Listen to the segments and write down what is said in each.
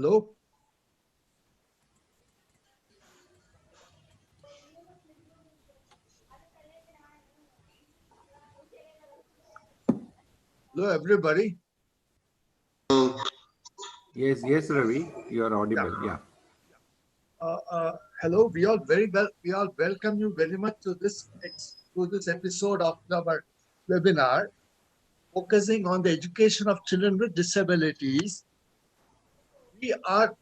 Hello? Hello, everybody. Yes, Ravi, you are audible. Yeah. Hello, we all welcome you very much to this episode of our webinar focusing on the education of children with disabilities. We are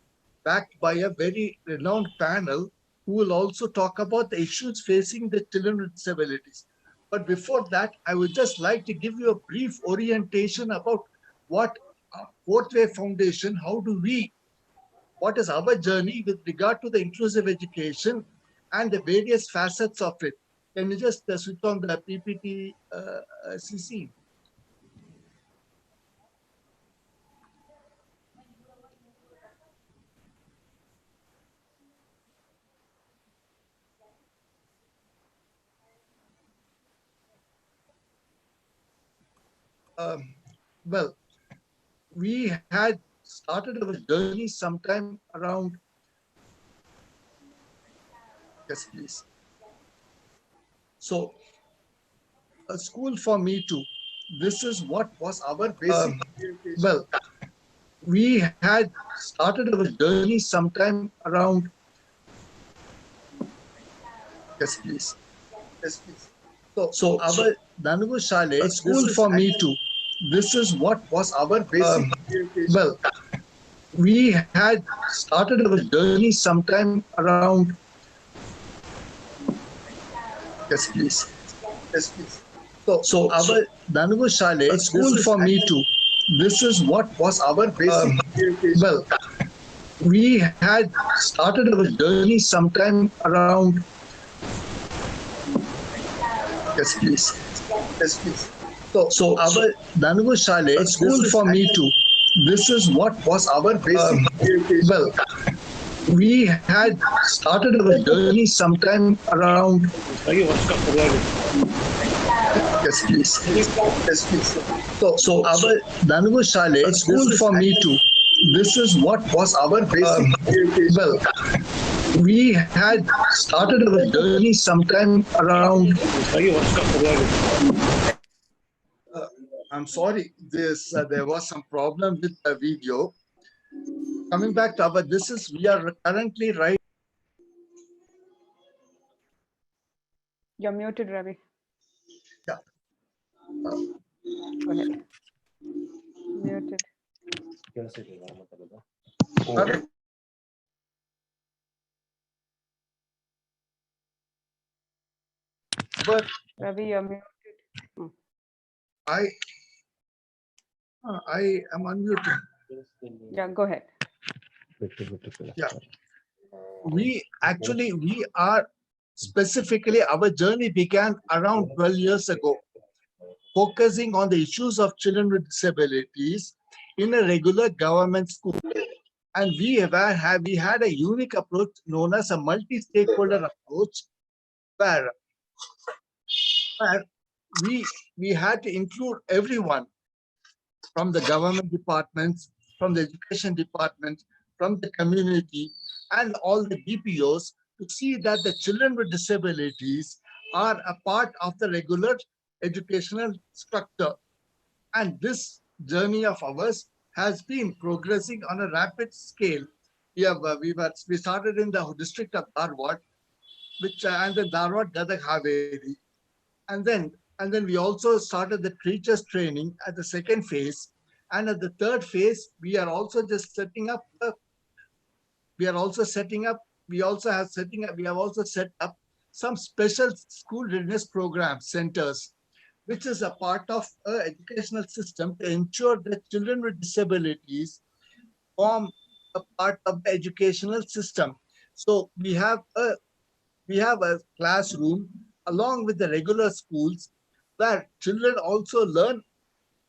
backed by a very renowned panel who will also talk about the issues facing the children with disabilities. But before that, I would just like to give you a brief orientation about what Fourth Way Foundation, what is our journey with regard to the inclusive education and the various facets of it. Can you just switch on the PPT, CC? Well, we had started our journey sometime around, yes, please. So, a school for me too. This is what was our basic. Well, we had started our journey sometime around, yes, please. Yes, please. So our Nanagu Shaale, a school for me too. This is what was our basic. Well, we had started our journey sometime around. Yes, please. Yes, please. So our Nanagu Shaale, a school for me too. This is what was our basic. Well, we had started our journey sometime around. Yes, please. Yes, please. So our Nanagu Shaale, a school for me too. This is what was our basic. Well, we had started our journey sometime around. Yes, please. Yes, please. So our Nanagu Shaale, a school for me too. This is what was our basic. Well, we had started our journey sometime around. I'm sorry, there was some problem with the video. Coming back to we are currently right. You're muted, Ravi. Yeah. Go ahead. Muted. But Ravi, you're muted. I am unmuted. Yeah, go ahead. Yeah. We are specifically, our journey began around 12 years ago, focusing on the issues of children with disabilities in a regular government school. And we had a unique approach known as a multi-stakeholder approach, where we had to include everyone from the government departments, from the education department, from the community, and all the DPOs to see that the children with disabilities are a part of the regular educational structure. And this journey of ours has been progressing on a rapid scale. We started in the district of Dharwad, and then Dharwad, Gadag, Haveri, and then we also started the teachers training at the second phase, and at the third phase we are also just setting up. We have also set up some special school readiness program centers, which is a part of an educational system to ensure that children with disabilities form a part of the educational system. So we have a classroom along with the regular schools where children also learn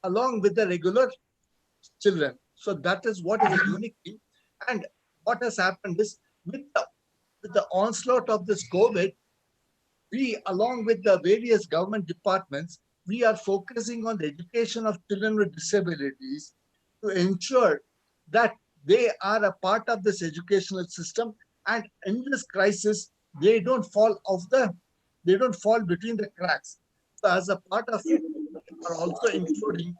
along with the regular children. So that is what is a unique thing. And what has happened is with the onslaught of this COVID, we, along with the various government departments, we are focusing on the education of children with disabilities to ensure that They are a part of this educational system, and in this crisis, they don't fall they don't fall between the cracks. So as a part of it, we are also including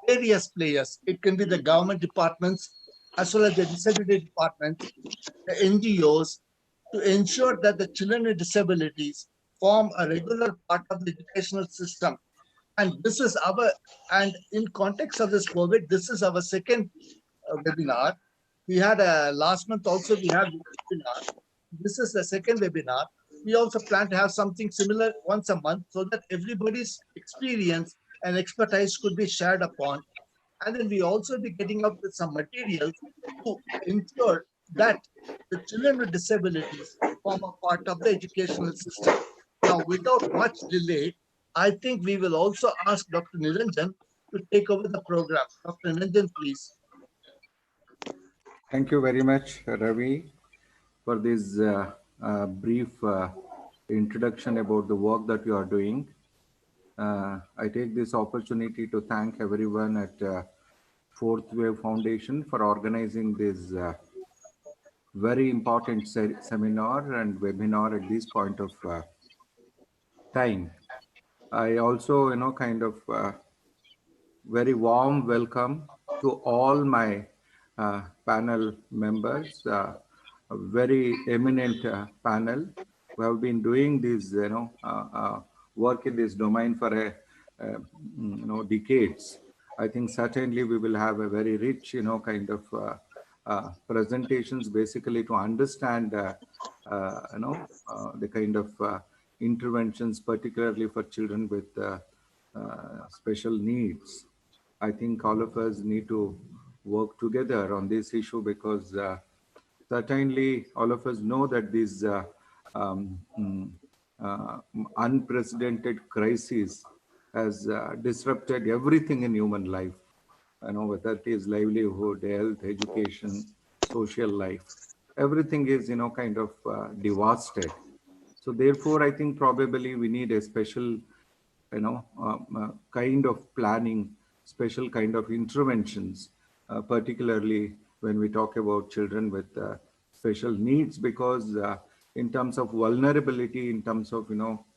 various players. It can be the government departments as well as the disability departments, the NGOs, to ensure that the children with disabilities form a regular part of the educational system. And this is our, and in context of this COVID, this is our second webinar. We had a last month also, we had a webinar. This is the second webinar. We also plan to have something similar once a month so that everybody's experience and expertise could be shared upon. And then we also be getting up with some materials to ensure that the children with disabilities form a part of the educational system. Now, without much delay, I think we will also ask Dr. Niranjan to take over the program. Dr. Niranjan, please. Thank you very much, Ravi, for this brief introduction about the work that you are doing. I take this opportunity to thank everyone at Fourth Wave Foundation for organizing this very important seminar and webinar at this point of time. I also, kind of very warm welcome to all my panel members, a very eminent panel who have been doing this, work in this domain for decades. I think certainly we will have a very rich, kind of presentations, basically to understand, the kind of interventions, particularly for children with special needs. I think all of us need to work together on this issue because certainly all of us know that these unprecedented crisis has disrupted everything in human life. Whether it is livelihood, health, education, social life, everything is, kind of devastated. So therefore, I think probably we need a special, kind of planning, special kind of interventions, particularly when we talk about children with special needs, because in terms of vulnerability, in terms of,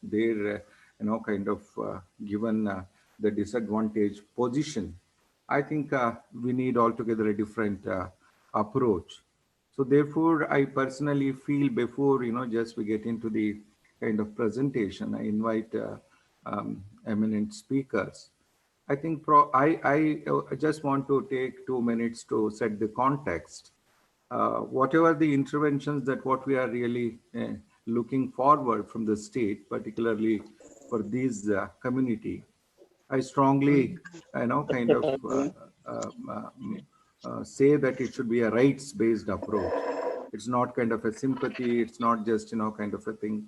their, kind of given the disadvantaged position, I think we need altogether a different approach. So therefore, I personally feel before, just we get into the kind of presentation, I invite eminent speakers. I think I just want to take 2 minutes to set the context. Whatever the interventions that what we are really looking forward from the state, particularly for this community, I strongly, kind of say that it should be a rights-based approach. It's not kind of a sympathy. It's not just, kind of a thing.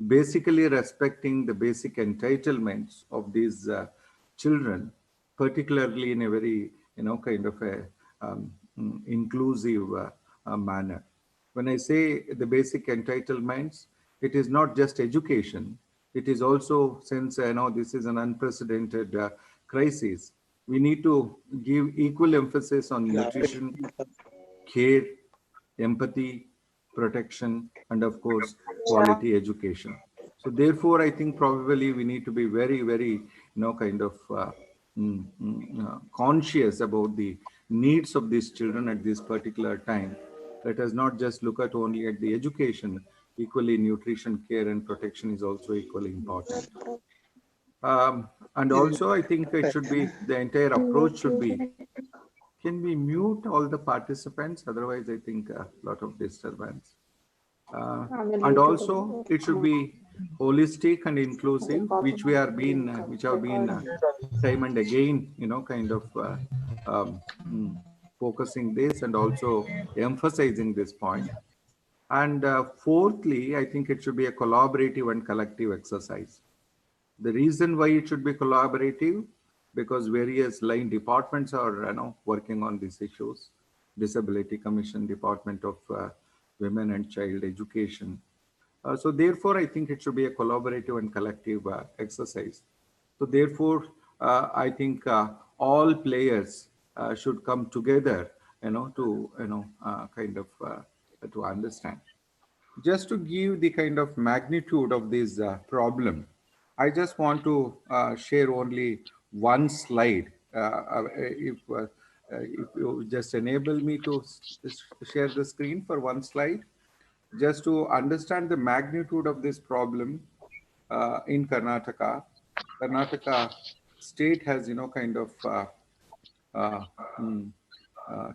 Basically respecting the basic entitlements of these children, particularly in a very, kind of a inclusive manner. When I say the basic entitlements, it is not just education. It is also, since this is an unprecedented crisis, we need to give equal emphasis on nutrition, care, empathy, protection, and of course, quality education. So therefore, I think probably we need to be very, very, kind of conscious about the needs of these children at this particular time. Let us not just look at only at the education, equally nutrition, care, and protection is also equally important. And also, I think it should be, the entire approach should be, can we mute all the participants? Otherwise, I think a lot of disturbance. And also, it should be holistic and inclusive, which we are being, which have been time and again, kind of focusing this and also emphasizing this point. And fourthly, I think it should be a collaborative and collective exercise. The reason why it should be collaborative, because various line departments are working on these issues. Disability Commission, Department of Women and Child Education. So therefore, I think it should be a collaborative and collective exercise. So therefore, I think all players should come together to understand. Just to give the kind of magnitude of this problem, I just want to share only one slide. If you just enable me to share the screen for one slide, just to understand the magnitude of this problem in Karnataka. Karnataka state has, uh, mm,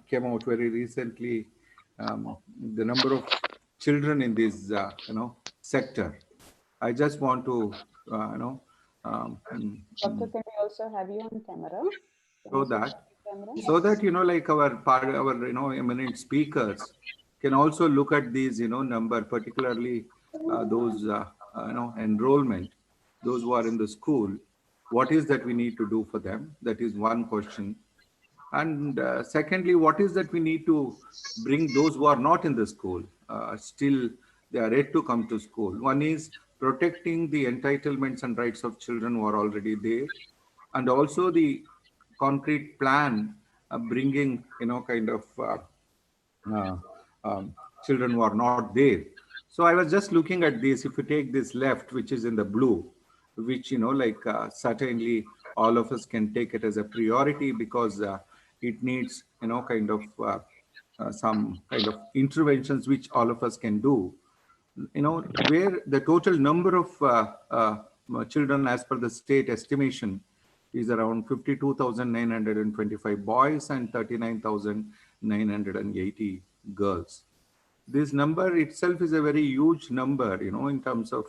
came out very recently, um, the number of children in this sector. I just want to Doctor, can we also have you on camera? Can show you switch that, to camera? like our eminent speakers can also look at these number, particularly those enrollment, those who are in the school. What is that we need to do for them? That is one question. And secondly, what is that we need to bring those who are not in the school, still they are yet to come to school? One is protecting the entitlements and rights of children who are already there, and also the concrete plan bringing uh, um, children who are not there. So I was just looking at this. If you take this left, which is in the blue, which certainly all of us can take it as a priority, because it needs some kind of interventions which all of us can do. Where the total number of children as per the state estimation is around 52,925 boys and 39,980 girls. This number itself is a very huge number, in terms of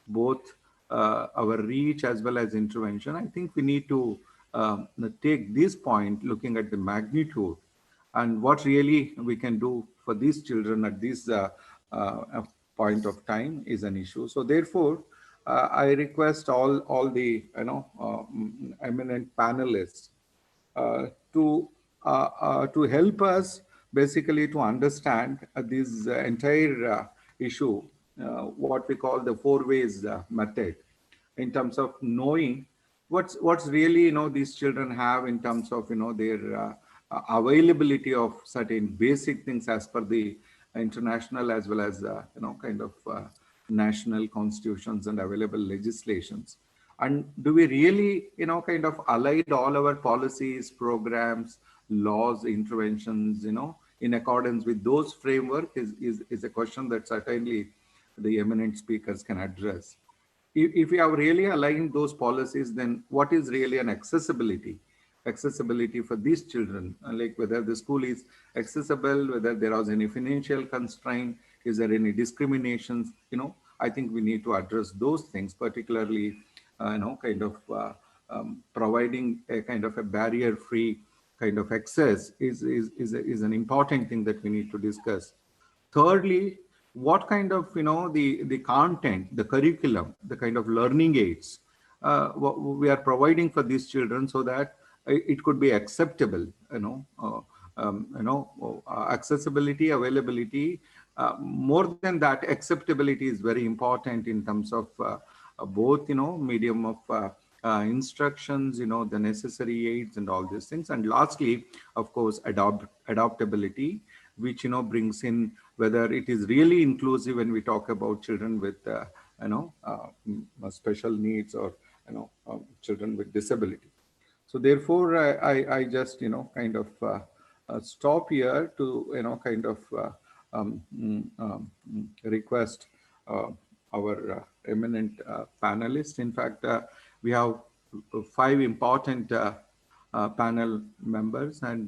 both our reach as well as intervention. I think we need to take this point, looking at the magnitude and what really we can do for these children at this point of time is an issue. So therefore, I request all the eminent panelists uh, to to help us basically to understand this entire issue, what we call the four ways method, in terms of knowing what's really these children have in terms of their availability of certain basic things as per the international as well as national constitutions and available legislations. And do we really allied all our policies, programs, laws, interventions in accordance with those framework is a question that certainly the eminent speakers can address. If we have really aligned those policies, then what is really an accessibility for these children? Like whether the school is accessible, whether there is any financial constraint, is there any discriminations? I think we need to address those things, particularly providing a kind of a barrier-free kind of access is an important thing that we need to discuss. Thirdly, what kind of the content, the curriculum, the kind of learning aids what we are providing for these children, so that it could be acceptable, accessibility, availability. More than that, acceptability is very important in terms of both medium of instructions, the necessary aids and all these things. And lastly, of course, adaptability, which brings in whether it is really inclusive when we talk about children with special needs, or children with disability. So therefore, I just stop here to request our eminent panelists. In fact, we have 5 important panel members, and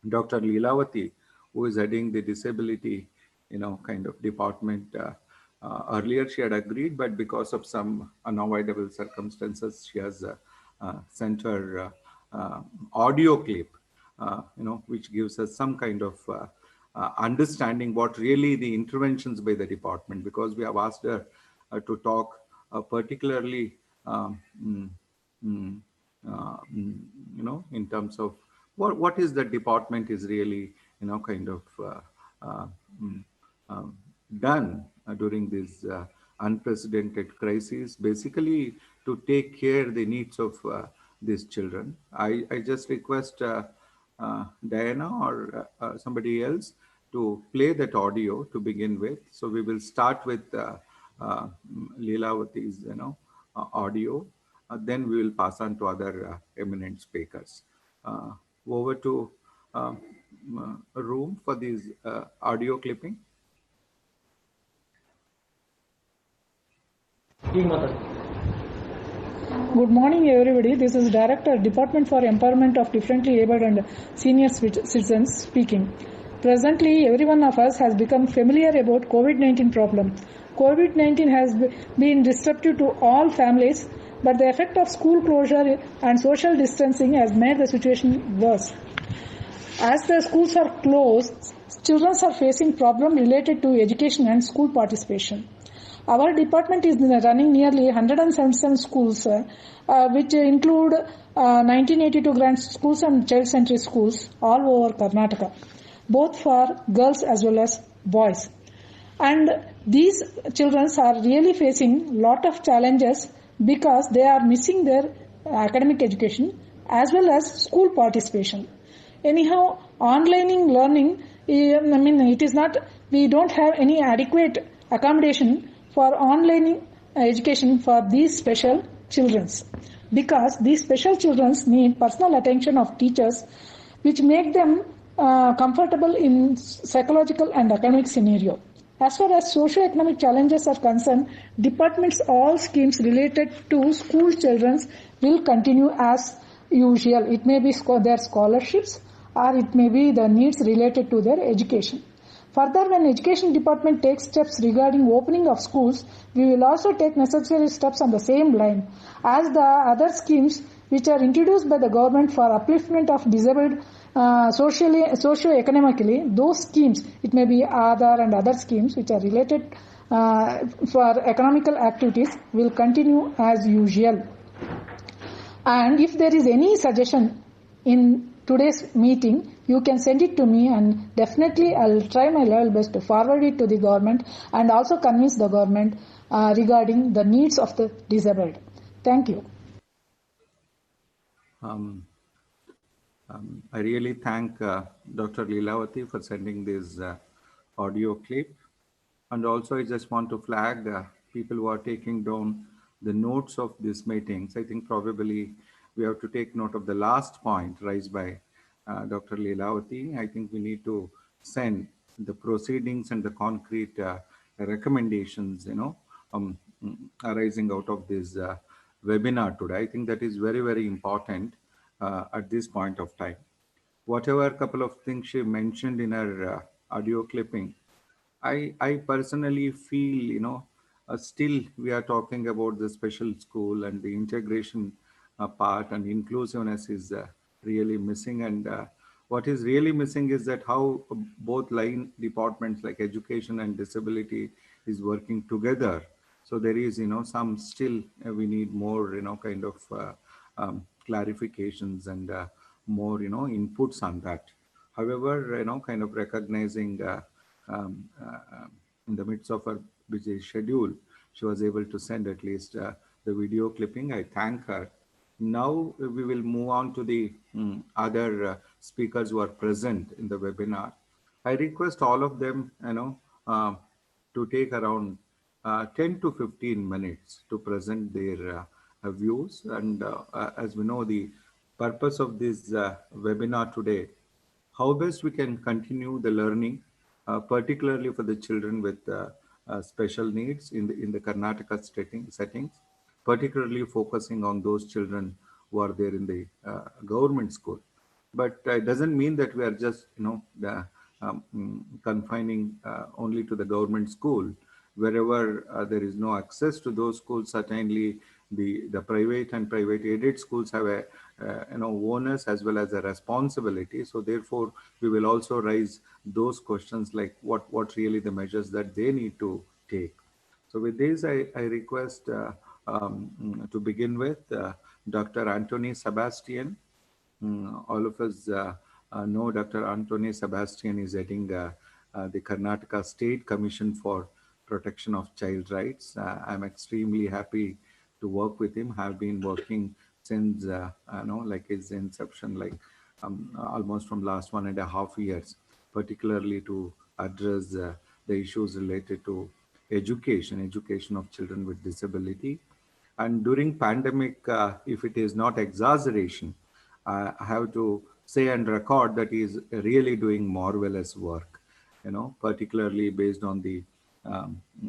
Dr. Leelavati, who is heading the disability, department. Earlier she had agreed, but because of some unavoidable circumstances, she has sent her audio clip, which gives us some kind of understanding what really the interventions by the department, because we have asked her to talk particularly, mm, mm, in terms of what is the department is really, uh, mm, um, done during this unprecedented crisis, basically to take care the needs of these children. I just request Diana or somebody else to play that audio to begin with. So we will start with Leelavati's, audio. Then we will pass on to other eminent speakers. Uh, Over to a room for these audio clipping. Good morning, everybody. This is Director, Department for Empowerment of Differently Abled and Senior Citizens speaking. Presently, every one of us has become familiar about COVID-19 problem. COVID-19 has been disruptive to all families, but the effect of school closure and social distancing has made the situation worse. As the schools are closed, children are facing problems related to education and school participation. Our department is running nearly 177 schools, which include 1982 grant schools and child-centric schools all over Karnataka, both for girls as well as boys. And these children are really facing lot of challenges because they are missing their academic education as well as school participation. Anyhow, online learning, it is not, we don't have any adequate accommodation for online education for these special children, because these special children need personal attention of teachers, which make them comfortable in psychological and academic scenario. As far as socio-economic challenges are concerned, department's all schemes related to school children will continue as usual. It may be their scholarships or it may be the needs related to their education. Further, when Education Department takes steps regarding opening of schools, we will also take necessary steps on the same line as the other schemes which are introduced by the government for upliftment of disabled socio-economically. Those schemes, it may be Aadhaar and other schemes which are related for economical activities, will continue as usual. And if there is any suggestion in today's meeting, you can send it to me, and definitely I'll try my level best to forward it to the government and also convince the government regarding the needs of the disabled. Thank you. I really thank Dr. Leelavati for sending this audio clip. And also, I just want to flag people who are taking down the notes of these meetings. I think probably we have to take note of the last point raised by Dr. Leelavati. I think we need to send the proceedings and the concrete recommendations, arising out of this webinar today. I think that is very, very important at this point of time. Whatever couple of things she mentioned in her audio clipping, I personally feel, still we are talking about the special school and the integration part, and inclusiveness is really missing. And what is really missing is that how both line departments like education and disability is working together. So there is, some still we need more, kind of clarifications and more, inputs on that. However, kind of recognizing um, uh, in the midst of her busy schedule, she was able to send at least the video clipping. I thank her. Now we will move on to the other speakers who are present in the webinar. I request all of them, to take around 10 to 15 minutes to present their views. And as we know, the purpose of this webinar today, how best we can continue the learning, particularly for the children with special needs in the Karnataka settings, particularly focusing on those children who are there in the government school. But it doesn't mean that we are just, confining only to the government school. Wherever there is no access to those schools, certainly the private and private aided schools have a onus as well as a responsibility. So therefore, we will also raise those questions like what really the measures that they need to take. So with this, I request to begin with Dr. Anthony Sebastian. All of us know Dr. Anthony Sebastian is heading the Karnataka State Commission for Protection of Child Rights. I'm extremely happy to work with him. Have been working since like his inception, like almost from last 1.5 years, particularly to address the issues related to education of children with disability. And during pandemic, if it is not exaggeration, I have to say and record that he is really doing marvelous work, particularly based on the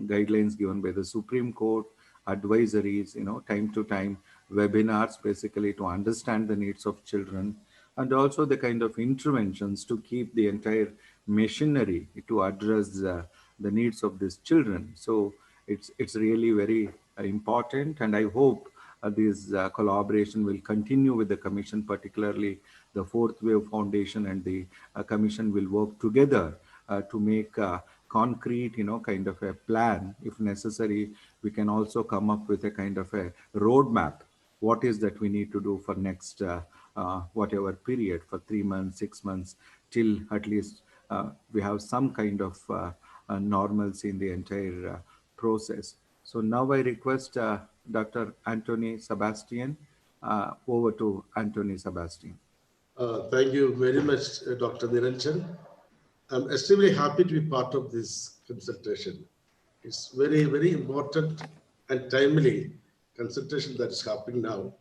guidelines given by the Supreme Court, advisories, time to time, webinars, basically to understand the needs of children, and also the kind of interventions to keep the entire machinery to address the needs of these children. So it's really very important, and I hope this collaboration will continue with the Commission, particularly the Fourth Wave Foundation and the Commission will work together to make concrete, kind of a plan. If necessary, we can also come up with a kind of a roadmap. What is that we need to do for next whatever period, for 3 months, 6 months, till at least we have some kind of normalcy in the entire process. So now I request Dr. Anthony Sebastian. Over to Anthony Sebastian. Thank you very much, Dr. Niranjan. I'm extremely happy to be part of this consultation. It's very, very important and timely consultation that is happening now.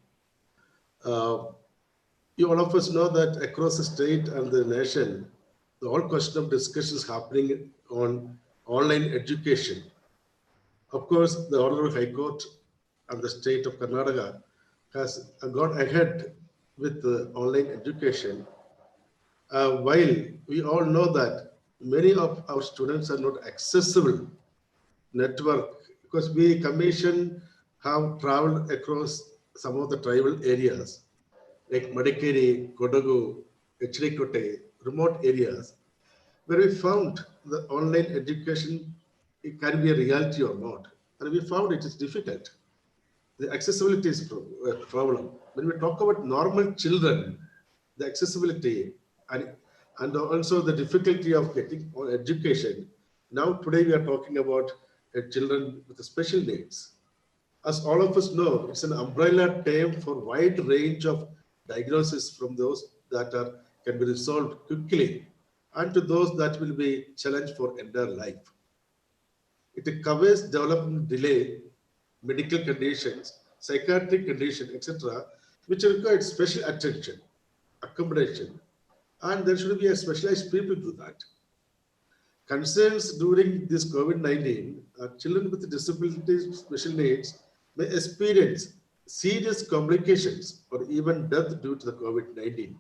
All of us know that across the state and the nation, the whole question of discussion is happening on online education. Of course, the Honorable High Court and the state of Karnataka has gone ahead with the online education. While we all know that many of our students are not accessible network, because we commission have traveled across some of the tribal areas like Madikeri, Kodagu, Echirikote, remote areas, where we found the online education, it can be a reality or not. And we found it is difficult. The accessibility is a problem. When we talk about normal children, the accessibility and also the difficulty of getting education. Now today we are talking about children with special needs. As all of us know, it's an umbrella term for wide range of diagnosis, from those that can be resolved quickly and to those that will be challenged for entire life. It covers development delay, medical conditions, psychiatric condition, etc., which require special attention, accommodation, and there should be a specialized people to that. Concerns during this COVID-19, children with disabilities, special needs may experience serious complications or even death due to the COVID-19.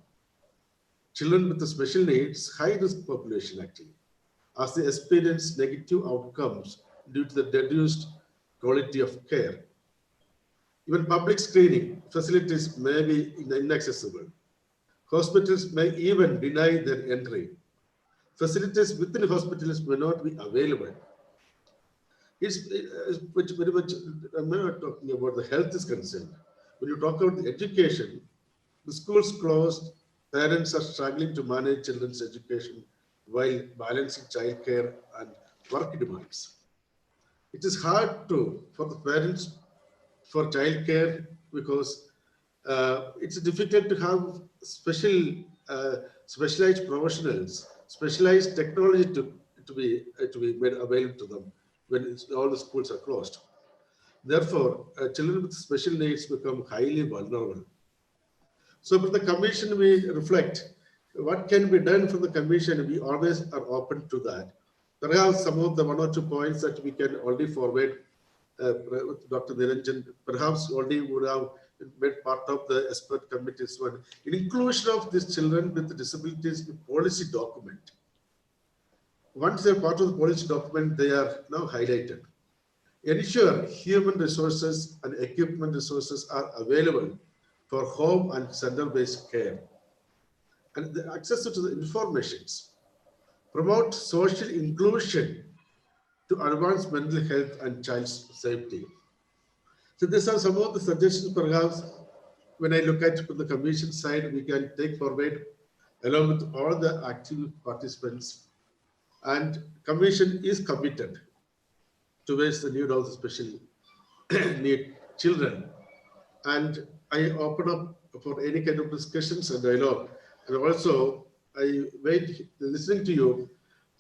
Children with the special needs, high risk population actually, as they experience negative outcomes due to the reduced quality of care. Even public screening facilities may be inaccessible. Hospitals may even deny their entry. Facilities within hospitals may not be available. It's very much, I'm not talking about the health is concerned. When you talk about the education, the schools closed, parents are struggling to manage children's education while balancing childcare and work demands. It is hard for the parents for childcare because it's difficult to have specialized professionals, specialized technology to be made available to them when all the schools are closed. Therefore, children with special needs become highly vulnerable. So for the Commission, we reflect what can be done from the Commission. We always are open to that. Perhaps some of the 1 or 2 points that we can already forward, Dr. Niranjan, perhaps already would have made part of the expert committee's one. Inclusion of these children with disabilities in policy document. Once they're part of the policy document, they are now highlighted. Ensure human resources and equipment resources are available for home and center-based care. And the access to the informations. Promote social inclusion to advance mental health and child safety. So these are some of the suggestions. Perhaps when I look at the Commission side, we can take forward along with all the active participants. And Commission is committed towards the need of the special need children. And I open up for any kind of discussions and dialogue. And also, I wait listening to you,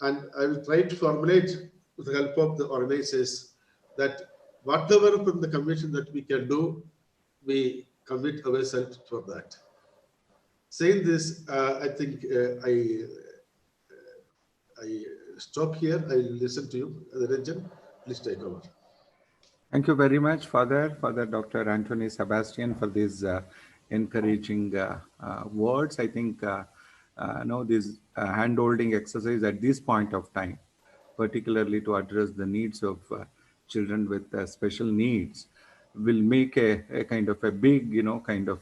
and I will try to formulate with the help of the organizers that whatever from the commission that we can do, we commit ourselves for that. Saying this, I think I stop here. I listen to you. Ranjan, please take over. Thank you very much, Father Dr. Anthony Sebastian, for these encouraging words. I think this hand-holding exercise at this point of time, particularly to address the needs of children with special needs, will make a kind of a big, kind of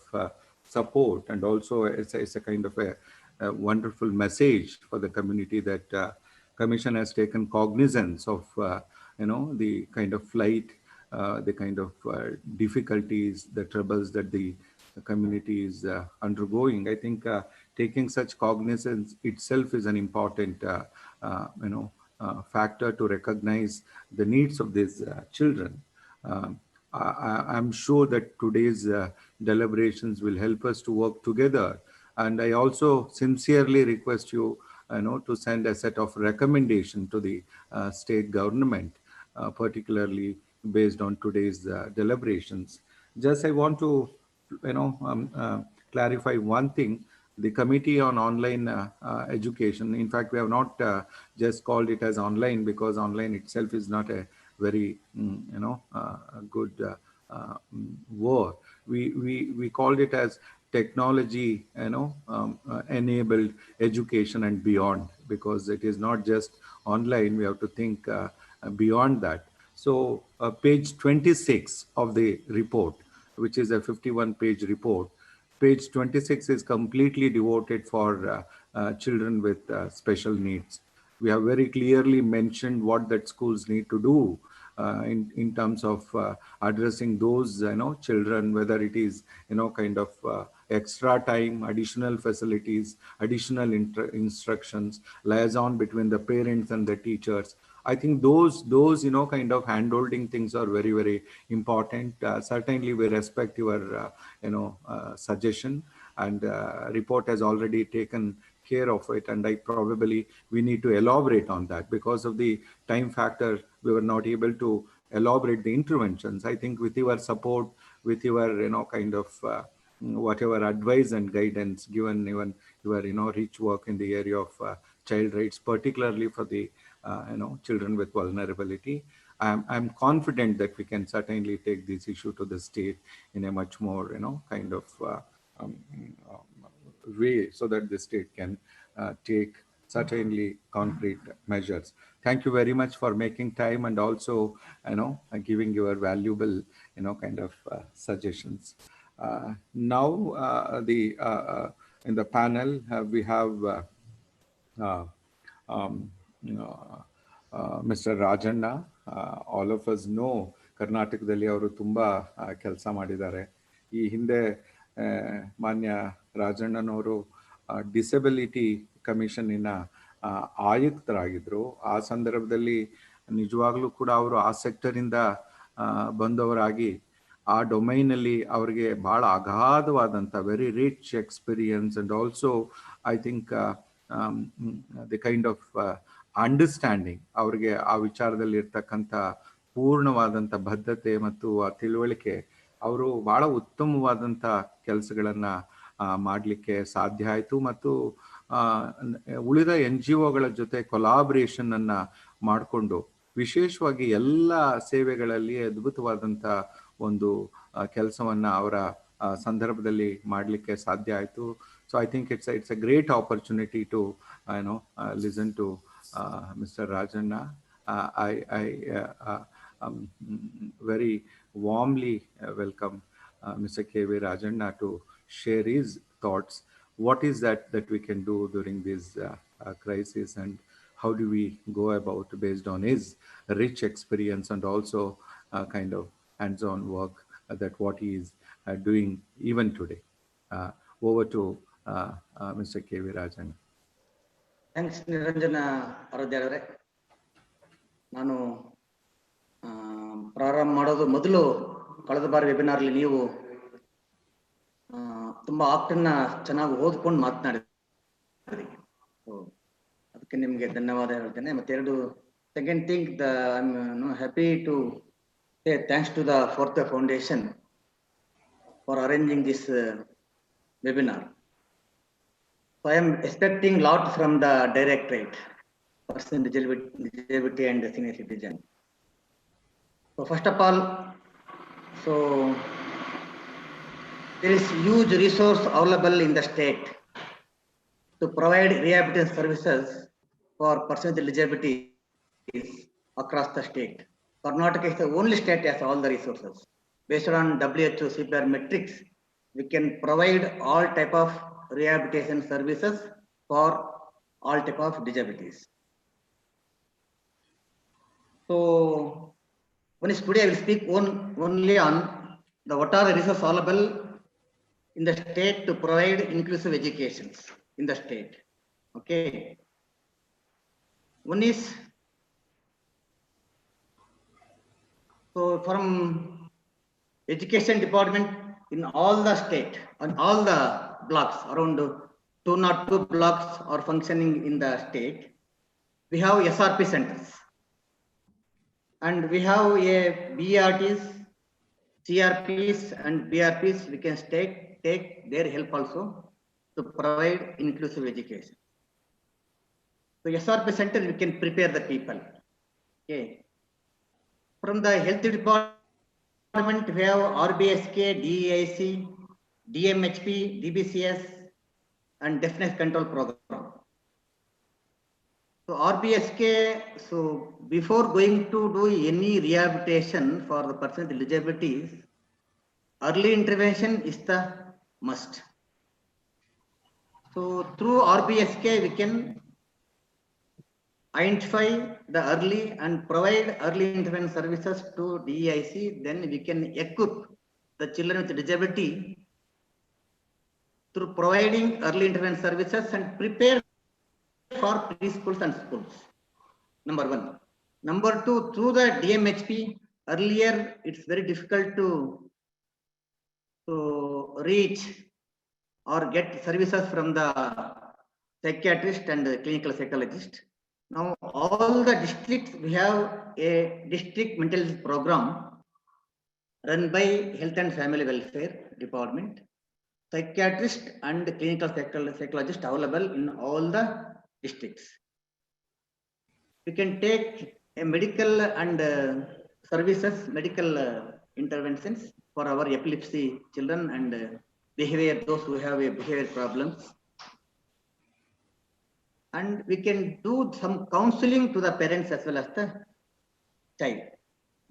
support, and also it's a kind of a wonderful message for the community that Commission has taken cognizance of, the kind of flight, the kind of difficulties, the troubles that the community is undergoing. I think taking such cognizance itself is an important, factor to recognize the needs of these children. I'm sure that today's deliberations will help us to work together. And I also sincerely request you, to send a set of recommendation to the state government, particularly based on today's deliberations. Just I want to, clarify one thing. The Committee on Online Education, in fact, we have not just called it as online, because online itself is not a very, good word. We called it as technology, enabled education and beyond, because it is not just online. We have to think beyond that. So page 26 of the report, which is a 51-page report, page 26 is completely devoted for children with special needs. We have very clearly mentioned what that schools need to do in terms of addressing those children, whether it is kind of extra time, additional facilities, additional instructions, liaison between the parents and the teachers. I think those kind of hand-holding things are very, very important. Certainly, we respect your suggestion, and report has already taken care of it, and we need to elaborate on that. Because of the time factor, we were not able to elaborate the interventions. I think with your support, with your kind of whatever advice and guidance given, even your rich work in the area of child rights, particularly for the children with vulnerability, I'm confident that we can certainly take this issue to the state in a much more kind of way, so that the state can take certainly concrete measures. Thank you very much for making time, and also giving your valuable kind of suggestions. Now in the panel we have Mr. Rajanna. All of us know ಕರ್ನಾಟಕದಲ್ಲಿ ಅವರು ತುಂಬಾ ಕೆಲಸ ಮಾಡಿದ್ದಾರೆ. ಈ ಹಿಂದೆ ಮಾನ್ಯ ರಾಜಣ್ಣನವರು disability ಕಮಿಷನ್ನಿನ ಆಯುಕ್ತರಾಗಿದ್ರು. ಆ ಸಂದರ್ಭದಲ್ಲಿ ನಿಜವಾಗ್ಲೂ ಕೂಡ ಅವರು ಆ ಸೆಕ್ಟರಿಂದ ಬಂದವರಾಗಿ ಆ ಡೊಮೈನಲ್ಲಿ ಅವರಿಗೆ ಬಹಳ ಅಗಾಧವಾದಂಥ very rich experience, and also I think the kind of understanding, ಅವ್ರಿಗೆ ಆ ವಿಚಾರದಲ್ಲಿ ಇರ್ತಕ್ಕಂಥ ಪೂರ್ಣವಾದಂಥ ಬದ್ಧತೆ ಮತ್ತು ಆ ತಿಳುವಳಿಕೆ, ಅವರು ಬಹಳ ಉತ್ತಮವಾದಂಥ ಕೆಲಸಗಳನ್ನು ಮಾಡಲಿಕ್ಕೆ ಸಾಧ್ಯ ಆಯಿತು. ಮತ್ತು ಉಳಿದ NGOಗಳ ಜೊತೆ ಕೊಲಾಬ್ರೇಷನ್ ಅನ್ನು ಮಾಡಿಕೊಂಡು ವಿಶೇಷವಾಗಿ ಎಲ್ಲ ಸೇವೆಗಳಲ್ಲಿ ಅದ್ಭುತವಾದಂಥ ಒಂದು ಕೆಲಸವನ್ನು ಅವರ ಸಂದರ್ಭದಲ್ಲಿ ಮಾಡಲಿಕ್ಕೆ ಸಾಧ್ಯ ಆಯಿತು. So I think it's a great opportunity to listen to Mr. Rajanna. I very warmly welcome Mr. K.V. Rajanna to share his thoughts. What is that we can do during this crisis, and how do we go about, based on his rich experience and also kind of hands-on work that what he is doing even today. Over to Mr. K.V. Rajanna. Thanks Niranjan ಆರಾಧ್ಯವರೇ. ನಾನು ಪ್ರಾರಂಭ ಮಾಡೋದು ಮೊದಲು, ಕಳೆದ ಬಾರಿ ವೆಬಿನಾರ್ಲಿ ನೀವು ತುಂಬಾ ಆಪ್ಟನ್ನ ಚೆನ್ನಾಗಿ ಓದ್ಕೊಂಡು ಮಾತನಾಡಿದ್ರಿ. ನಿಮಗೆ ಧನ್ಯವಾದ ಹೇಳ್ತೇನೆ. ಮತ್ತೆ second thing, I'm happy to say thanks to the Fourth Foundation for arranging this webinar. So I am expecting a lot from the directorate, person disability and senior citizen. So first of all, so there is huge resource available in the state to provide rehabilitation services for persons with disabilities across the state. Karnataka is the only state that has all the resources. Based on WHO CPR metrics, we can provide all type of rehabilitation services for all type of disabilities. So, today I will speak only on what are the resources available in the state to provide inclusive educations in the state. Okay. One is, so from education department in all the state, on all the blocks, around 202 blocks are functioning in the state. We have SRP centers. And we have a BRTs, CRPs and BRPs, we can take their help also to provide inclusive education. So SRP center, we can prepare the people. Okay. From the health department, we have RBSK, DEIC, DMHP, DBCS, and deafness control program. So RBSK, so before going to do any rehabilitation for the person with disabilities, early intervention is the must. So through RBSK, we can identify the early and provide early intervention services to DEIC. Then we can equip the children with disability through providing early intervention services and prepare for preschools and schools. Number one. Number two, through the DMHP, earlier it's very difficult to reach or get services from the psychiatrist and the clinical psychologist. Now all the districts, we have a district mental health program run by Health and Family Welfare Department. Psychiatrist and clinical psychologist available in all the districts. We can take a medical and services, medical interventions for our epilepsy children and behavior, those who have behavior problems. And we can do some counseling to the parents as well as the child.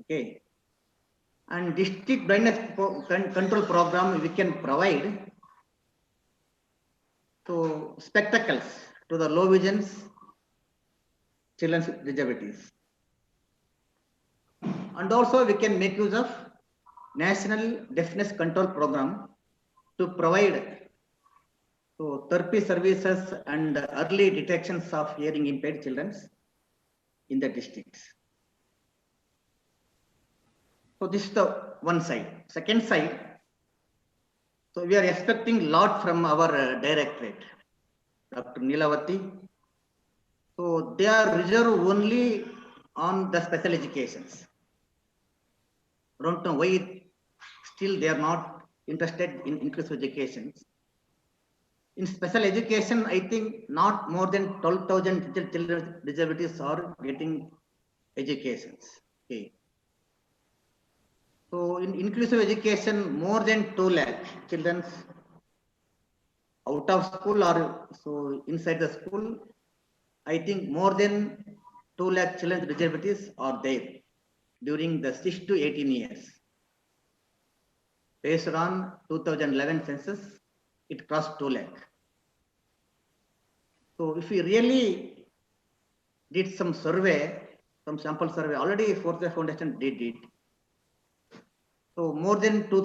Okay. And district blindness control program, we can provide so spectacles to the low visions children with disabilities. And also we can make use of National Deafness Control Program to provide so therapy services and early detections of hearing impaired children in the districts. So this is the one side. Second side, so we are expecting a lot from our directorate, Dr. Nilavati. So they are reserved only on the special educations. I don't know why still they are not interested in inclusive education. In special education, I think not more than 12,000 children with disabilities are getting educations. Okay. So in inclusive education, more than 2 lakh children out of school or so inside the school, I think more than 2 lakh children with disabilities are there during the 6 to 18 years. Based on 2011 census, it crossed 2 lakh. So if we really did some survey, some sample survey, already Fourth Foundation did it. So more than 2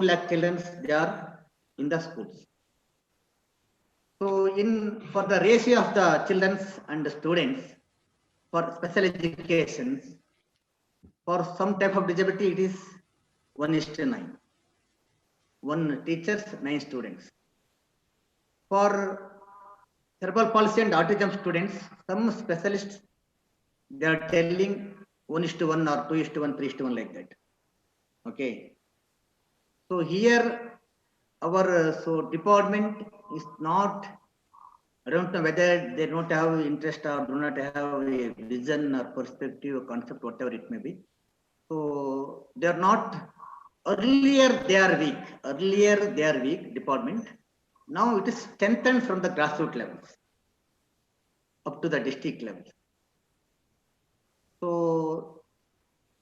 lakh children, they are in the schools. So for the ratio of the children and the students for special education, for some type of disability, it is 1:9. 1 teachers, 9 students. For cerebral palsy and autism students, some specialists, they are telling 1:1 or 2:1, 3:1 like that. Okay. So here our department is not, I don't know whether they don't have interest or do not have a vision or perspective or concept, whatever it may be. So they are not, earlier they are weak department. Now it is strengthened from the grassroots levels up to the district level. So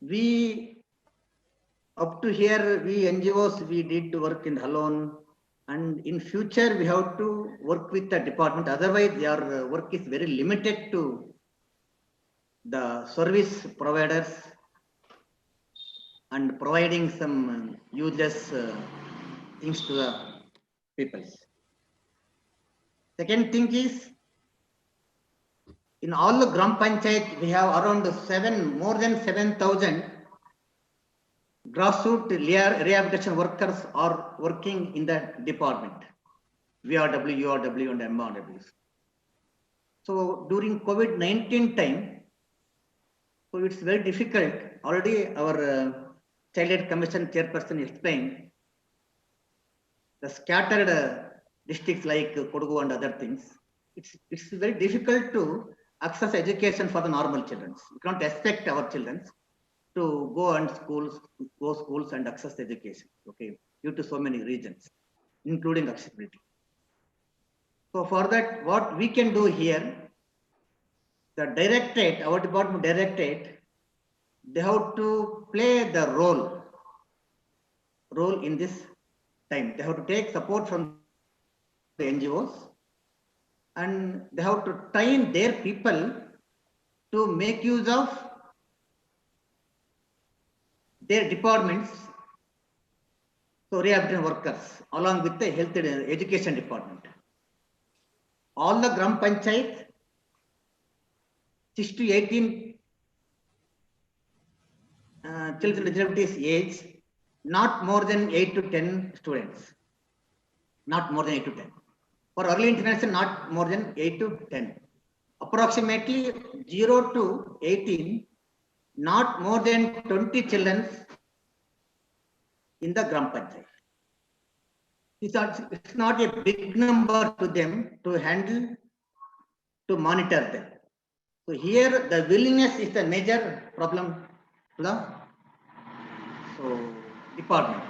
we, up to here, we NGOs, we did work in alone, and in future we have to work with the department. Otherwise, their work is very limited to the service providers and providing some useless things to the people. Second thing is, in all the Gram Panchayat, we have around more than 7,000 grassroots rehabilitation workers are working in the department, VRW, URW and MRW. So during COVID-19 time, so it's very difficult. Already our Child Aid Commission chairperson explained the scattered districts like Kodagu and other things. It's very difficult to access education for the normal children. We can't expect our children to go schools and access education, okay, due to so many reasons, including accessibility. So for that, what we can do here, the directorate, our department directorate, they have to play the role in this time. They have to take support from the NGOs, and they have to train their people to make use of their departments, so rehabilitation workers, along with the health and education department. All the Gram Panchayat, 6 to 18 children with disabilities age, not more than 8 to 10 students, not more than 8 to 10. For early intervention, not more than 8 to 10. Approximately 0 to 18, not more than 20 children in the Gram Panchayat. It's not a big number to them to handle, to monitor them. So here the willingness is the major problem to the department.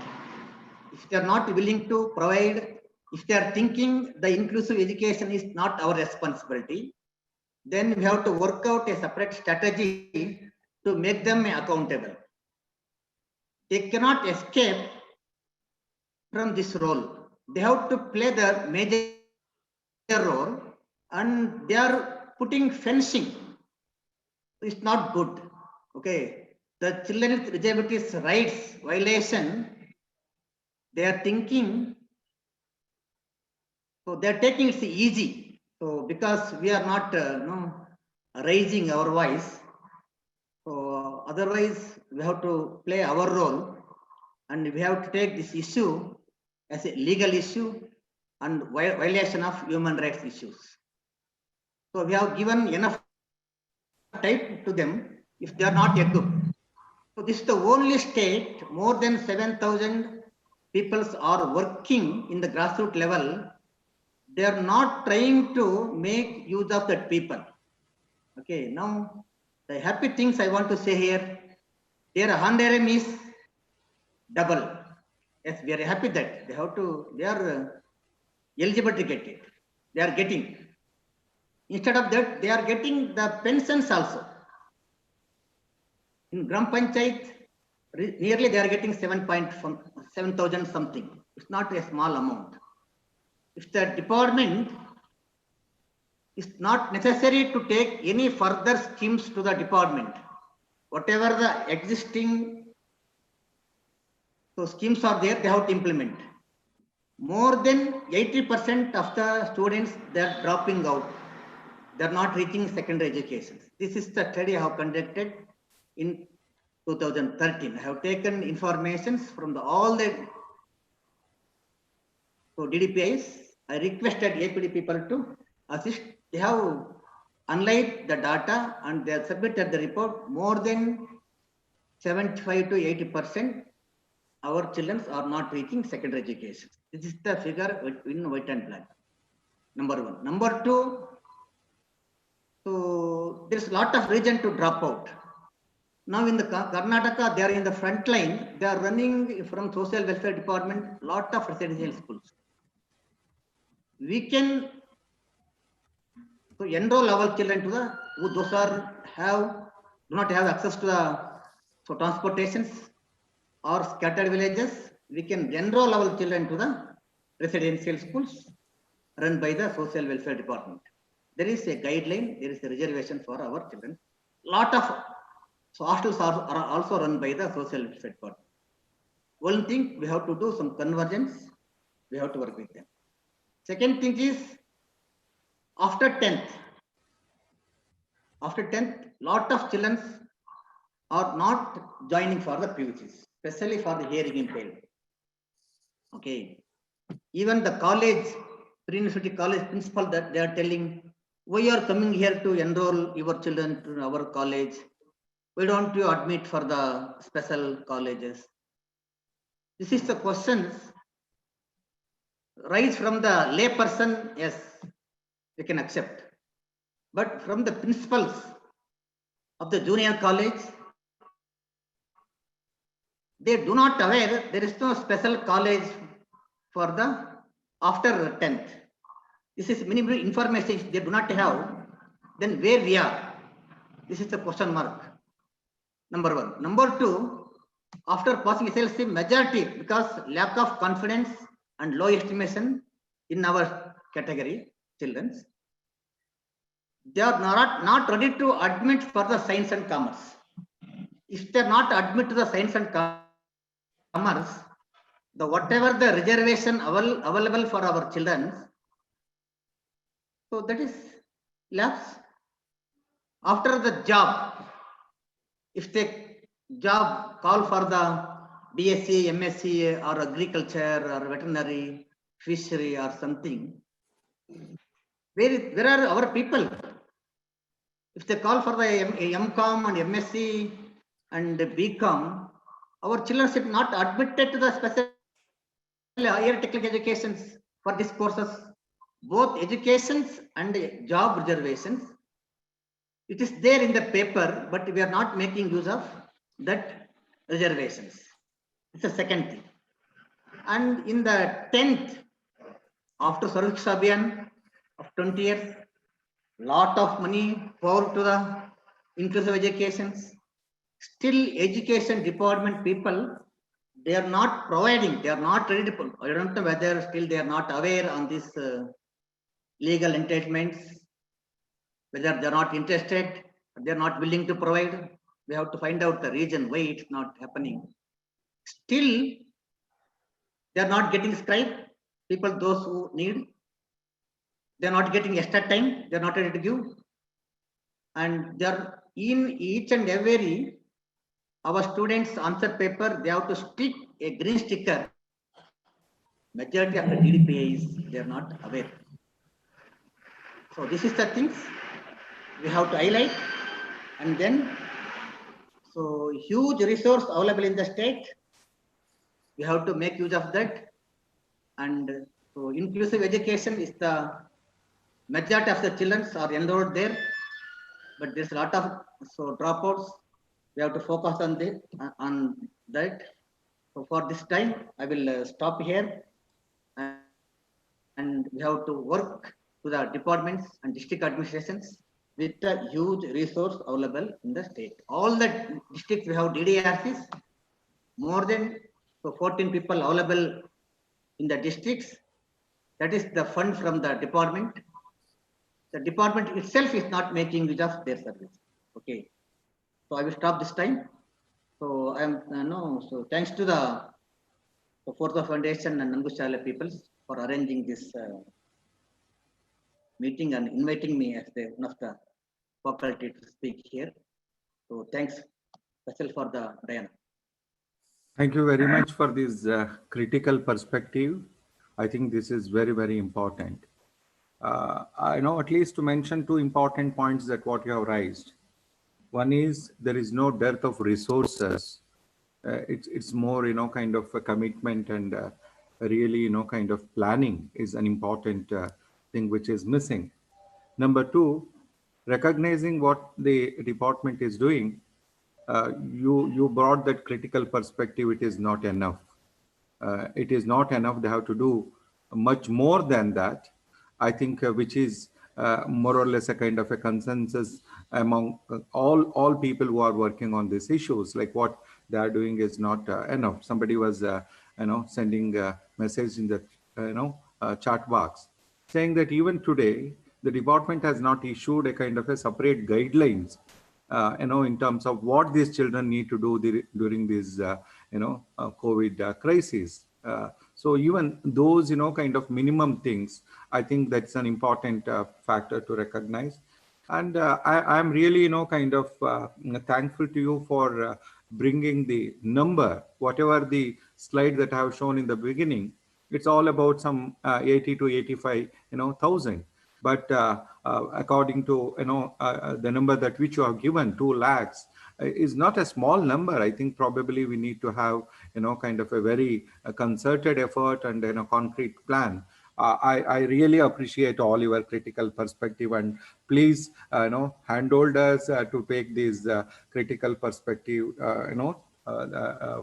If they are not willing to provide, if they are thinking the inclusive education is not our responsibility, then we have to work out a separate strategy to make them accountable. They cannot escape from this role. They have to play the major role, and they are putting fencing. It's not good. Okay. The children with disabilities rights violation, they are thinking, so they are taking it easy. So because we are not raising our voice, so otherwise we have to play our role, and we have to take this issue as a legal issue and violation of human rights issues. So we have given enough time to them if they are not equipped. So this is the only state, more than 7,000 people are working in the grassroots level. They are not trying to make use of that people. Okay, now the happy things I want to say here, their honorarium is double. Yes, we are happy that they are eligible to get it. They are getting. Instead of that, they are getting the pensions also. In Gram Panchayat, nearly they are getting 7,000 something. It's not a small amount. If the department is not necessary to take any further schemes to the department, whatever the existing schemes are there, they have to implement. More than 80% of the students, they are dropping out. They are not reaching secondary education. This is the study I have conducted in 2013. I have taken informations from all the DDPIs. I requested APD people to assist, they have analyzed the data and they have submitted the report. More than 75 to 80% our children are not reaching secondary education. This is the figure in white and black. Number one. Number two, so there's a lot of reason to drop out. Now in the Karnataka, they are in the front line. They are running from social welfare department, lot of residential schools. We can so enroll our children to the who those are do not have access to the transportations or scattered villages. We can enroll our children to the residential schools run by the social welfare department. There is a guideline. There is a reservation for our children. Lot of hostels are also run by the social welfare department. One thing, we have to do some convergence. We have to work with them. Second thing is, after 10th, lot of children are not joining for the PUCs, especially for the hearing impaired. Okay. Even the college, pre-university college principal, that they are telling, why you are coming here to enroll your children to our college? Why don't you admit for the special colleges? This is the questions rise from the layperson. Yes, we can accept, but from the principals of the junior college, they do not aware there is no special college for the after 10th. This is minimum information they do not have. Then where we are? This is the question mark. Number one. Number two, after passing SLC, majority, because lack of confidence and low estimation in our category, children, they are not ready to admit for the science and commerce. If they are not admit to the science and commerce, the whatever the reservation available for our children, so that is lapse. After the job, if they job call for the BSc, MSc or agriculture or veterinary, fishery or something, where are our people? If they call for the MCom and MSc and BCom, our children should not admitted to the special higher technical educations for these courses, both educations and job reservations. It is there in the paper, but we are not making use of that reservations. It's the second thing. And in the 10th, after Service Abhiyan of 20 years, lot of money poured to the inclusive educations. Still, education department people, they are not providing, they are not ready to, I don't know whether still they are not aware on this legal entitlements, whether they are not interested, they are not willing to provide. We have to find out the reason why it's not happening. Still, they are not getting scribe, people, those who need, they are not getting extra time, they are not ready to give. And they are in each and every, our students answer paper, they have to stick a green sticker. Majority of the DDPIs, they are not aware. So this is the things we have to highlight. And then, so huge resource available in the state. We have to make use of that. And so inclusive education is the majority of the children are enrolled there, but there's a lot of dropouts. We have to focus on that. So for this time, I will stop here, and we have to work to the departments and district administrations with a huge resource available in the state. All the districts we have DDRCs, more than 14 people available in the districts. That is the fund from the department. The department itself is not making use of their service. Okay, so I will stop this time. So I am so thanks to the Fourth Foundation and Nanagu Shaale peoples for arranging this meeting and inviting me as one of the faculty to speak here. So thanks, special for the Diana. Thank you very much for this critical perspective. I think this is very, very important. I know at least to mention two important points that what you have raised. One is there is no dearth of resources. It's more, kind of a commitment and really, kind of planning is an important thing which is missing. Number two, recognizing what the department is doing, you brought that critical perspective. It is not enough. It is not enough. They have to do much more than that. I think, which is more or less a kind of a consensus among all people who are working on these issues. Like what they are doing is not enough. Somebody was, sending a message in the, chat box, saying that even today the department has not issued a kind of a separate guidelines, in terms of what these children need to do during this, COVID crisis. So even those, kind of minimum things, I think that's an important factor to recognize. And I'm really, kind of thankful to you for bringing the number, whatever the slide that I have shown in the beginning. It's all about some 80 to 85, thousand. But according to, the number that which you have given, 2 lakhs, is not a small number. I think probably we need to have, kind of a very concerted effort and, concrete plan. I really appreciate all your critical perspective, and please, handhold us to take this critical perspective,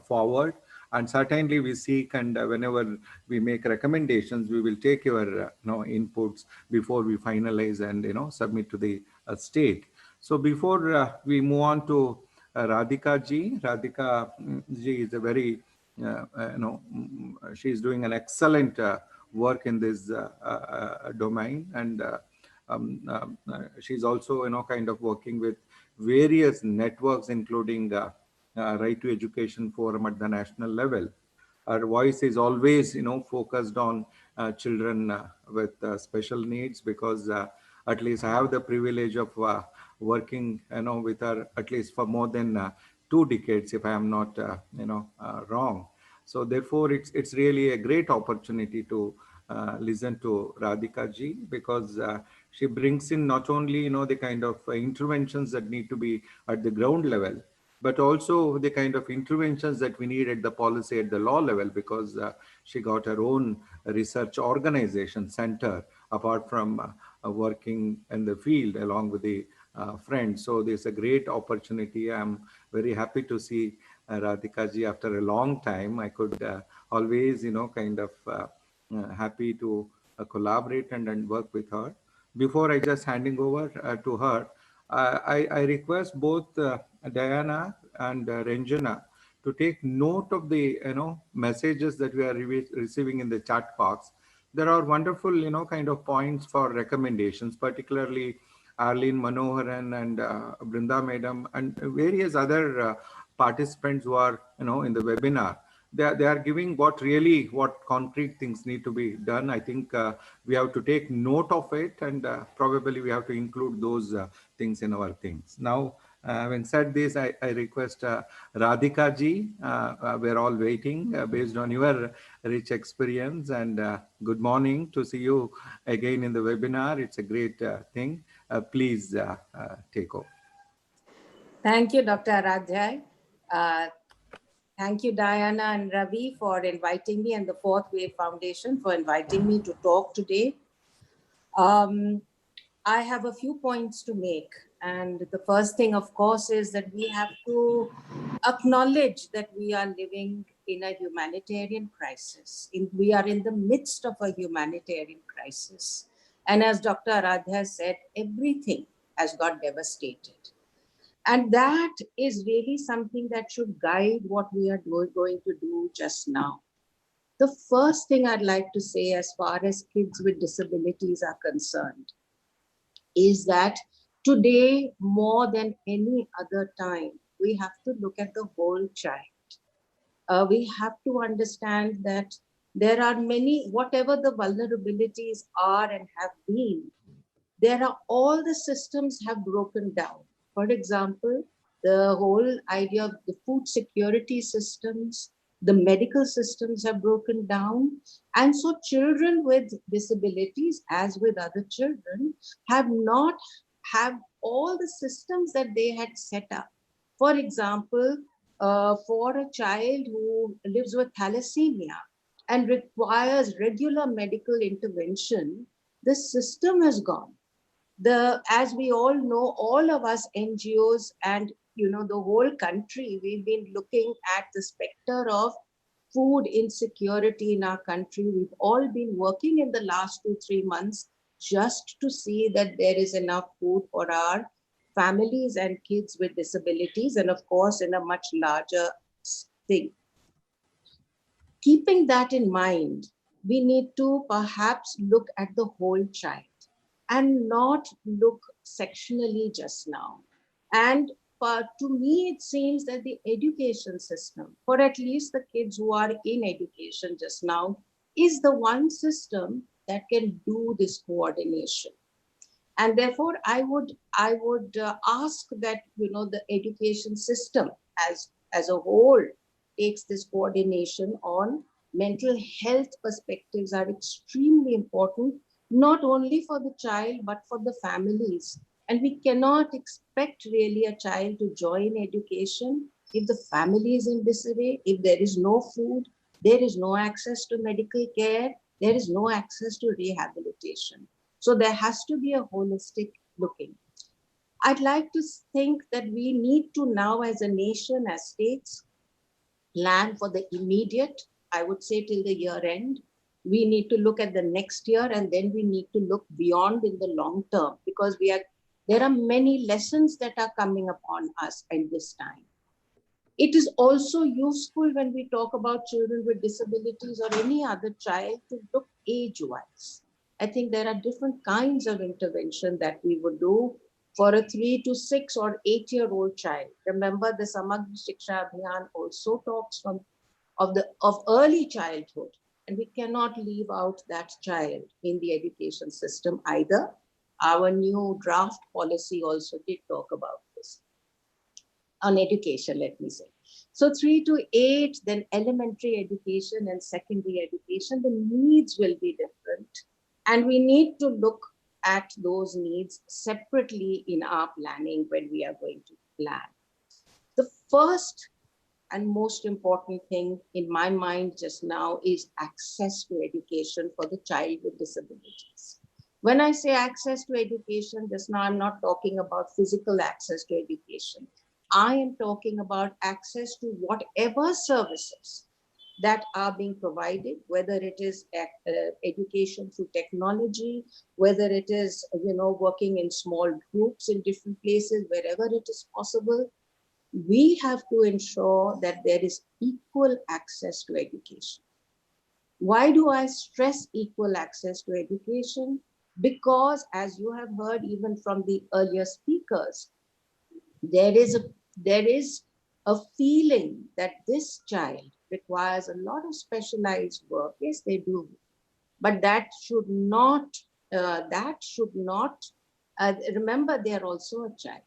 forward. And certainly we seek, and whenever we make recommendations, we will take your inputs before we finalize and submit to the state. So before we move on to Radhika ji, ji is a very she is doing an excellent work in this domain, and she's also kind of working with various networks, including Right to Education Forum at the national level. Our voice is always, focused on children with special needs, because at least I have the privilege of working, with her at least for more than 2 decades, if I am not, wrong. So therefore, it's really a great opportunity to listen to Radhika ji, because she brings in not only, the kind of interventions that need to be at the ground level, but also the kind of interventions that we need at the policy, at the law level, because she got her own research organization center, apart from working in the field along with the friends. So there's a great opportunity. I'm very happy to see Radhika ji after a long time. I could always, kind of happy to collaborate and work with her. Before I just handing over to her, I request both Diana and Ranjana to take note of the messages that we are receiving in the chat box. There are wonderful kind of points for recommendations, particularly Arlene Manoharan and Brinda Madam and various other participants who are in the webinar. They are giving what concrete things need to be done. I think we have to take note of it, and probably we have to include those things in our things. Now, having said this, I request Radhika ji, we're all waiting based on your rich experience, and good morning to see you again in the webinar. It's a great thing. Please take over. Thank you, Dr. Aradhya. Thank you, Diana and Ravi, for inviting me, and the Fourth Wave Foundation for inviting me to talk today. I have a few points to make. And the first thing, of course, is that we have to acknowledge that we are living in a humanitarian crisis. We are in the midst of a humanitarian crisis. And as Dr. Aradhya said, everything has got devastated. And that is really something that should guide what we are going to do just now. The first thing I'd like to say, as far as kids with disabilities are concerned, is that today, more than any other time, we have to look at the whole child. We have to understand that there are many, whatever the vulnerabilities are and have been, all the systems have broken down. For example, the whole idea of the food security systems, The medical systems have broken down. And so children with disabilities, as with other children, have not have all the systems that they had set up. For example, for a child who lives with thalassemia and requires regular medical intervention, the system has gone. As we all know, all of us NGOs and the whole country, we've been looking at the specter of food insecurity in our country. We've all been working in the last 2-3 months just to see that there is enough food for our families and kids with disabilities, and of course in a much larger thing. Keeping that in mind, we need to perhaps look at the whole child and not look sectionally just now. And to me, it seems that the education system, for at least the kids who are in education just now, is the one system that can do this coordination. And therefore, I would ask that the education system as a whole takes this coordination on. Mental health perspectives are extremely important, not only for the child, but for the families. And we cannot expect really a child to join education if the family is in disarray, if there is no food, there is no access to medical care, there is no access to rehabilitation. So there has to be a holistic looking. I'd like to think that we need to now, as a nation, as states, plan for the immediate, I would say till the year end. We need to look at the next year, and then we need to look beyond in the long term, because there are many lessons that are coming upon us at this time. It is also useful when we talk about children with disabilities or any other child to look age-wise. I think there are different kinds of intervention that we would do for a 3 to 6 or 8-year-old child. Remember, the Samagra Shiksha Abhiyan also talks of early childhood, and we cannot leave out that child in the education system either. Our new draft policy also did talk about this on education, let me say. So 3 to 8, then elementary education and secondary education, the needs will be different. And we need to look at those needs separately in our planning when we are going to plan. The first and most important thing in my mind just now is access to education for the child with disabilities. When I say access to education, just now I'm not talking about physical access to education. I am talking about access to whatever services that are being provided, whether it is education through technology, whether it is working in small groups in different places, wherever it is possible. We have to ensure that there is equal access to education. Why do I stress equal access to education? Because, as you have heard even from the earlier speakers, there is a feeling that this child requires a lot of specialized work. Yes, they do, but that should not. Remember, they are also a child,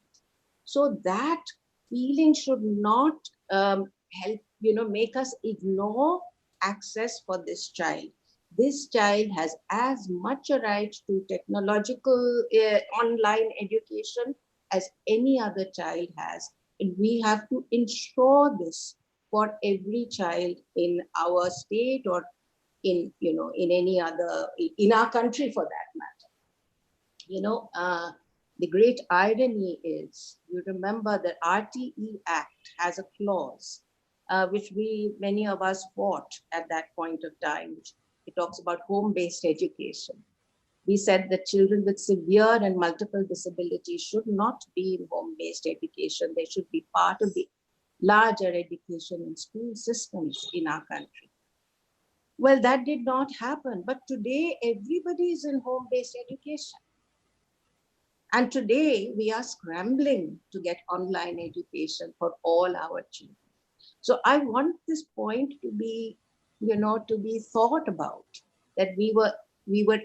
so that feeling should not help make us ignore access for this child. This child has as much a right to technological online education as any other child has. And we have to ensure this for every child in our state or in any other, in our country for that matter. The great irony is, you remember that RTE Act has a clause which many of us fought at that point of time. It talks about home-based education. We said that children with severe and multiple disabilities should not be in home-based education. They should be part of the larger education and school systems in our country. Well, that did not happen, but today everybody is in home-based education. And today we are scrambling to get online education for all our children. So I want this point to be, to be thought about, that we were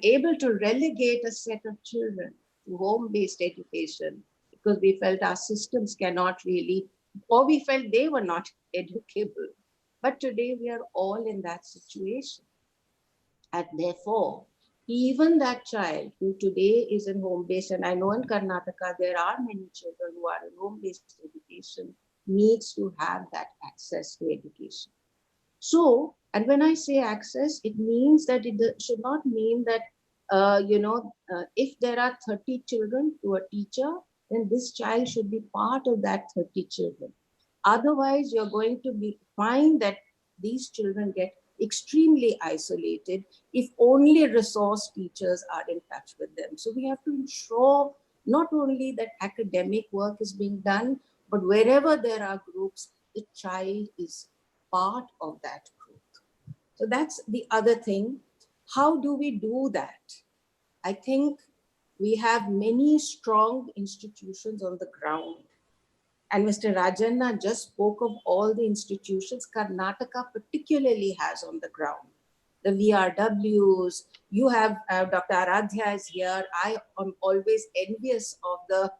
able to relegate a set of children to home-based education because we felt our systems cannot really, or we felt they were not educable. But today we are all in that situation. And therefore, even that child who today is in home-based, and I know in Karnataka, there are many children who are in home-based education, needs to have that access to education. So, and when I say access, it means that it should not mean that, if there are 30 children to a teacher, then this child should be part of that 30 children. Otherwise, you're going to find that these children get extremely isolated if only resource teachers are in touch with them. So we have to ensure not only that academic work is being done, but wherever there are groups, the child is part of that group. So that's the other thing. How do we do that? I think we have many strong institutions on the ground. And Mr. Rajanna just spoke of all the institutions Karnataka particularly has on the ground. The VRWs, you have Dr. Aradhya is here. I am always envious of the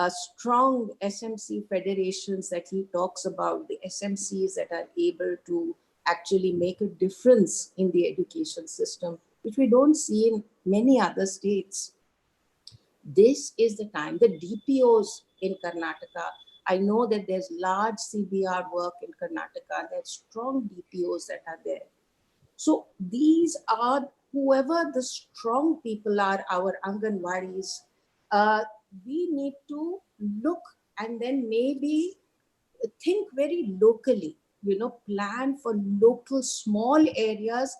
strong SMC federations that he talks about, the SMCs that are able to actually make a difference in the education system, which we don't see in many other states. This is the time, the DPOs in Karnataka, I know that there's large CBR work in Karnataka, there's strong DPOs that are there. So these are whoever the strong people are, our Anganwadis, we need to look and then maybe think very locally, plan for local small areas,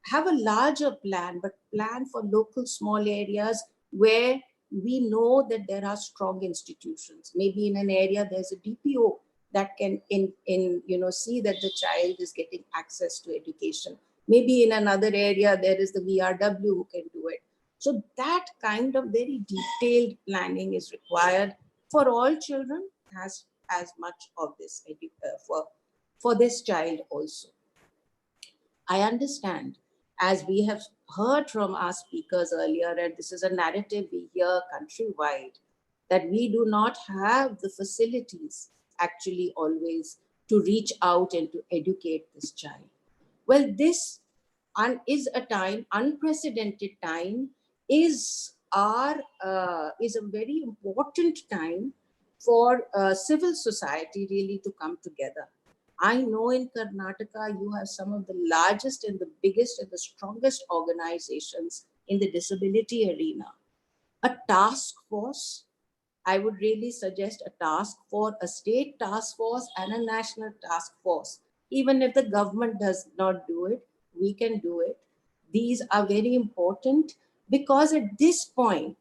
have a larger plan, but plan for local small areas where we know that there are strong institutions. Maybe in an area there's a DPO that can see that the child is getting access to education. Maybe in another area there is the VRW who can do it. So that kind of very detailed planning is required for all children as much of this for this child also. I understand, as we have heard from our speakers earlier, and this is a narrative we hear countrywide, that we do not have the facilities actually always to reach out and to educate this child. Well, this is a time, unprecedented time, is a very important time for civil society really to come together. I know in Karnataka, you have some of the largest and the biggest and the strongest organizations in the disability arena. A task force, I would really suggest a state task force and a national task force. Even if the government does not do it, we can do it. These are very important because at this point,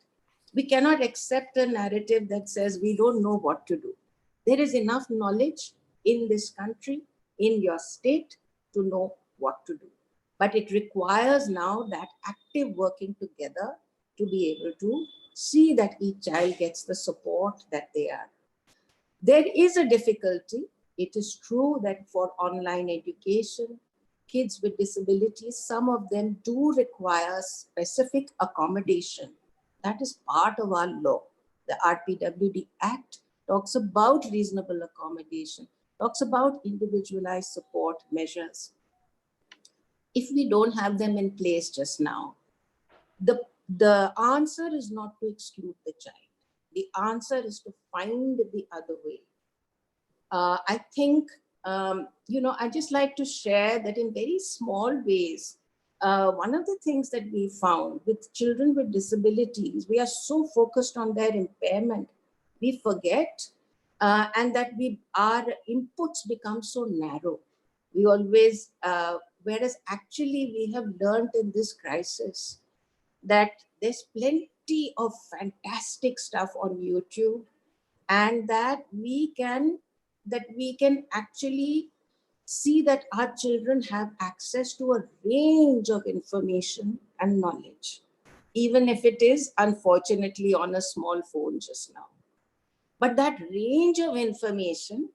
we cannot accept a narrative that says we don't know what to do. There is enough knowledge in this country, in your state, to know what to do. But it requires now that active working together to be able to see that each child gets the support that they are. There is a difficulty. It is true that for online education, kids with disabilities, some of them do require specific accommodation. That is part of our law. The RPWD Act talks about reasonable accommodation, talks about individualized support measures. If we don't have them in place just now, the answer is not to exclude the child. The answer is to find the other way. I think, I just like to share that in very small ways, one of the things that we found with children with disabilities, we are so focused on their impairment, we forget, and that our inputs become so narrow. We always, whereas actually we have learned in this crisis that there's plenty of fantastic stuff on YouTube, and that we can actually see that our children have access to a range of information and knowledge, even if it is unfortunately on a small phone just now. But that range of information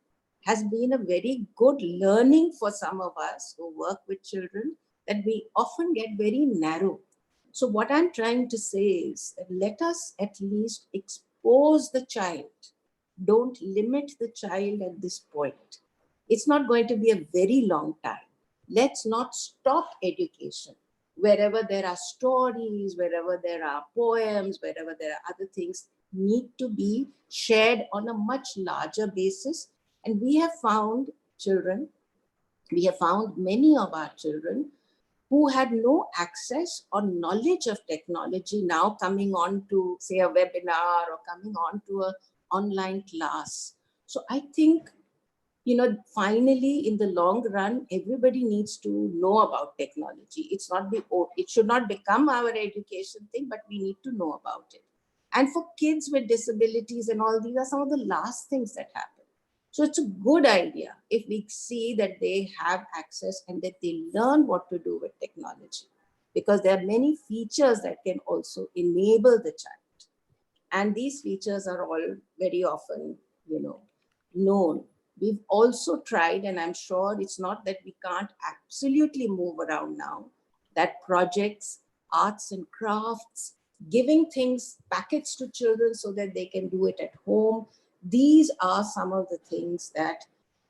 has been a very good learning for some of us who work with children, that we often get very narrow. So what I'm trying to say is that let us at least expose the child. Don't limit the child at this point. It's not going to be a very long time. Let's not stop education. Wherever there are stories, wherever there are poems, wherever there are other things, need to be shared on a much larger basis. And we have found many of our children who had no access or knowledge of technology now coming on to, say, a webinar or coming on to an online class. So I think, finally, in the long run, everybody needs to know about technology. It should not become our education thing, but we need to know about it. And for kids with disabilities and all, these are some of the last things that happen. So it's a good idea if we see that they have access and that they learn what to do with technology, because there are many features that can also enable the child. And these features are all very often, known. We've also tried, and I'm sure it's not that we can't absolutely move around now, that projects, arts and crafts, giving things, packets to children so that they can do it at home. These are some of the things that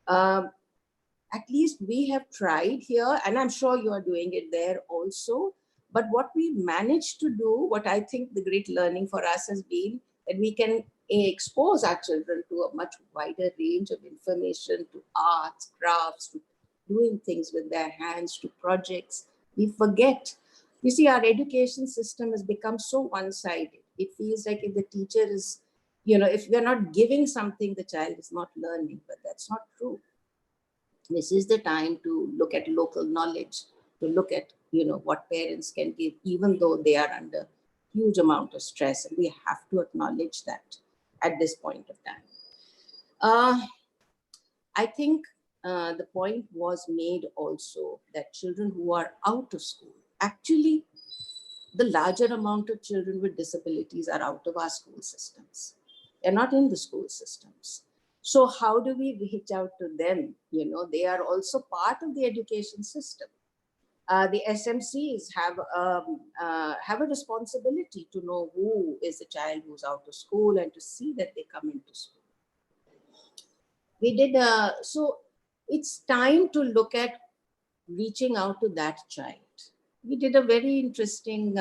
at least we have tried here, and I'm sure you are doing it there also. But what we managed to do, what I think the great learning for us has been, that we can expose our children to a much wider range of information, to arts, crafts, to doing things with their hands, to projects. We forget. You see, our education system has become so one-sided. It feels like if the teacher is, if you're not giving something, the child is not learning, but that's not true. This is the time to look at local knowledge, to look at, what parents can give, even though they are under huge amount of stress. And we have to acknowledge that at this point of time. I think the point was made also that children who are out of school, actually, the larger amount of children with disabilities are out of our school systems. They're not in the school systems. So how do we reach out to them? They are also part of the education system. The SMCs have a responsibility to know who is the child who's out of school and to see that they come into school. So it's time to look at reaching out to that child. We did a very interesting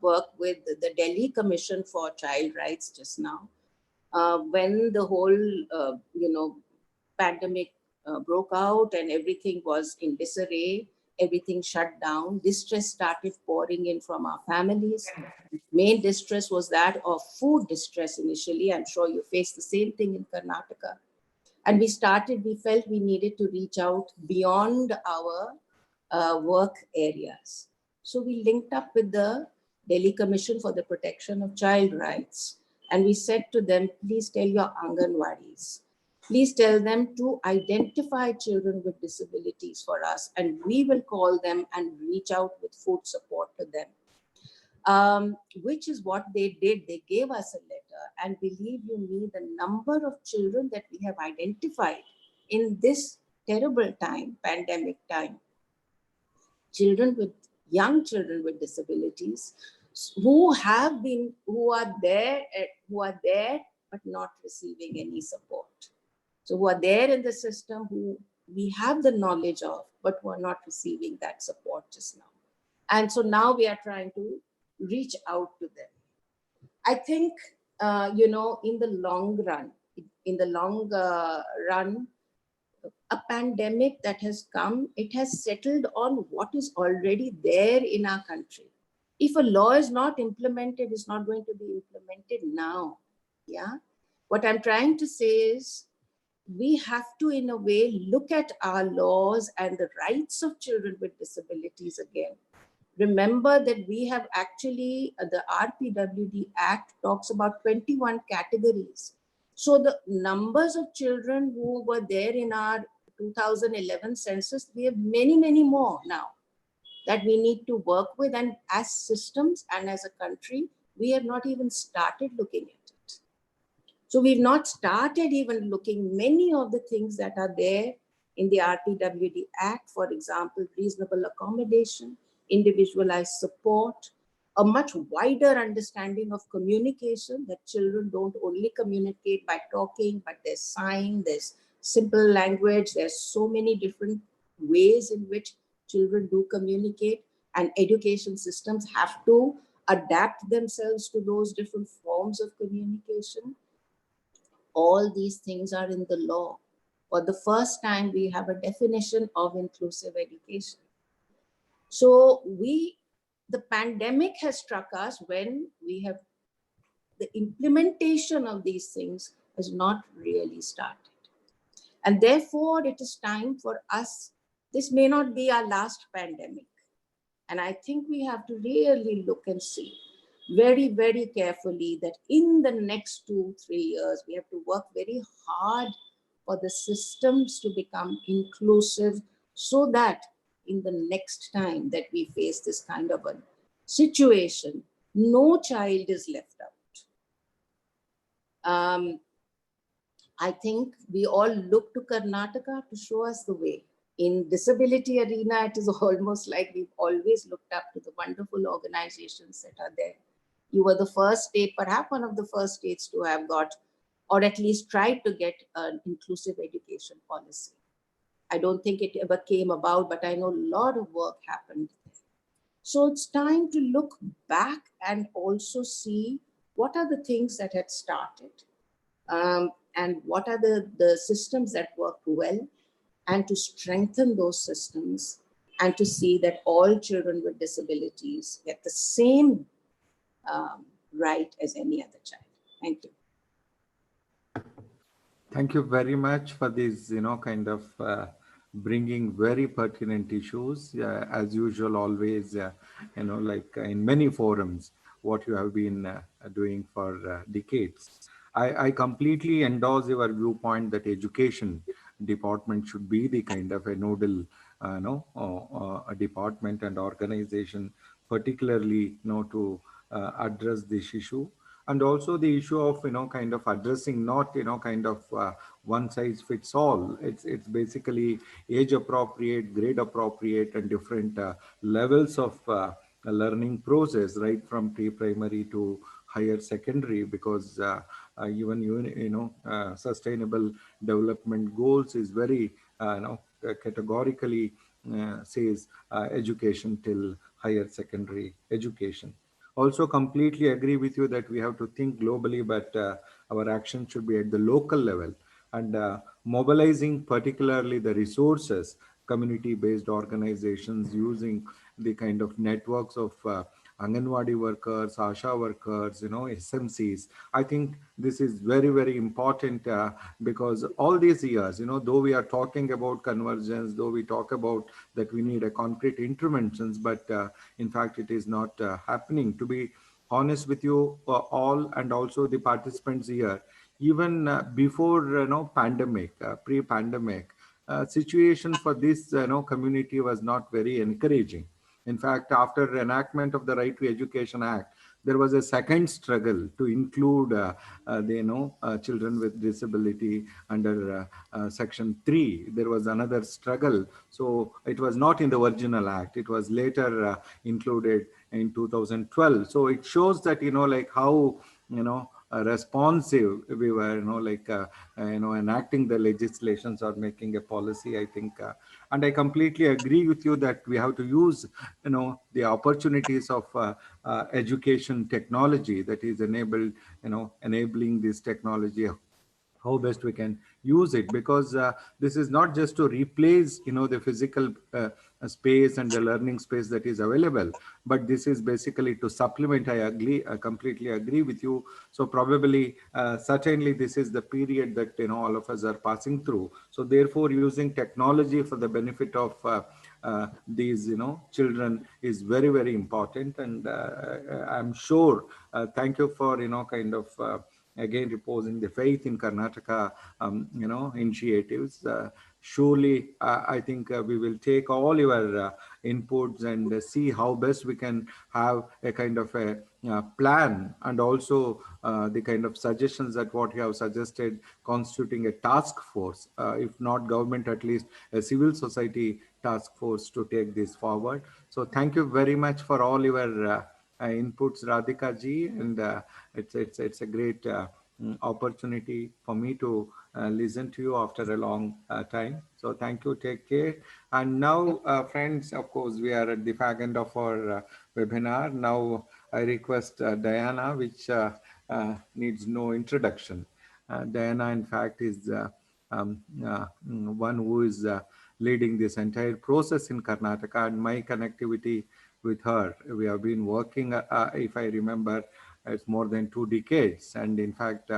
work with the Delhi Commission for Child Rights just now. When the whole, pandemic broke out and everything was in disarray, everything shut down, distress started pouring in from our families. Main distress was that of food distress initially. I'm sure you faced the same thing in Karnataka. And we felt we needed to reach out beyond our work areas. So we linked up with the Delhi Commission for the Protection of Child Rights. And we said to them, please tell your Anganwadis, please tell them to identify children with disabilities for us, and we will call them and reach out with food support to them. Which is what they did. They gave us a letter, and believe you me, the number of children that we have identified in this terrible time, pandemic time, young children with disabilities, who are there, but not receiving any support. So who are there in the system, who we have the knowledge of, but who are not receiving that support just now. And so now we are trying to reach out to them. I think, in the long run, a pandemic that has come, it has settled on what is already there in our country. If a law is not implemented, it's not going to be implemented now. Yeah. What I'm trying to say is, we have to, in a way, look at our laws and the rights of children with disabilities again. Remember that we have actually, the RPWD Act talks about 21 categories. So the numbers of children who were there in our 2011 census, we have many, many more now that we need to work with. And as systems and as a country, we have not even started looking at it. So we've not started even looking many of the things that are there in the RPWD Act, for example, reasonable accommodation, individualized support, a much wider understanding of communication, that children don't only communicate by talking, but there's sign, there's simple language. There's so many different ways in which children do communicate, and education systems have to adapt themselves to those different forms of communication. All these things are in the law. For the first time, we have a definition of inclusive education. So the pandemic has struck us when we have the implementation of these things has not really started. And therefore, it is time for us. This may not be our last pandemic. And I think we have to really look and see very, very carefully that in the next 2-3 years, we have to work very hard for the systems to become inclusive, so that in the next time that we face this kind of a situation, no child is left out. I think we all look to Karnataka to show us the way. In disability arena, it is almost like we've always looked up to the wonderful organizations that are there. You were the first state, perhaps one of the first states to have got, or at least tried to get, an inclusive education policy. I don't think it ever came about, but I know a lot of work happened. So it's time to look back and also see what are the things that had started, and what are the systems that worked well, and to strengthen those systems, and to see that all children with disabilities get the same right as any other child. Thank you. Thank you very much for these, kind of bringing very pertinent issues. As usual, always, like in many forums, what you have been doing for decades. I completely endorse your viewpoint that education department should be the kind of a nodal, a department and organization, particularly, to address this issue. And also the issue of, kind of addressing not, kind of one size fits all. It's basically age appropriate, grade appropriate, and different levels of a learning process, right from pre-primary to higher secondary, because even sustainable development goals is very categorically says education till higher secondary education. Also completely agree with you that we have to think globally, but our action should be at the local level, and mobilizing particularly the resources, community-based organizations using the kind of networks of Anganwadi workers, ASHA workers, SMCs. I think this is very, very important because all these years, though we are talking about convergence, though we talk about that we need a concrete interventions, but in fact, it is not happening. To be honest with you all, and also the participants here, even before pandemic, pre-pandemic, situation for this community was not very encouraging. In fact, after enactment of the Right to Education Act, there was a second struggle to include the children with disability under Section 3. There was another struggle. So it was not in the original act. It was later included in 2012. So it shows that, like how, responsive we were, enacting the legislations or making a policy, I think. And I completely agree with you that we have to use, the opportunities of education technology that is enabling this technology, how best we can use it, because this is not just to replace the physical space and the learning space that is available, but this is basically to supplement. I completely agree with you. So probably certainly this is the period that all of us are passing through. So therefore using technology for the benefit of these children is very, very important. And I'm sure thank you for kind of again reposing the faith in Karnataka initiatives. Surely I think we will take all your inputs and see how best we can have a kind of a plan, and also the kind of suggestions that what you have suggested, constituting a task force, if not government, at least a civil society task force to take this forward. So thank you very much for all your inputs, Radhika ji, and it's a great opportunity for me to listen to you after a long time. So thank you, take care. And now, friends, of course, we are at the fag end of our webinar. Now I request Diana, which needs no introduction. Diana, in fact, is one who is leading this entire process in Karnataka, and my connectivity with her. We have been working, if I remember, it's more than 2 decades. And in fact,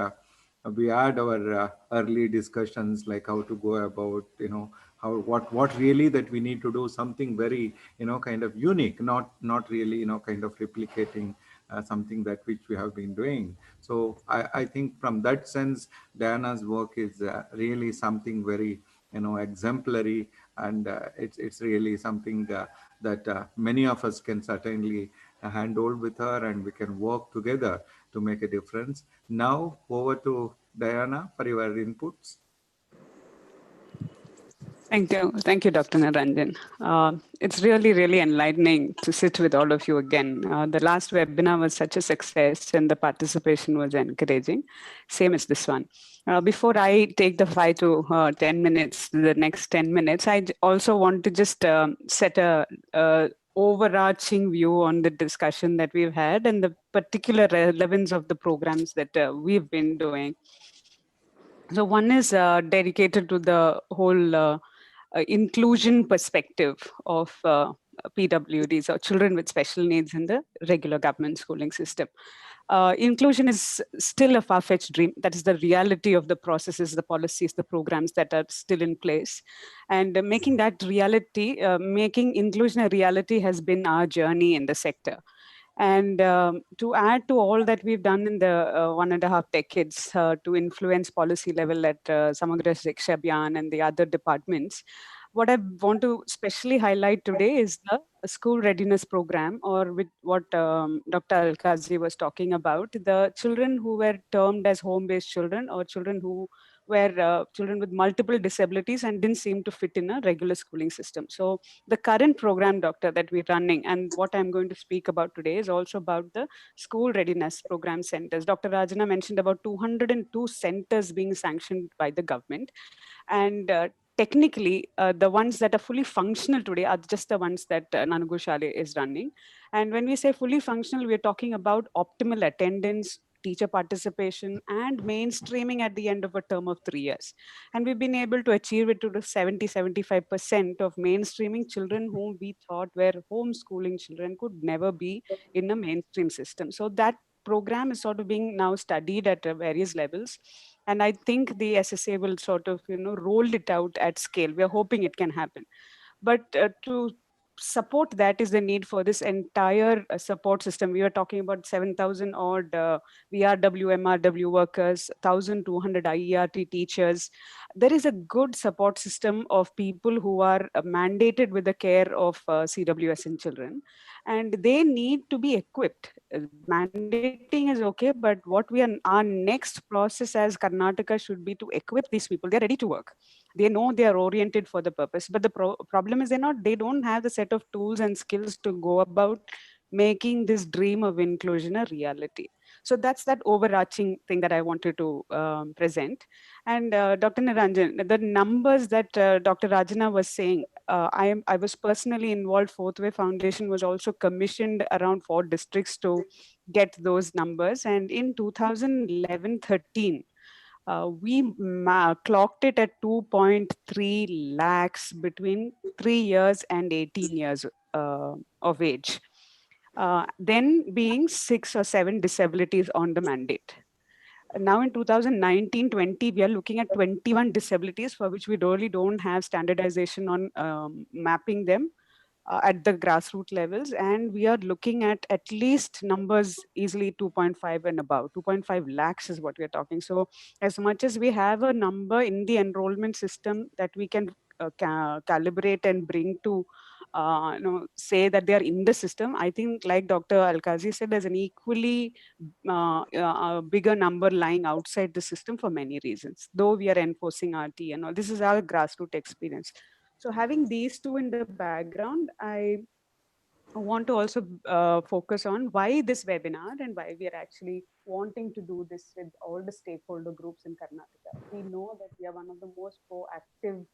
we had our early discussions like how to go about, how what really that we need to do something very, kind of unique, not really, kind of replicating something that which we have been doing. So I think from that sense, Diana's work is really something very, exemplary, and it's really something that many of us can certainly handhold with her, and we can work together to make a difference. Now over to Diana for your inputs. Thank you, Dr. Naranjan. It's really, really enlightening to sit with all of you again. The last webinar was such a success and the participation was encouraging, same as this one. Before I take the 5 to 10 minutes, the next 10 minutes, I also want to just set a overarching view on the discussion that we've had and the particular relevance of the programs that we've been doing. So one is dedicated to the whole inclusion perspective of PWDs or children with special needs in the regular government schooling system. Inclusion is still a far-fetched dream. That is the reality of the processes, the policies, the programs that are still in place. And making that reality, making inclusion a reality has been our journey in the sector. And to add to all that we've done in the 1.5 decades to influence policy level at Samagra Shiksha Abhiyan and the other departments, what I want to specially highlight today is the school readiness program, or with what Dr. Alkazi was talking about, the children who were termed as home-based children, or children who were children with multiple disabilities and didn't seem to fit in a regular schooling system. So the current program, Doctor, that we're running, and what I'm going to speak about today is also about the school readiness program centers. Dr. Rajana mentioned about 202 centers being sanctioned by the government. And technically, the ones that are fully functional today are just the ones that Nanagu Shaale is running. And when we say fully functional, we're talking about optimal attendance, teacher participation, and mainstreaming at the end of a term of 3 years. And we've been able to achieve it to the 70-75% of mainstreaming children whom we thought were homeschooling children could never be in a mainstream system. So that program is sort of being now studied at various levels. And I think the SSA will sort of, roll it out at scale. We're hoping it can happen. But to support that is the need for this entire support system. We were talking about 7,000 odd VRW, MRW workers, 1,200 IERT teachers. There is a good support system of people who are mandated with the care of CWSN children, and they need to be equipped. Mandating is okay, but what our next process as Karnataka should be to equip these people. They're ready to work. They know they are oriented for the purpose, but the problem is they don't have the set of tools and skills to go about making this dream of inclusion a reality. So that's that overarching thing that I wanted to present. And Dr. Naranjan, the numbers that Dr. Rajana was saying, I was personally involved. Fourth Way Foundation was also commissioned around 4 districts to get those numbers. And in 2011-13, we clocked it at 2.3 lakhs between 3 years and 18 years of age. Then being 6 or 7 disabilities on the mandate. Now in 2019-20, we are looking at 21 disabilities for which we really don't have standardization on mapping them at the grassroots levels. And we are looking at least numbers easily 2.5 and above. 2.5 lakhs is what we're talking. So as much as we have a number in the enrollment system that we can calibrate and bring to say that they are in the system, I think like Dr. Alkazi said, there's an equally bigger number lying outside the system for many reasons, though we are enforcing RT and all. This is our grassroots experience. So having these two in the background, I want to also focus on why this webinar and why we are actually wanting to do this with all the stakeholder groups in Karnataka. We know that we are one of the most proactive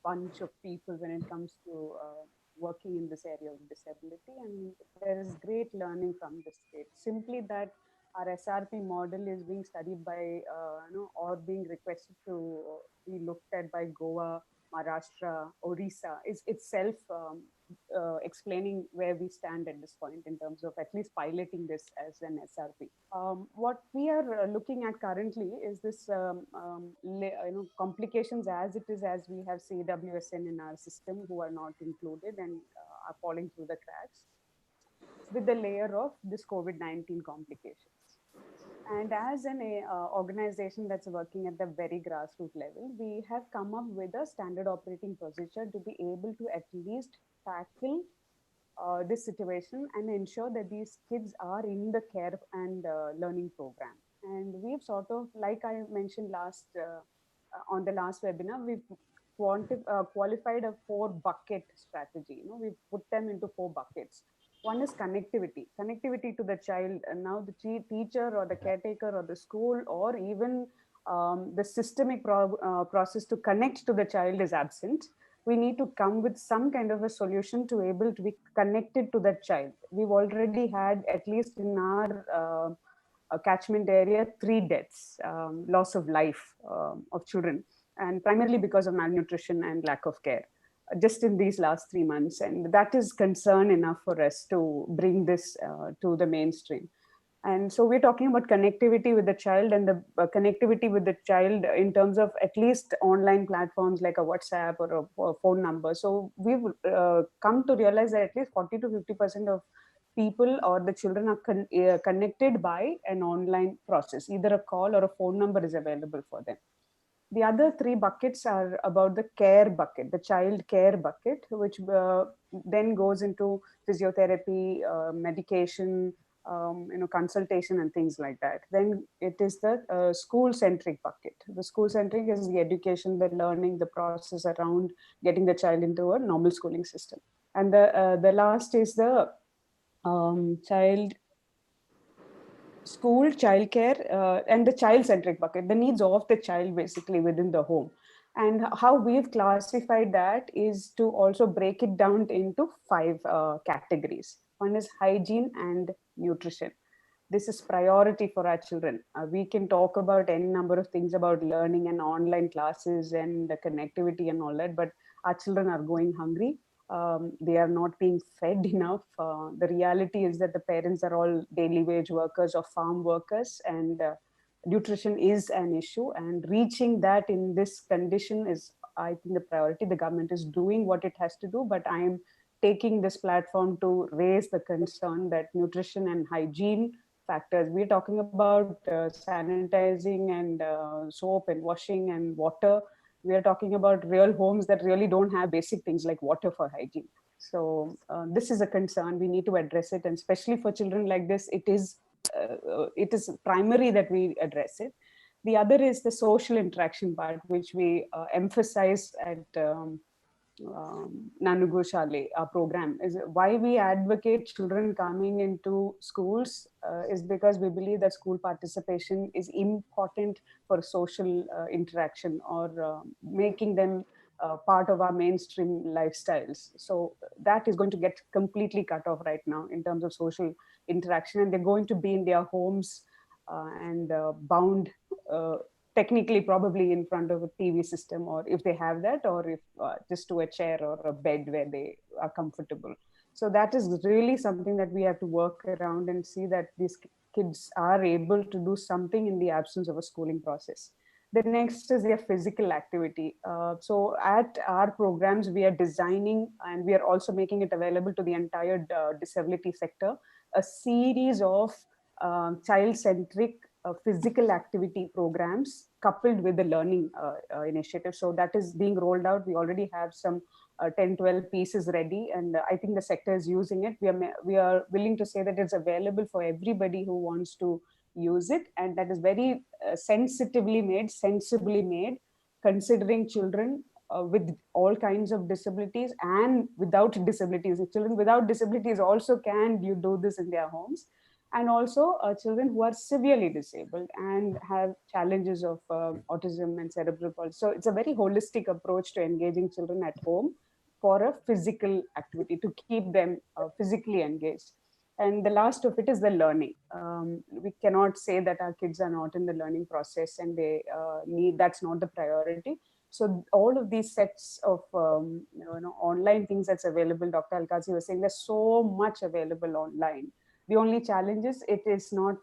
bunch of people when it comes to working in this area of disability, and there is great learning from the state. Simply that our SRP model is being studied by, or being requested to be looked at by Goa, Maharashtra, Orissa is itself explaining where we stand at this point in terms of at least piloting this as an SRP. What we are looking at currently is this complications as it is, as we have CWSN in our system who are not included and are falling through the cracks, with the layer of this COVID-19 complications. And as an organization that's working at the very grassroots level, we have come up with a standard operating procedure to be able to at least tackle this situation and ensure that these kids are in the care and learning program. And we've sort of, like I mentioned on the last webinar, we've qualified a 4-bucket strategy. We've put them into 4 buckets. One is connectivity to the child. And now the teacher or the caretaker or the school or even the systemic process to connect to the child is absent. We need to come with some kind of a solution to able to be connected to that child. We've already had, at least in our catchment area, 3 deaths, loss of life of children, and primarily because of malnutrition and lack of care just in these last 3 months. And that is concern enough for us to bring this to the mainstream. And so we're talking about connectivity with the child, and the connectivity with the child in terms of at least online platforms like a WhatsApp or a phone number. So we've come to realize that at least 40 to 50% of people or the children are connected by an online process. Either a call or a phone number is available for them. The other 3 buckets are about the care bucket, the child care bucket, which then goes into physiotherapy, medication, consultation and things like that. Then it is the school-centric bucket. The school-centric is the education, the learning, the process around getting the child into a normal schooling system. And the last is the school, childcare, and the child-centric bucket, the needs of the child basically within the home. And how we've classified that is to also break it down into 5 categories. One is hygiene and nutrition. This is priority for our children. We can talk about any number of things about learning and online classes and the connectivity and all that, but our children are going hungry. They are not being fed enough. The reality is that the parents are all daily wage workers or farm workers, and nutrition is an issue. And reaching that in this condition is, I think, the priority. The government is doing what it has to do, but I am taking this platform to raise the concern that nutrition and hygiene factors, we're talking about sanitizing and soap and washing and water. We are talking about real homes that really don't have basic things like water for hygiene. So this is a concern. We need to address it, and especially for children like this, it is primary that we address it. The other is the social interaction part, which we emphasize at Nanagu, Shaale, our program. Is why we advocate children coming into schools is because we believe that school participation is important for social interaction or making them part of our mainstream lifestyles. So that is going to get completely cut off right now in terms of social interaction, and they're going to be in their homes and bound technically probably in front of a TV system, or if they have that, or if just to a chair or a bed where they are comfortable. So that is really something that we have to work around and see that these kids are able to do something in the absence of a schooling process. The next is their physical activity. So at our programs, we are designing, and we are also making it available to the entire disability sector, a series of child-centric physical activity programs coupled with the learning initiative. So that is being rolled out. We already have some 10, 12 pieces ready, and I think the sector is using it. We are willing to say that it's available for everybody who wants to use it, and that is very sensitively made, sensibly made, considering children with all kinds of disabilities and without disabilities. Children without disabilities also can you do this in their homes, and also children who are severely disabled and have challenges of autism and cerebral palsy. So it's a very holistic approach to engaging children at home for a physical activity to keep them physically engaged. And the last of it is the learning. We cannot say that our kids are not in the learning process and they that's not the priority. So all of these sets of online things that's available, Dr. Alkazi was saying, there's so much available online. The only challenge is it is not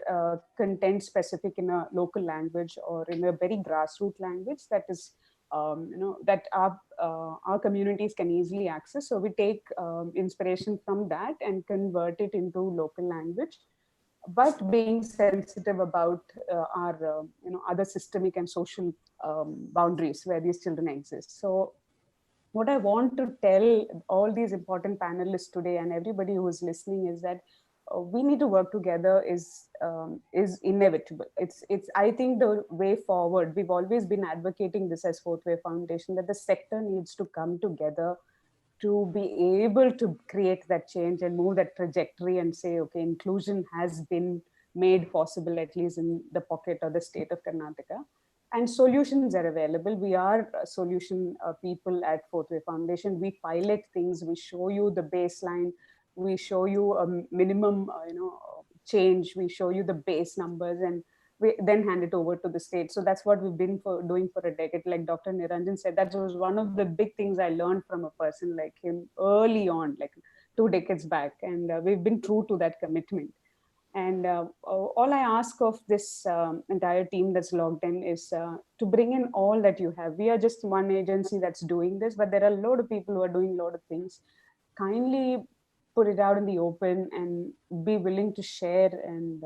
content specific in a local language or in a very grassroots language that is that our communities can easily access. So we take inspiration from that and convert it into local language, but being sensitive about our other systemic and social boundaries where these children exist. So what I want to tell all these important panelists today and everybody who is listening is that we need to work together is inevitable. It's I think the way forward. We've always been advocating this as Fourth Way Foundation, that the sector needs to come together to be able to create that change and move that trajectory and say, okay, inclusion has been made possible, at least in the pocket or the state of Karnataka. And solutions are available. We are solution people at Fourth Way Foundation. We pilot things. We show you the baseline. We show you a minimum, change. We show you the base numbers, and we then hand it over to the state. So that's what we've been doing for a decade. Like Dr. Niranjan said, that was one of the big things I learned from a person like him early on, like 2 decades back. And we've been true to that commitment. And all I ask of this entire team that's logged in is to bring in all that you have. We are just one agency that's doing this, but there are a lot of people who are doing a lot of things. Kindly put it out in the open and be willing to share, and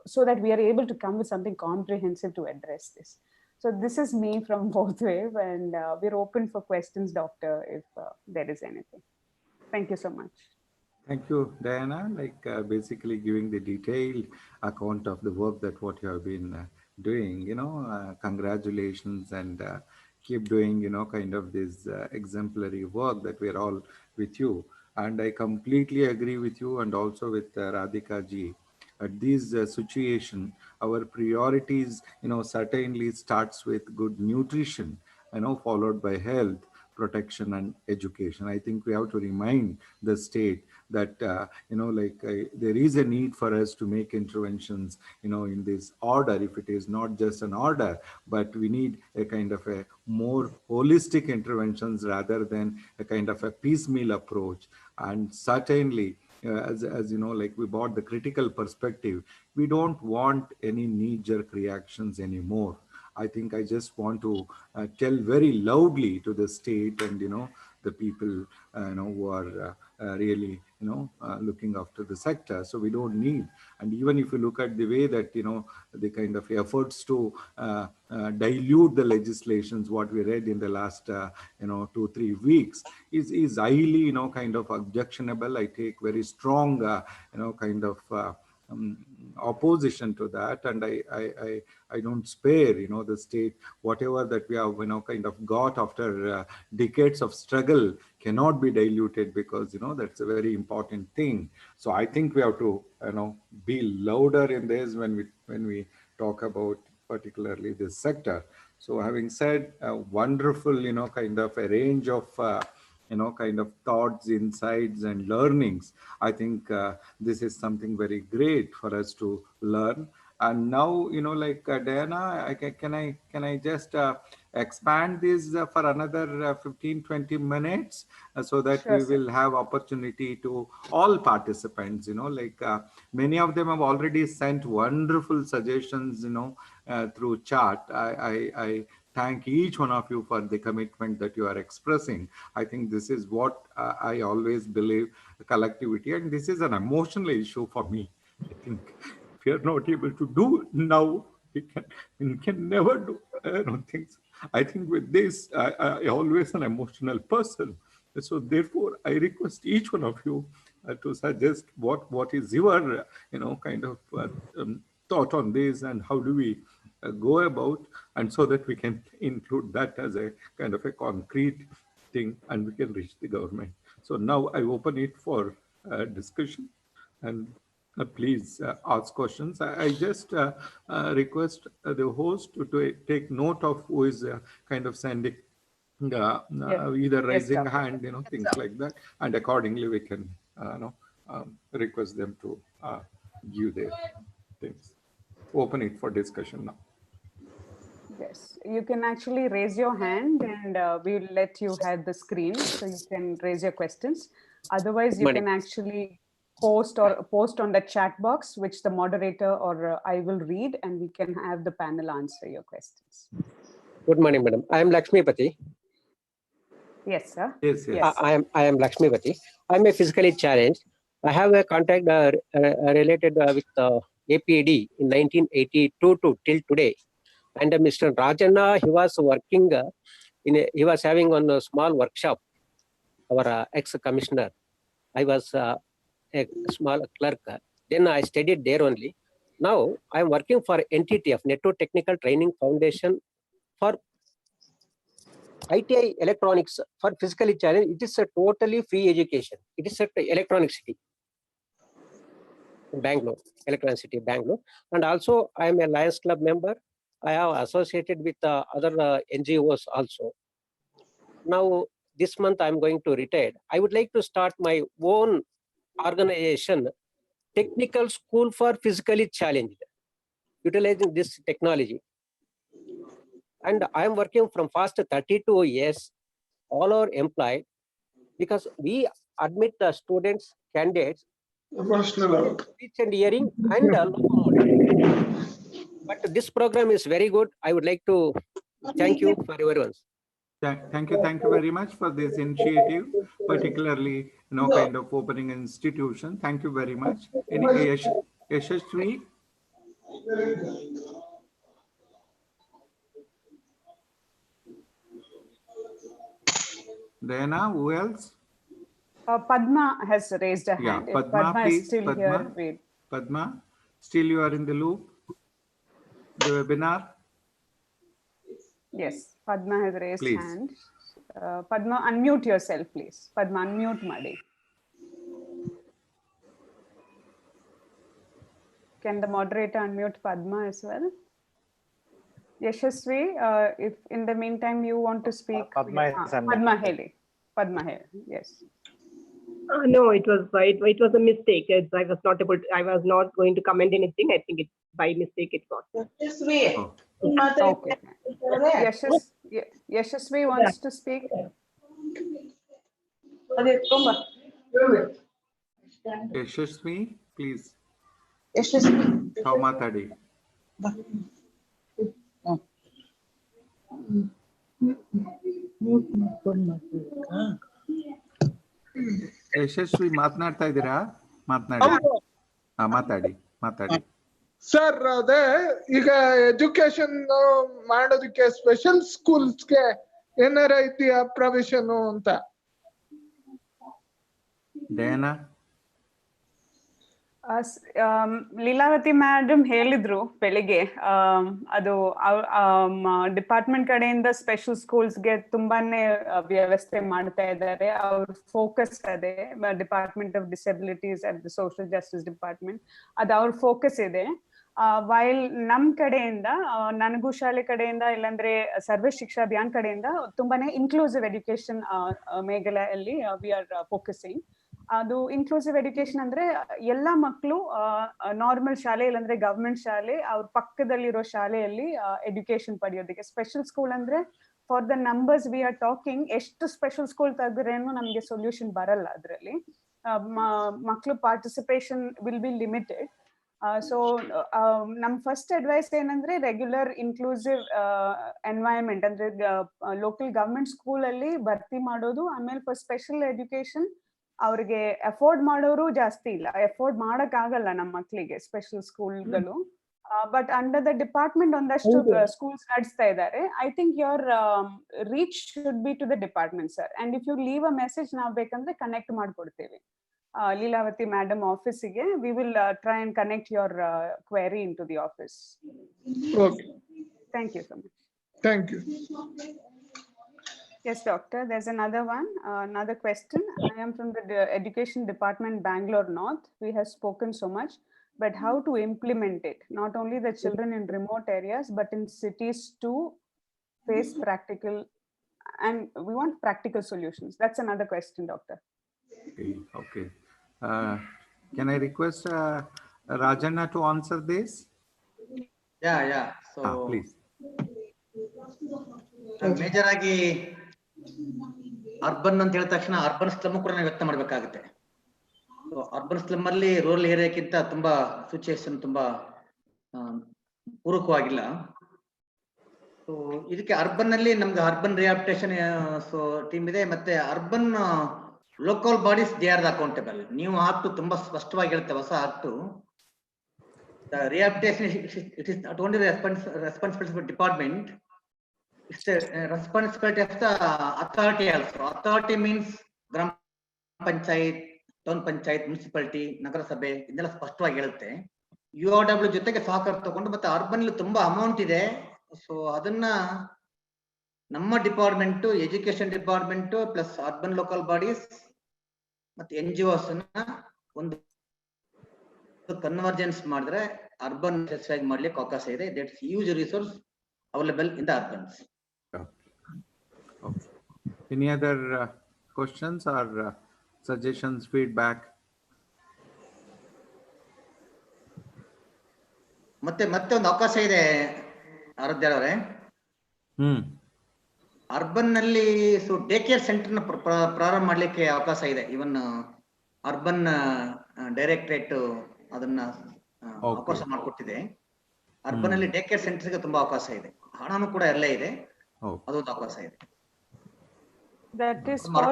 so that we are able to come with something comprehensive to address this. So this is me from Fourth Wave, and we're open for questions, Doctor, if there is anything. Thank you so much. Thank you, Diana. Basically giving the detailed account of the work that what you have been doing. Congratulations, and keep doing kind of this exemplary work that we're all with you. And I completely agree with you, and also with Radhika ji. At this situation, our priorities certainly starts with good nutrition, followed by health, protection, and education. I think we have to remind the state that there is a need for us to make interventions in this order. If it is not just an order, but we need a kind of a more holistic interventions rather than a kind of a piecemeal approach. And certainly as we brought the critical perspective, we don't want any knee-jerk reactions anymore. I think I just want to tell very loudly to the state and the people who are really looking after the sector. So we don't need. And even if you look at the way that the kind of efforts to dilute the legislations, what we read in the last 2-3 weeks is highly kind of objectionable. I take very strong kind of opposition to that, and I don't spare the state. Whatever that we have kind of got after decades of struggle cannot be diluted, because that's a very important thing. So I think we have to be louder in this when we talk about particularly this sector. So having said wonderful kind of a range of kind of thoughts, insights, and learnings. I think this is something very great for us to learn. And now, Diana, can I just expand this for another 15-20 minutes so that Sure, we will have opportunity to all participants, many of them have already sent wonderful suggestions, through chat. I thank each one of you for the commitment that you are expressing. I think this is what I always believe, collectivity, and this is an emotional issue for me. I think if we are not able to do now, we can never do things. I think with this, I always an emotional person. So therefore, I request each one of you to suggest what is your kind of thought on this, and how do we go about, and so that we can include that as a kind of a concrete thing, and we can reach the government. So now I open it for discussion, and please ask questions. I just request the host to take note of who is kind of sending either raising hand, things like that, and accordingly we can request them to give their things. Open it for discussion now. Yes, you can actually raise your hand, and we will let you have the screen so you can raise your questions. Otherwise, you can actually post on the chat box, which the moderator or I will read, and we can have the panel answer your questions. Good morning, madam. I am Lakshmipati. Yes, sir. Yes. I am Lakshmipati. I am a physically challenged. I have a contact related with APD in 1982 to till today. And Mr. Rajanna, he was working he was having on a small workshop. Our ex-commissioner. I was a small clerk. Then I studied there only. Now I am working for NTTF, Network Technical Training Foundation, for ITI electronics for physically challenged. It is a totally free education. It is at Electronic City, Bangalore, Electronic City, Bangalore. And also I am a Lions Club member. I have associated with other NGOs also. Now this month I am going to retire. I would like to start my own organization, Technical School for Physically Challenged, utilizing this technology. And I am working from past 32 years, all are employed, because we admit the students, candidates, speech and hearing and locomotor. But this program is very good. I would like to thank you for everyone's. Thank you very much for this initiative, particularly kind of opening an institution. Thank you very much. Any Yashasvi? Diana, who else? Padma has raised a hand. Yeah, If Padma, please. is still here. Wait. Padma, still you are in the loop? The webinar? Yes, Padma has raised Please. hand. Padma, unmute yourself, please. Padma, unmute Madi. Can the moderator unmute Padma as well? Yashasvi, if in the meantime you want to speak. Padma is Padma Hele. Padma Hele, yes. No, it was a mistake. I was not able to, I was not going to comment anything. I think it by mistake it got. Okay. Yashasvi wants to speak. Yashasvi, please. Yashasvi. How matadi? ಯಶಸ್ವಿ ಮಾತನಾಡ್ತಾ ಇದ್ದೀರಾ? ಮಾತಾಡಿ. Sir, ಅದೇ ಈಗ education ಮಾಡೋದಕ್ಕೆ special ಸ್ಕೂಲ್ಸ್ಗೆ ಏನಾರ ಇದೆಯಾ provision ಅಂತ? Diana? Leelavathi madam ಹೇಳಿದ್ರು ಬೆಳಿಗ್ಗೆ, ಅದು ಡಿಪಾರ್ಟ್ಮೆಂಟ್ ಕಡೆಯಿಂದ ಸ್ಪೆಷಲ್ ಸ್ಕೂಲ್ಸ್ಗೆ ತುಂಬಾನೇ ವ್ಯವಸ್ಥೆ ಮಾಡ್ತಾ ಇದ್ದಾರೆ. ಅವ್ರ ಫೋಕಸ್ ಅದೇ, department of disabilities at the social justice department, ಅದು ಅವ್ರ ಫೋಕಸ್ ಇದೆ. ವೈಲ್ ನಮ್ ಕಡೆಯಿಂದ, ನನಗೂ ಶಾಲೆ ಕಡೆಯಿಂದ, ಇಲ್ಲಾಂದ್ರೆ ಸರ್ವ ಶಿಕ್ಷಾ ಅಭಿಯಾನ್ ಕಡೆಯಿಂದ ತುಂಬಾನೇ ಇನ್ಕ್ಲೂಸಿವ್ ಎಜುಕೇಶನ್ ಮೇಘಲೆಯಲ್ಲಿ ವಿ ಆರ್ ಫೋಕಸಿಂಗ್. ಅದು ಇನ್ಕ್ಲೂಸಿವ್ ಎಜುಕೇಶನ್ ಅಂದ್ರೆ ಎಲ್ಲಾ ಮಕ್ಕಳು ನಾರ್ಮಲ್ ಶಾಲೆ ಇಲ್ಲಾಂದ್ರೆ ಗವರ್ಮೆಂಟ್ ಶಾಲೆ ಅವ್ರ ಪಕ್ಕದಲ್ಲಿರೋ ಶಾಲೆಯಲ್ಲಿ ಎಜುಕೇಶನ್ ಪಡೆಯೋದಕ್ಕೆ. ಸ್ಪೆಷಲ್ ಸ್ಕೂಲ್ ಅಂದ್ರೆ for the numbers we are talking, ಎಷ್ಟು ಸ್ಪೆಷಲ್ ಸ್ಕೂಲ್ ತೆಗೆದ್ರೇನು ನಮ್ಗೆ ಸೊಲ್ಯೂಷನ್ ಬರಲ್ಲ. ಅದರಲ್ಲಿ ಮಕ್ಕಳು participation will be limited. So ನಮ್ ಫಸ್ಟ್ ಅಡ್ವೈಸ್ ಏನಂದ್ರೆ ರೆಗ್ಯುಲರ್ ಇನ್ಕ್ಲೂಸಿವ್ ಎನ್ವೈರನ್ಮೆಂಟ್ ಅಂದ್ರೆ ಲೋಕಲ್ ಗವರ್ಮೆಂಟ್ ಸ್ಕೂಲ್ ಅಲ್ಲಿ ಭರ್ತಿ ಮಾಡೋದು. ಆಮೇಲೆ ಫಾರ್ ಸ್ಪೆಷಲ್ ಎಜುಕೇಶನ್ ಅವ್ರಿಗೆ ಅಫೋರ್ಡ್ ಮಾಡೋರು ಜಾಸ್ತಿ ಇಲ್ಲ, ಅಫೋರ್ಡ್ ಮಾಡಕ್ ಆಗಲ್ಲ ನಮ್ಮ ಮಕ್ಕಳಿಗೆ ಸ್ಪೆಷಲ್ ಸ್ಕೂಲ್ಗಳು. ಬಟ್ ಅಂಡರ್ ದ ಡಿಪಾರ್ಟ್ಮೆಂಟ್ ಒಂದಷ್ಟು ಸ್ಕೂಲ್ಸ್ ನಡೆಸ್ತಾ ಇದ್ದಾರೆ. I think your reach should be to the department sir. And if you leave a message ನಾವ್ ಬೇಕಂದ್ರೆ ಕನೆಕ್ಟ್ ಮಾಡ್ಕೊಡ್ತೀವಿ ಲೀಲಾವತಿ ಮೇಡಮ್ ಆಫೀಸಿಗೆ. We will try and connect your query into the office. Thank you so much. Thank you. Yes, doctor. There's another one, another question. I am from the Education Department, Bangalore North. We have spoken so much, but how to implement it? Not only the children in remote areas, but in cities too face practical, and we want practical solutions. That's another question, doctor. Okay. Can I request Rajana to answer this? Yeah. So Please. Major ಆಗಿ urban ಅಂತ ಹೇಳಿದ ತಕ್ಷಣ urban slum ಕೂಡ ನಾವು ವ್ಯಕ್ತ ಮಾಡಬೇಕಾಗುತ್ತೆ. Urban slum ಅಲ್ಲಿ rural ಏರಿಯಾಕ್ಕಿಂತ ತುಂಬಾ ಸಿಚುಯೇಷನ್ ತುಂಬಾ ಪೂರಕವಾಗಿಲ್ಲ. ಸೊ ಇದಕ್ಕೆ ಅರ್ಬನ್ ಅಲ್ಲಿ ನಮ್ಗೆ ಅರ್ಬನ್ ರಿಹಾಬಿಲಿಟೇಷನ್ ಸೊ ಟೀಮ್ ಇದೆ, ಮತ್ತೆ urban local bodies they are the accountable. ನೀವು ಆಕ್ಟ್ ತುಂಬಾ ಸ್ಪಷ್ಟವಾಗಿ ಹೇಳ್ತೇವೆ, ಹೊಸ act rehabilitation it is not only responsibility of department, it's the responsibility of the authority also. Authority means gram panchayat, town panchayat, municipality, ನಗರ ಸಭೆ ಇದೆಲ್ಲ ಸ್ಪಷ್ಟವಾಗಿ ಹೇಳುತ್ತೆ. URW ಜೊತೆಗೆ ಸಹಕಾರ ತಗೊಂಡು, ಮತ್ತೆ ಅರ್ಬನ್ ಅಲ್ಲಿ ತುಂಬಾ ಅಮೌಂಟ್ ಇದೆ. ಸೊ ಅದನ್ನ ನಮ್ಮ department, education department plus urban local bodies ಮತ್ತೆ NGOs ಒಂದು ಕನ್ವರ್ಜೆನ್ಸ್ ಮಾಡಿದ್ರೆ ಅರ್ಬನ್ ಸೆಸ್ಸಾಗಿ ಮಾಡ್ಲಿಕ್ಕೆ ಅವಕಾಶ ಇದೆ. That's huge resource available in the urbans. Okay. Any other questions or suggestions, feedback? ಮತ್ತೆ ಒಂದು ಅವಕಾಶ ಇದೆ ಆರಾಧ್ಯ ಅವರೇ. ಅರ್ಬನ್ ನಲ್ಲಿ ಸೊ ಡೇ ಕೇರ್ ಸೆಂಟರ್ ನ ಪ್ರಾರಂಭ ಮಾಡ್ಲಿಕ್ಕೆ ಅವಕಾಶ ಇದೆ. ಇವನ್ ಅರ್ಬನ್ ಡೈರೆಕ್ಟರೇಟ್ ಅದನ್ನ ಅವಕಾಶ ಮಾಡಿಕೊಟ್ಟಿದೆ. ಅರ್ಬನ್ ಅಲ್ಲಿ ಡೇ ಕೇರ್ ಸೆಂಟರ್ ಗೆ ತುಂಬಾ ಅವಕಾಶ ಇದೆ, ಹಣನೂ ಕೂಡ ಎಲ್ಲೇ ಇದೆ, ಅದೊಂದು ಅವಕಾಶ ಇದೆ. That is for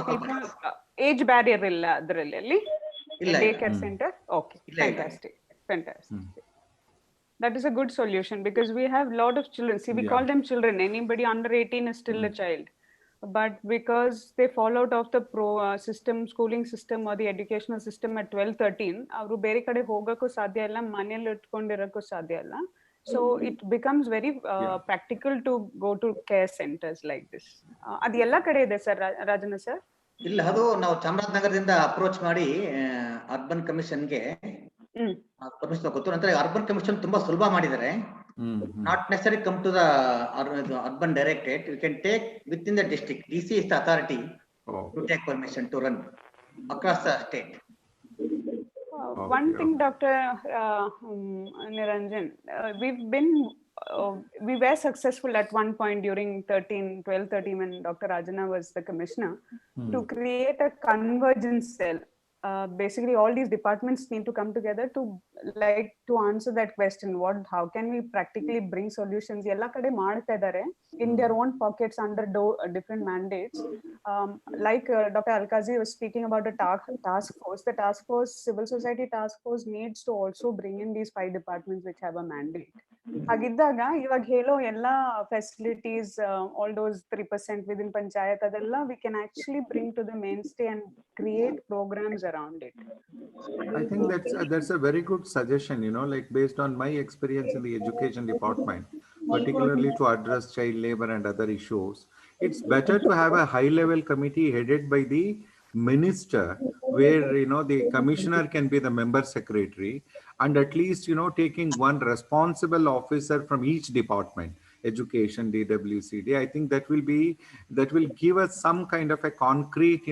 people, age barrier ಇಲ್ಲ ಅದರಲ್ಲಿ day care centre. Okay, fantastic. That is a good solution because we have a lot of children. See, we call them children. Anybody under 18 is still a child. But because they fall out of the schooling system or the educational system at 12-13, ಅವರು ಬೇರೆ ಕಡೆ ಹೋಗಕ್ಕೂ ಸಾಧ್ಯ ಇಲ್ಲ, ಮನೆಯಲ್ಲಿ ಇಟ್ಕೊಂಡಿರಕ್ಕೂ ಸಾಧ್ಯ ಇಲ್ಲ. So it becomes very practical to go to care centers like this. ಅದು ಎಲ್ಲ ಕಡೆ ಇದೆ ಸರ್, ರಾಜನ ಸರ್? ಇಲ್ಲ, ಅದು ನಾವು ಚಾಮರಾಜನಗರದಿಂದ ಅಪ್ರೋಚ್ ಮಾಡಿ ಅರ್ಬನ್ ಕಮಿಷನ್ಗೆ ಪರ್ಮಿಷನ್ ಕೊಟ್ಟು, ನಂತರ ಅರ್ಬನ್ ಕಮಿಷನ್ ತುಂಬಾ ಸುಲಭ ಮಾಡಿದ್ದಾರೆ. Not necessary come to the urban directorate, you can take within the district. DC is the authority to take permission to run across the state. One thing, Dr. Niranjan, we were successful at one point during 12-13 when Dr. Rajana was the commissioner to create a convergence cell. Basically all these departments need to come together to answer that question, how can we practically bring solutions. Ella kade ಮಾಡ್ತಾ ಇದ್ದಾರೆ in their own pockets under different mandates. Like Dr. Alkazi was speaking about a task force. The task force, civil society task force, needs to also bring in these 5 departments which have a mandate. ಹಾಗಿದ್ದಾಗ ಇವಾಗ ಹೇಳೋ ಎಲ್ಲ facilities, all those 3% within panchayat, adella we can actually bring to the mainstay and create programs around it. I think that's a very good suggestion, like based on my experience in the education department, particularly to address child labor and other issues, it's better to have a high level committee headed by the minister, where the commissioner can be the member secretary, and at least taking one responsible officer from each department, education, DWCD. I think that will give us some kind of a concrete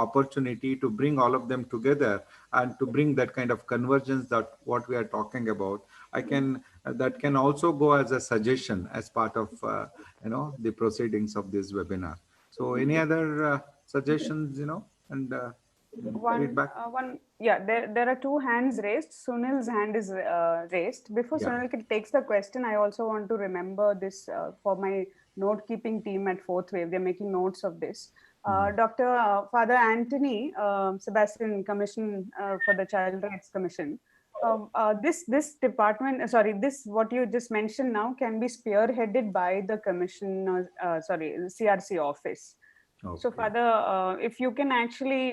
opportunity to bring all of them together and to bring that kind of convergence that what we are talking about. That can also go as a suggestion as part of the proceedings of this webinar. So any other suggestions and feedback? There are 2 hands raised. Sunil's hand is raised. Before Sunil takes the question, I also want to remember this for my note keeping team at 4th Wave. They're making notes of this. Dr. Father Anthony Sebastian, Commission for the Child Rights Commission. This department, this what you just mentioned now can be spearheaded by the commission, CRC office. Okay. So Father, if you can actually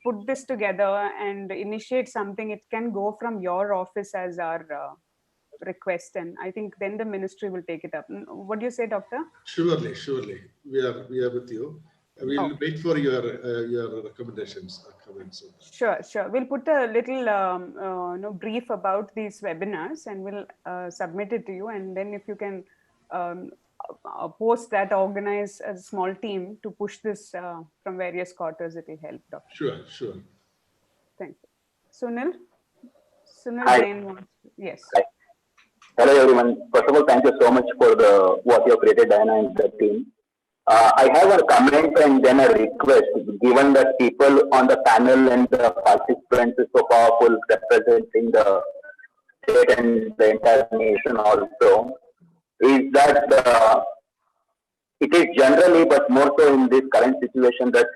put this together and initiate something, it can go from your office as our request, and I think then the ministry will take it up. What do you say, Doctor? Surely, surely. We are with you. We'll wait for your recommendations or comments. Sure, sure. We'll put a little brief about these webinars and we'll submit it to you. And then if you can post that, organize a small team to push this from various quarters, it will help, Doctor. Sure, sure. Thank you. Sunil? Sunil Hi. Jain wants, yes. Hi. Hello everyone. First of all, thank you so much for what you have created, Diana and the team. I have a comment and then a request, given that people on the panel and the participants is so powerful, representing the state and the entire nation also, is that it is generally, but more so in this current situation, that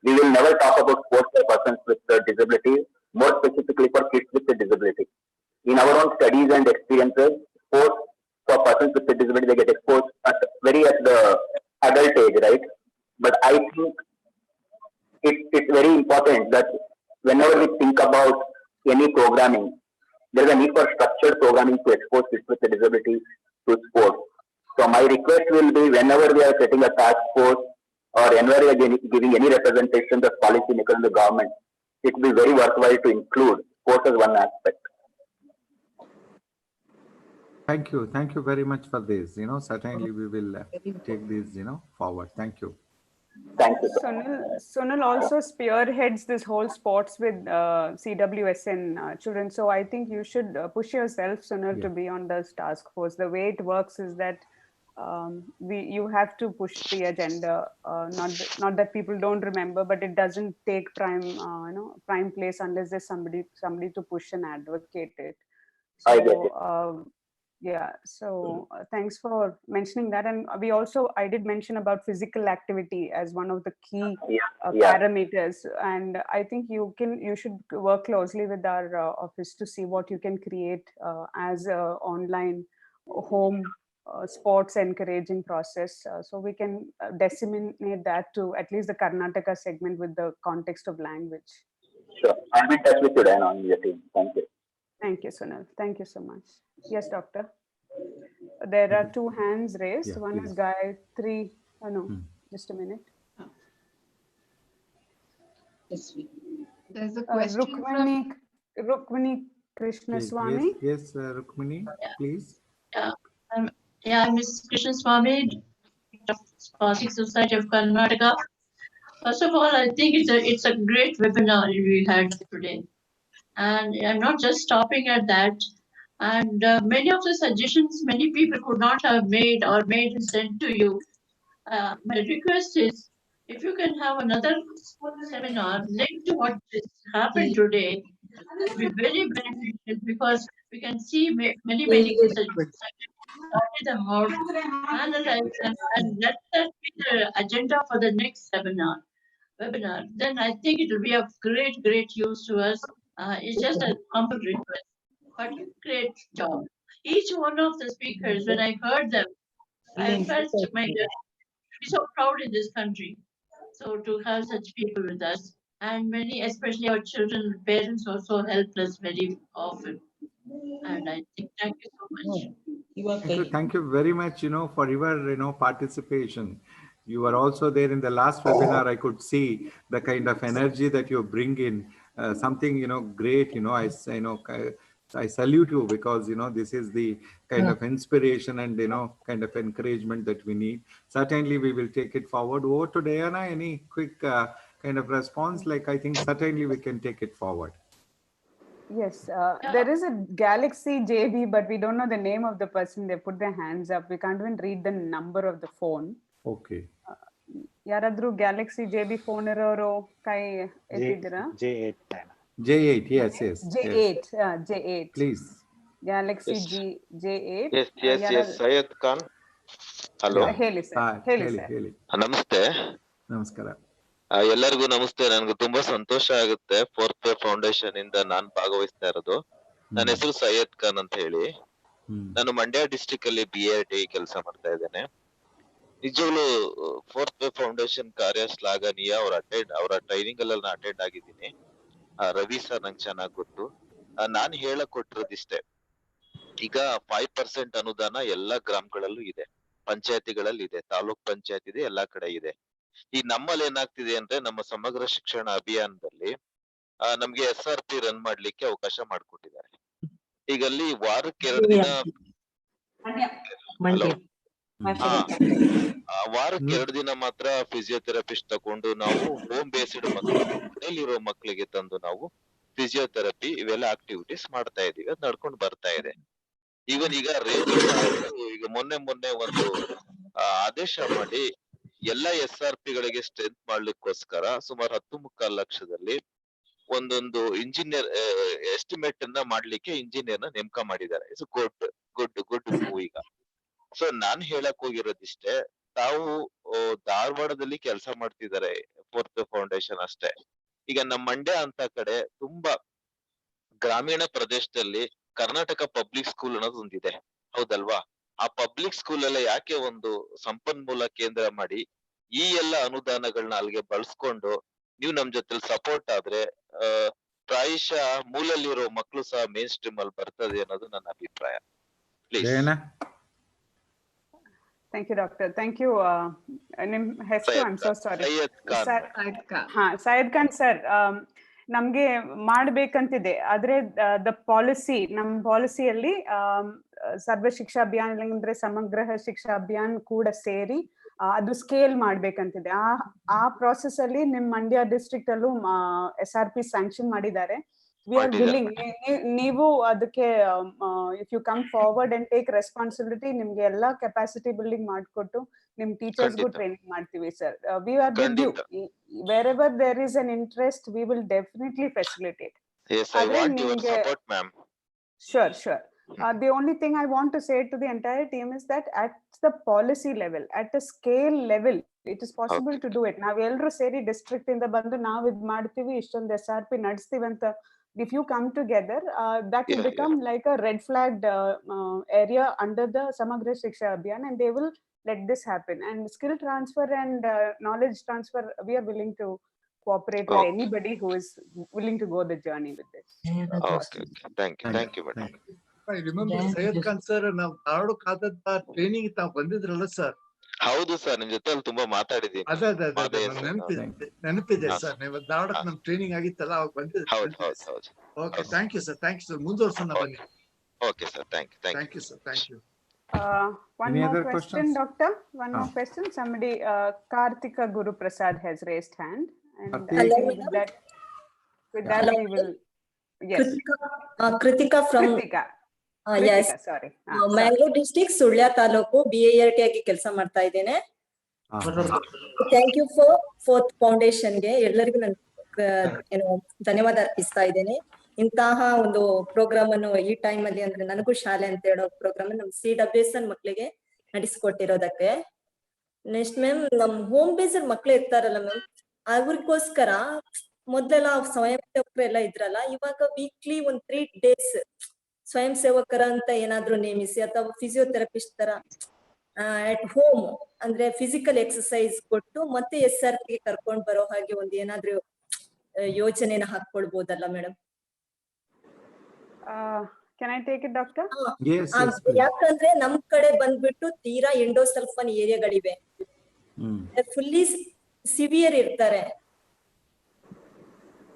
we will never talk about sports for persons with disability, more specifically for kids with a disability. In our own studies and experiences, sports for persons with a disability, they get exposed at the adult age, right? But I think it's very important that whenever we think about any programming, there is a need for structured programming to expose kids with a disability to sports. So my request will be, whenever we are setting a task force or whenever we are giving any representation of policymakers in the government, it will be very worthwhile to include sports as one aspect. Thank you. Thank you very much for this. Certainly we will take this, forward. Thank you. Thank you. Sunil also spearheads this whole sports with CWSN children. So I think you should push yourself, Sunil, to be on this task force. The way it works is that you have to push the agenda. Not that people don't remember, but it doesn't take prime place unless there's somebody to push and advocate it. So, I get it. Yeah, so thanks for mentioning that. And I did mention about physical activity as one of the key parameters. And I think you should work closely with our office to see what you can create as a online home sports encouraging process. So we can disseminate that to at least the Karnataka segment with the context of language. Sure. I'm in touch with you, Diana, on your team. Thank you. Thank you, Sunil. Thank you so much. Yes, Doctor. There are two hands raised. Yeah, One please. is Gayatri. Oh, no, just a minute. There's a question Rukmini Krishnaswamy. Yes, Rukmini, please. I'm Ms. Krishnaswamy, Spastic Society of Karnataka. First of all, I think it's a great webinar we had today. And I'm not just stopping at that. And many of the suggestions many people could not have made and sent to you. My request is, if you can have another seminar linked to what has happened today, it will be very beneficial, because we can see many suggestions, study them out, analyze them, and let that be the agenda for the next webinar. Then I think it will be of great use to us. It's just a humble request, but great job. Each one of the speakers, when I heard them, I felt we're so proud in this country. So to have such people with us, and many, especially our children, parents also help us very often. And I think, thank you so much. Thank you very much, for your, participation. You were also there in the last webinar. I could see the kind of energy that you bring in, something, great, I salute you, because, this is the kind of inspiration and, kind of encouragement that we need. Certainly, we will take it forward. Over to Diana, any quick kind of response? Like, I think certainly we can take it forward. Yes, there is a Galaxy JB, but we don't know the name of the person. They put their hands up. We can't even read the number of the phone. Okay. ಯಾರಾದ್ರೂ Galaxy JB phone ಇರೋರು ಕೈ ಎತ್ತಿದ್ದೀರಾ? J8, yes. J8. Please. Galaxy J8. Yes, Syed Khan. Hello. ಹೇಳಿ sir. ಹೇಳಿ. ನಮಸ್ತೆ. ನಮಸ್ಕಾರ. ಎಲ್ಲರಿಗೂ ನಮಸ್ತೆ. ನನಗೆ ತುಂಬಾ ಸಂತೋಷ ಆಗುತ್ತೆ. ಫೋರ್ತ್ ವೇ ಫೌಂಡೇಶನ್ ಇಂದ ನಾನು ಭಾಗವಹಿಸ್ತಾ ಇರೋದು. ನನ್ನ ಹೆಸರು ಸೈಯದ್ ಖಾನ್ ಅಂತ ಹೇಳಿ. ನಾನು ಮಂಡ್ಯ ಡಿಸ್ಟ್ರಿಕ್ಟ್ ಅಲ್ಲಿ BAT ಕೆಲಸ ಮಾಡ್ತಾ ಇದ್ದೇನೆ. ನಿಜವಾಗ್ಲೂ ಫೋರ್ತ್ ವೇ ಫೌಂಡೇಶನ್ ಕಾರ್ಯ ಶ್ಲಾಘನೀಯ. ಅವರ ಟ್ರೈನಿಂಗ್ ಎಲ್ಲ ನಾನು ಅಟೆಂಡ್ ಆಗಿದ್ದೀನಿ. ರವಿ ಸರ್ ನಂಗೆ ಚೆನ್ನಾಗಿ ಗೊತ್ತು. ನಾನು ಹೇಳಕ್ ಕೊಟ್ಟಿರೋದಿಷ್ಟೇ. ಈಗ 5% ಅನುದಾನ ಎಲ್ಲಾ ಗ್ರಾಮಗಳಲ್ಲೂ ಇದೆ, ಪಂಚಾಯತಿಗಳಲ್ಲಿ ಇದೆ, ತಾಲೂಕ್ ಪಂಚಾಯತ್ ಇದೆ, ಎಲ್ಲಾ ಕಡೆ ಇದೆ. ಈ ನಮ್ಮಲ್ಲಿ ಏನಾಗ್ತಿದೆ ಅಂದ್ರೆ ನಮ್ಮ ಸಮಗ್ರ ಶಿಕ್ಷಣ ಅಭಿಯಾನದಲ್ಲಿ ನಮ್ಗೆ SRP ರನ್ ಮಾಡ್ಲಿಕ್ಕೆ ಅವಕಾಶ ಮಾಡ್ಕೊಟ್ಟಿದ್ದಾರೆ. ಈಗ ಅಲ್ಲಿ ವಾರಕ್ಕೆ 2 ದಿನ ವಾರಕ್ಕೆ 2 ದಿನ ಮಾತ್ರ ಫಿಸಿಯೋಥೆರಪಿಸ್ಟ್ ತಕೊಂಡು ನಾವು ಹೋಮ್ ಬೇಸ್ಡ್ ಮಕ್ಕಳಿಗೆ, ಮನೇಲಿರೋ ಮಕ್ಕಳಿಗೆ ತಂದು ನಾವು ಫಿಸಿಯೋಥೆರಪಿ ಇವೆಲ್ಲ ಆಕ್ಟಿವಿಟೀಸ್ ಮಾಡ್ತಾ ಇದೀವಿ. ಅದ್ ನಡ್ಕೊಂಡು ಬರ್ತಾ ಇದೆ. ಈವನ್ ಈಗ ರೇವಂತ್ ಈಗ ಮೊನ್ನೆ ಒಂದು ಆದೇಶ ಮಾಡಿ ಎಲ್ಲಾ SRP ಗಳಿಗೆ ಸ್ಟ್ರೆಂತ್ ಮಾಡ್ಲಿಕ್ಕೋಸ್ಕರ ಸುಮಾರು 10.25 ಲಕ್ಷದಲ್ಲಿ ಒಂದೊಂದು ಇಂಜಿನಿಯರ್ ಎಸ್ಟಿಮೇಟ್ ಅನ್ನ ಮಾಡ್ಲಿಕ್ಕೆ ಇಂಜಿನಿಯರ್ ನ ನೇಮಕ ಮಾಡಿದ್ದಾರೆ. It's good move. ಈಗ ಸೊ ನಾನ್ ಹೇಳಕ್ ಹೋಗಿರೋದಿಷ್ಟೇ, ತಾವು ಧಾರವಾಡದಲ್ಲಿ ಕೆಲಸ ಮಾಡ್ತಿದ್ದಾರೆ ಫೋರ್ತ್ ಫೌಂಡೇಶನ್ ಅಷ್ಟೇ. ಈಗ ನಮ್ಮ ಮಂಡ್ಯ ಅಂತ ಕಡೆ ತುಂಬಾ ಗ್ರಾಮೀಣ ಪ್ರದೇಶದಲ್ಲಿ ಕರ್ನಾಟಕ ಪಬ್ಲಿಕ್ ಸ್ಕೂಲ್ ಅನ್ನೋದು ಒಂದಿದೆ, ಹೌದಲ್ವಾ? ಆ ಪಬ್ಲಿಕ್ ಸ್ಕೂಲ್ ಎಲ್ಲ ಯಾಕೆ ಒಂದು ಸಂಪನ್ಮೂಲ ಕೇಂದ್ರ ಮಾಡಿ ಈ ಎಲ್ಲ ಅನುದಾನಗಳನ್ನ ಅಲ್ಲಿಗೆ ಬಳಸ್ಕೊಂಡು ನೀವು ನಮ್ ಜೊತೆ ಸಪೋರ್ಟ್ ಆದ್ರೆ ಪ್ರಾಯಶಃ ಮೂಲಲ್ಲಿರೋ ಮಕ್ಕಳು ಸಹ ಮೇನ್ ಸ್ಟ್ರೀಮ್ ಅಲ್ಲಿ ಬರ್ತದೆ ಅನ್ನೋದು ನನ್ನ ಅಭಿಪ್ರಾಯ. Please. Thank you doctor. Thank you. ನಿಮ್ ಹೆಸರು? I am so sorry. Syed Khan sir. ನಮ್ಗೆ ಮಾಡ್ಬೇಕಂತಿದೆ, ಆದ್ರೆ ದ ಪಾಲಿಸಿ, ನಮ್ ಪಾಲಿಸಿಯಲ್ಲಿ ಸರ್ವ ಶಿಕ್ಷಾ ಅಭಿಯಾನ ಅಂದ್ರೆ ಸಮಗ್ರ ಶಿಕ್ಷಾ ಅಭಿಯಾನ್ ಕೂಡ ಸೇರಿ ಅದು ಸ್ಕೇಲ್ ಮಾಡ್ಬೇಕಂತಿದೆ. ಆ ಪ್ರಾಸೆಸ್ ಅಲ್ಲಿ ನಿಮ್ ಮಂಡ್ಯ ಡಿಸ್ಟ್ರಿಕ್ಟ್ ಅಲ್ಲೂ SRP ಸ್ಯಾಂಕ್ಷನ್ ಮಾಡಿದ್ದಾರೆ. We are willing. ನೀವು ಅದಕ್ಕೆ if you come forward and take responsibility, ನಿಮ್ಗೆ ಎಲ್ಲಾ ಕೆಪಾಸಿಟಿ ಬಿಲ್ಡಿಂಗ್ ಮಾಡ್ಕೊಟ್ಟು ನಿಮ್ ಟೀಚರ್ಸ್ಗೂ ಟ್ರೈನಿಂಗ್ ಮಾಡ್ತೀವಿ sir. We are with you. Wherever there is an interest, we will definitely facilitate. Sure. The only thing I want to say to the entire team is that at the policy level, at a scale level, it is possible to do it. Now ellaru seri district inda bandu ನಾವು ಇದು ಮಾಡ್ತೀವಿ, ಇಷ್ಟೊಂದು SRP ನಡೆಸ್ತೀವಿ ಅಂತ, if you come together, that will become like a red flagged area under the Samagra Shiksha Abhiyan, and they will let this happen. And skill transfer and knowledge transfer, we are willing to cooperate with anybody who is willing to go the journey with this. Okay. Thank you madam. I remember Syed Khan sir, ನಾವು ಧಾರವಾಡಕ್ಕಾದಂತ training ತಾವು ಬಂದಿದ್ರಲ್ಲ sir? ಹೌದು sir, ನಿಮ್ ಜೊತೆ ತುಂಬಾ ಮಾತಾಡಿದೀನಿ. ನೆನಪಿದೆ sir. ನೀವು ಧಾರವಾಡಕ್ಕೆ ನಮ್ ಟ್ರೈನಿಂಗ್ ಆಗಿತ್ತಲ್ಲ, ಅವಾಗ ಬಂದಿದ್ದೆ. Okay, thank you sir. ಮುಂದುವರ್ಸೋಣ ಬನ್ನಿ. Okay sir, thank you sir. Thank you. One more question, doctor. One more question. Somebody, Kartika Guru Prasad has raised hand, and I think with that we will. Yes. Kritika from. Yes. Sorry. Mangalore district, Sulya taluk BART ಆಗಿ ಕೆಲಸ ಮಾಡ್ತಾ ಇದ್ದೇನೆ. Thank you fourth foundation ಗೆ ಎಲ್ಲರಿಗೂ ನಾನು ಧನ್ಯವಾದ ಅರ್ಪಿಸ್ತಾ ಇದ್ದೇನೆ. ಇಂತಹ ಒಂದು ಪ್ರೋಗ್ರಾಮ್ ಅನ್ನು ಈ ಟೈಮ್ ಅಲ್ಲಿ, ಅಂದ್ರೆ ನನಗೂ ಶಾಲೆ ಅಂತ ಹೇಳೋ ಪ್ರೋಗ್ರಾಮ್ ನಮ್ಮ CWSN ಮಕ್ಕಳಿಗೆ ನಡೆಸಿಕೊಟ್ಟಿರೋದಕ್ಕೆ. ನೆಕ್ಸ್ಟ್ ಮ್ಯಾಮ್, ನಮ್ ಹೋಮ್ ಬೇಸ್ಡ್ ಮಕ್ಳು ಇರ್ತಾರಲ್ಲ ಮ್ಯಾಮ್, ಅವ್ರಿಗೋಸ್ಕರ ಮೊದ್ಲೆಲ್ಲ ಸ್ವಯಂ ಸೇವಕರು ಎಲ್ಲ ಇದ್ರಲ್ಲ, ಇವಾಗ ವೀಕ್ಲಿ 3 days ಸ್ವಯಂ ಸೇವಕರ ಅಂತ ಏನಾದ್ರು ನೇಮಿಸಿ, ಅಥವಾ ಫಿಸಿಯೋಥೆರಪಿಸ್ಟ್ ತರ ಅಟ್ ಹೋಮ್ ಅಂದ್ರೆ ಫಿಸಿಕಲ್ ಎಕ್ಸರ್ಸೈಸ್ ಕೊಟ್ಟು ಮತ್ತೆ SRP ಕರ್ಕೊಂಡ್ ಬರೋ ಹಾಗೆ ಒಂದು ಏನಾದ್ರು ಯೋಜನೆನ ಹಾಕೊಳ್ಬಹುದಲ್ಲ madam? Can I take it, doctor? Yes. ಯಾಕಂದ್ರೆ ನಮ್ ಕಡೆ ಬಂದ್ಬಿಟ್ಟು ತೀರಾ ಎಂಡೋಸಲ್ಫಾನ್ ಏರಿಯಾಗಳಿವೆ, ಫುಲ್ಲಿ ಸಿವಿಯರ್ ಇರ್ತಾರೆ.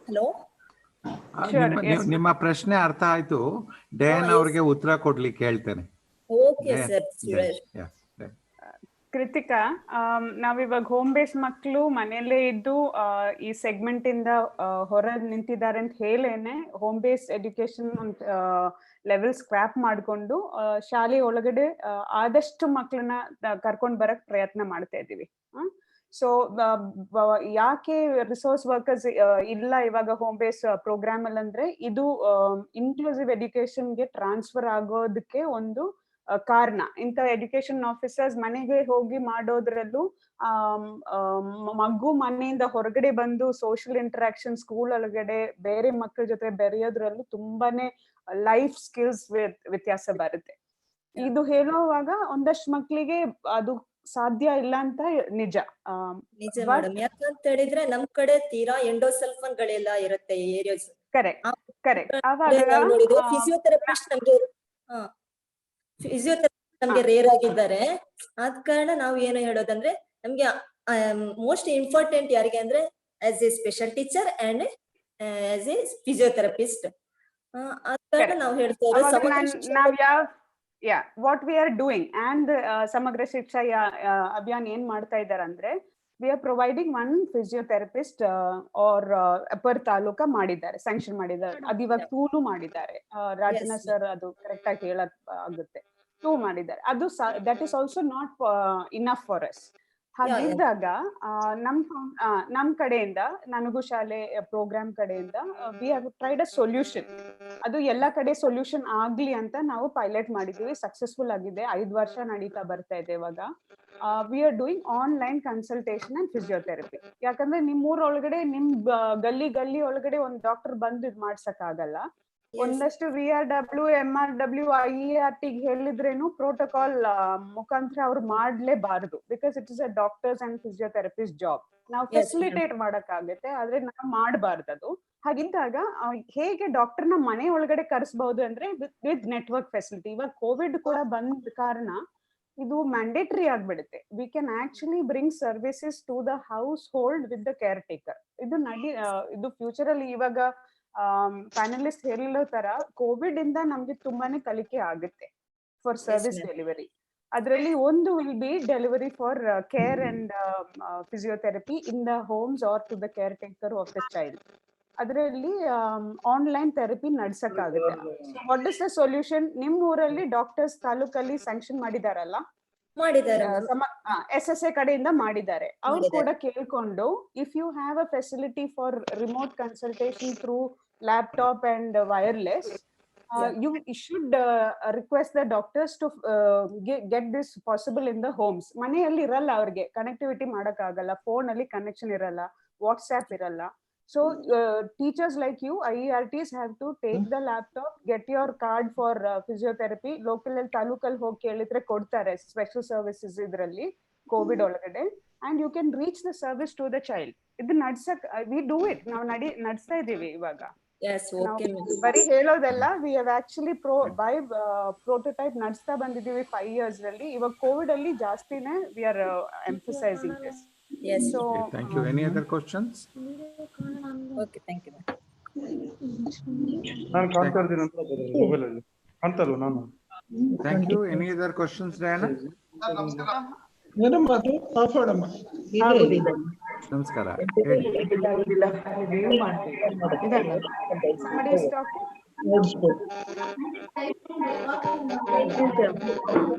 ಹಲೋ, ನಿಮ್ಮ ಪ್ರಶ್ನೆ ಅರ್ಥ ಆಯ್ತು. ಡಯಾನ್ ಅವ್ರಿಗೆ ಉತ್ತರ ಕೊಡ್ಲಿಕ್ಕೆ ಹೇಳ್ತೇನೆ. Okay sir. ಕೃತಿಕಾ, ನಾವಿವಾಗ ಹೋಮ್ ಬೇಸ್ಡ್ ಮಕ್ಕಳು ಮನೆಯಲ್ಲೇ ಇದ್ದು ಈ ಸೆಗ್ಮೆಂಟ್ ಇಂದ ಹೊರ ನಿಂತಿದ್ದಾರೆ ಅಂತ ಹೇಳೇನೆ home based education level scrap ಮಾಡ್ಕೊಂಡು ಶಾಲೆ ಒಳಗಡೆ ಆದಷ್ಟು ಮಕ್ಕಳನ್ನ ಕರ್ಕೊಂಡ್ ಬರಕ್ ಪ್ರಯತ್ನ ಮಾಡ್ತಾ ಇದ್ದೀವಿ. ಸೊ ಯಾಕೆ ರಿಸೋರ್ಸ್ ವರ್ಕರ್ಸ್ ಇಲ್ಲ ಇವಾಗ ಹೋಮ್ ಬೇಸ್ ಪ್ರೋಗ್ರಾಮ್ ಅಲ್ಲಿ ಅಂದ್ರೆ, ಇದು ಇನ್ಕ್ಲೂಸಿವ್ ಎಜುಕೇಶನ್ಗೆ ಟ್ರಾನ್ಸ್ಫರ್ ಆಗೋದಕ್ಕೆ ಒಂದು ಕಾರಣ. ಇಂಥ ಎಜುಕೇಶನ್ ಆಫೀಸರ್ಸ್ ಮನೆಗೆ ಹೋಗಿ ಮಾಡೋದ್ರಲ್ಲೂ ಮಗು ಮನೆಯಿಂದ ಹೊರಗಡೆ ಬಂದು ಸೋಷಿಯಲ್ ಇಂಟರಾಕ್ಷನ್, ಸ್ಕೂಲ್ ಒಳಗಡೆ ಬೇರೆ ಮಕ್ಕಳ ಜೊತೆ ಬೆರೆಯೋದ್ರಲ್ಲೂ ತುಂಬಾನೇ ಲೈಫ್ ಸ್ಕಿಲ್ಸ್ ವ್ಯತ್ಯಾಸ ಬರುತ್ತೆ. ಇದು ಹೇಳುವಾಗ ಒಂದಷ್ಟು ಮಕ್ಕಳಿಗೆ ಅದು ಸಾಧ್ಯ ಇಲ್ಲ ಅಂತ ನಿಜ. ಮೇಡಮ್, ಯಾಕಂತ ಹೇಳಿದ್ರೆ ನಮ್ ಕಡೆ ತೀರಾ ಎಂಡೋಸಲ್ಫಾನ್ ಗಳೆಲ್ಲ ಇರುತ್ತೆ ಏರಿಯಾಸ್. ಕರೆಕ್ಟ್. ಫಿಸಿಯೋಥೆರಪಿಸ್ಟ್ ನಮ್ಗೆ ಫಿಸಿಯೋಥೆರಪಿಸ್ಟ್ ನಮ್ಗೆ ರೇರ್ ಆಗಿದ್ದಾರೆ. ಆದ ಕಾರಣ ನಾವು ಏನು ಹೇಳೋದಂದ್ರೆ ನಮ್ಗೆ ಮೋಸ್ಟ್ ಇಂಪಾರ್ಟೆಂಟ್ ಯಾರಿಗೆ ಅಂದ್ರೆ as A special teacher and as A physiotherapist. ಆದ ಕಾರಣ ನಾವು ಹೇಳ್ತಾ what we are doing and ಸಮಗ್ರ ಶಿಕ್ಷಾ ಅಭಿಯಾನ್ ಏನ್ ಮಾಡ್ತಾ ಇದ್ದಾರೆ ಅಂದ್ರೆ we are providing one physiotherapist or per ತಾಲೂಕ ಮಾಡಿದ್ದಾರೆ, ಸ್ಯಾಂಕ್ಷನ್ ಮಾಡಿದ್ದಾರೆ. ಅದು ಇವಾಗ 2 ಮಾಡಿದ್ದಾರೆ. ರಾಜನ ಸರ್ ಅದು ಕರೆಕ್ಟ್ ಆಗಿ ಹೇಳಕ್ ಆಗುತ್ತೆ. 2 ಮಾಡಿದ್ದಾರೆ. ಅದು that is also not enough for us. ಹಾಗಿದ್ದಾಗ ನಮ್ ಕಡೆಯಿಂದ ನನಗೂ ಶಾಲೆ ಪ್ರೋಗ್ರಾಮ್ ಕಡೆಯಿಂದ we have tried a solution. ಅದು ಎಲ್ಲ ಕಡೆ ಸೊಲ್ಯೂಷನ್ ಆಗ್ಲಿ ಅಂತ ನಾವು ಪೈಲಟ್ ಮಾಡಿದ್ವಿ. ಸಕ್ಸಸ್ಫುಲ್ ಆಗಿದೆ. 5 ವರ್ಷ ನಡೀತಾ ಬರ್ತಾ ಇದೆ ಇವಾಗ. We are doing online consultation and physiotherapy. ಯಾಕಂದ್ರೆ ನಿಮ್ ಊರೊಳಗಡೆ ನಿಮ್ ಗಲ್ಲಿ ಒಳಗಡೆ ಒಂದ್ ಡಾಕ್ಟರ್ ಬಂದು ಇದ್ ಮಾಡ್ಸಕ್ ಆಗಲ್ಲ. ಒಂದಷ್ಟು VRW, MRW, IERT ಹೇಳಿದ್ರೇನು ಪ್ರೋಟೋಕಾಲ್ ಮುಖಾಂತರ ಅವ್ರು ಮಾಡ್ಲೇಬಾರದು. Because it is a doctors and physiotherapist job. ನಾವು ಫೆಸಿಲಿಟೇಟ್ ಮಾಡಕ್ ಆಗುತ್ತೆ, ಆದ್ರೆ ನಾವು ಮಾಡಬಾರ್ದು. ಹಾಗಿದ್ದಾಗ ಹೇಗೆ ಡಾಕ್ಟರ್ನ ಮನೆ ಒಳಗಡೆ ಕರೆಸಬಹುದು ಅಂದ್ರೆ ವಿತ್ ನೆಟ್ವರ್ಕ್ ಫೆಸಿಲಿಟಿ. ಇವಾಗ ಕೋವಿಡ್ ಕೂಡ ಬಂದ ಕಾರಣ ಇದು ಮ್ಯಾಂಡೇಟರಿ ಆಗ್ಬಿಡುತ್ತೆ. We can actually bring services to the household with the caretaker. ಇದು ಫ್ಯೂಚರ್ ಅಲ್ಲಿ ಇವಾಗ ಪ್ಯಾನಲಿಸ್ಟ್ ಹೇಳಿರೋ ತರ ಕೋವಿಡ್ ಇಂದ ನಮ್ಗೆ ತುಂಬಾನೇ ಕಲಿಕೆ ಆಗುತ್ತೆ ಫಾರ್ ಸರ್ವಿಸ್ ಡೆಲಿವರಿ. ಅದರಲ್ಲಿ ಒಂದು will be delivery for care and physiotherapy in the homes or to the caretaker of the child. ಅದರಲ್ಲಿ ಆನ್ಲೈನ್ ಥೆರಪಿ ನಡ್ಸಕ್ಕಾಗುತ್ತೆ. What is the solution? ನಿಮ್ ಊರಲ್ಲಿ ಡಾಕ್ಟರ್ಸ್ ತಾಲೂಕಲ್ಲಿ ಸ್ಯಾಂಕ್ಷನ್ ಮಾಡಿದಾರಲ್ಲ, SSA ಕಡೆಯಿಂದ ಮಾಡಿದ್ದಾರೆ. ಅವ್ರು ಕೂಡ ಕೇಳ್ಕೊಂಡು if you have a facility for remote consultation through laptop and wireless, you should request the doctors to get this possible in the homes. ಮನೆಯಲ್ಲಿ ಇರಲ್ಲ, ಅವ್ರಿಗೆ ಕನೆಕ್ಟಿವಿಟಿ ಮಾಡಕ್ ಆಗಲ್ಲ, ಫೋನ್ ಅಲ್ಲಿ ಕನೆಕ್ಷನ್ ಇರಲ್ಲ, ವಾಟ್ಸ್ಆಪ್ ಇರಲ್ಲ. So teachers like you, IERTs, have to take the laptop, get your card for physiotherapy. Local talukal ಹೋಗಿ ಕೇಳಿದ್ರೆ ಕೊಡ್ತಾರೆ ಸ್ಪೆಷಲ್ ಸರ್ವಿಸಸ್ ಇದರಲ್ಲಿ ಕೋವಿಡ್ ಒಳಗಡೆ, and you can reach the service to the child. ಇದು ನಡ್ಸಕ್ we do it. ನಾವು ನಡ್ಸ್ತಾ ಇದೀವಿ ಇವಾಗ. ಬರೀ ಹೇಳೋದಲ್ಲ, we have actually by prototype ನಡ್ಸ್ತಾ ಬಂದಿದೀವಿ 5 years ಅಲ್ಲಿ. ಇವಾಗ ಕೋವಿಡ್ ಅಲ್ಲಿ ಜಾಸ್ತಿನೇ we are emphasising this. Yes. So thank you. Any other questions? Okay, thank you. ನಾನು ಕಾಣ್ತಾ ಇದ್ದೀನಿ ಅಂತ ಮೊಬೈಲ್ ಅಲ್ಲಿ ಕಾಣ್ತಲ್ವ ನಾನು? Thank you. Any other questions, Diana? Madam ಅದು ಕಾಪಾಡಮ್ಮ. ನಮಸ್ಕಾರ. somebody is talking.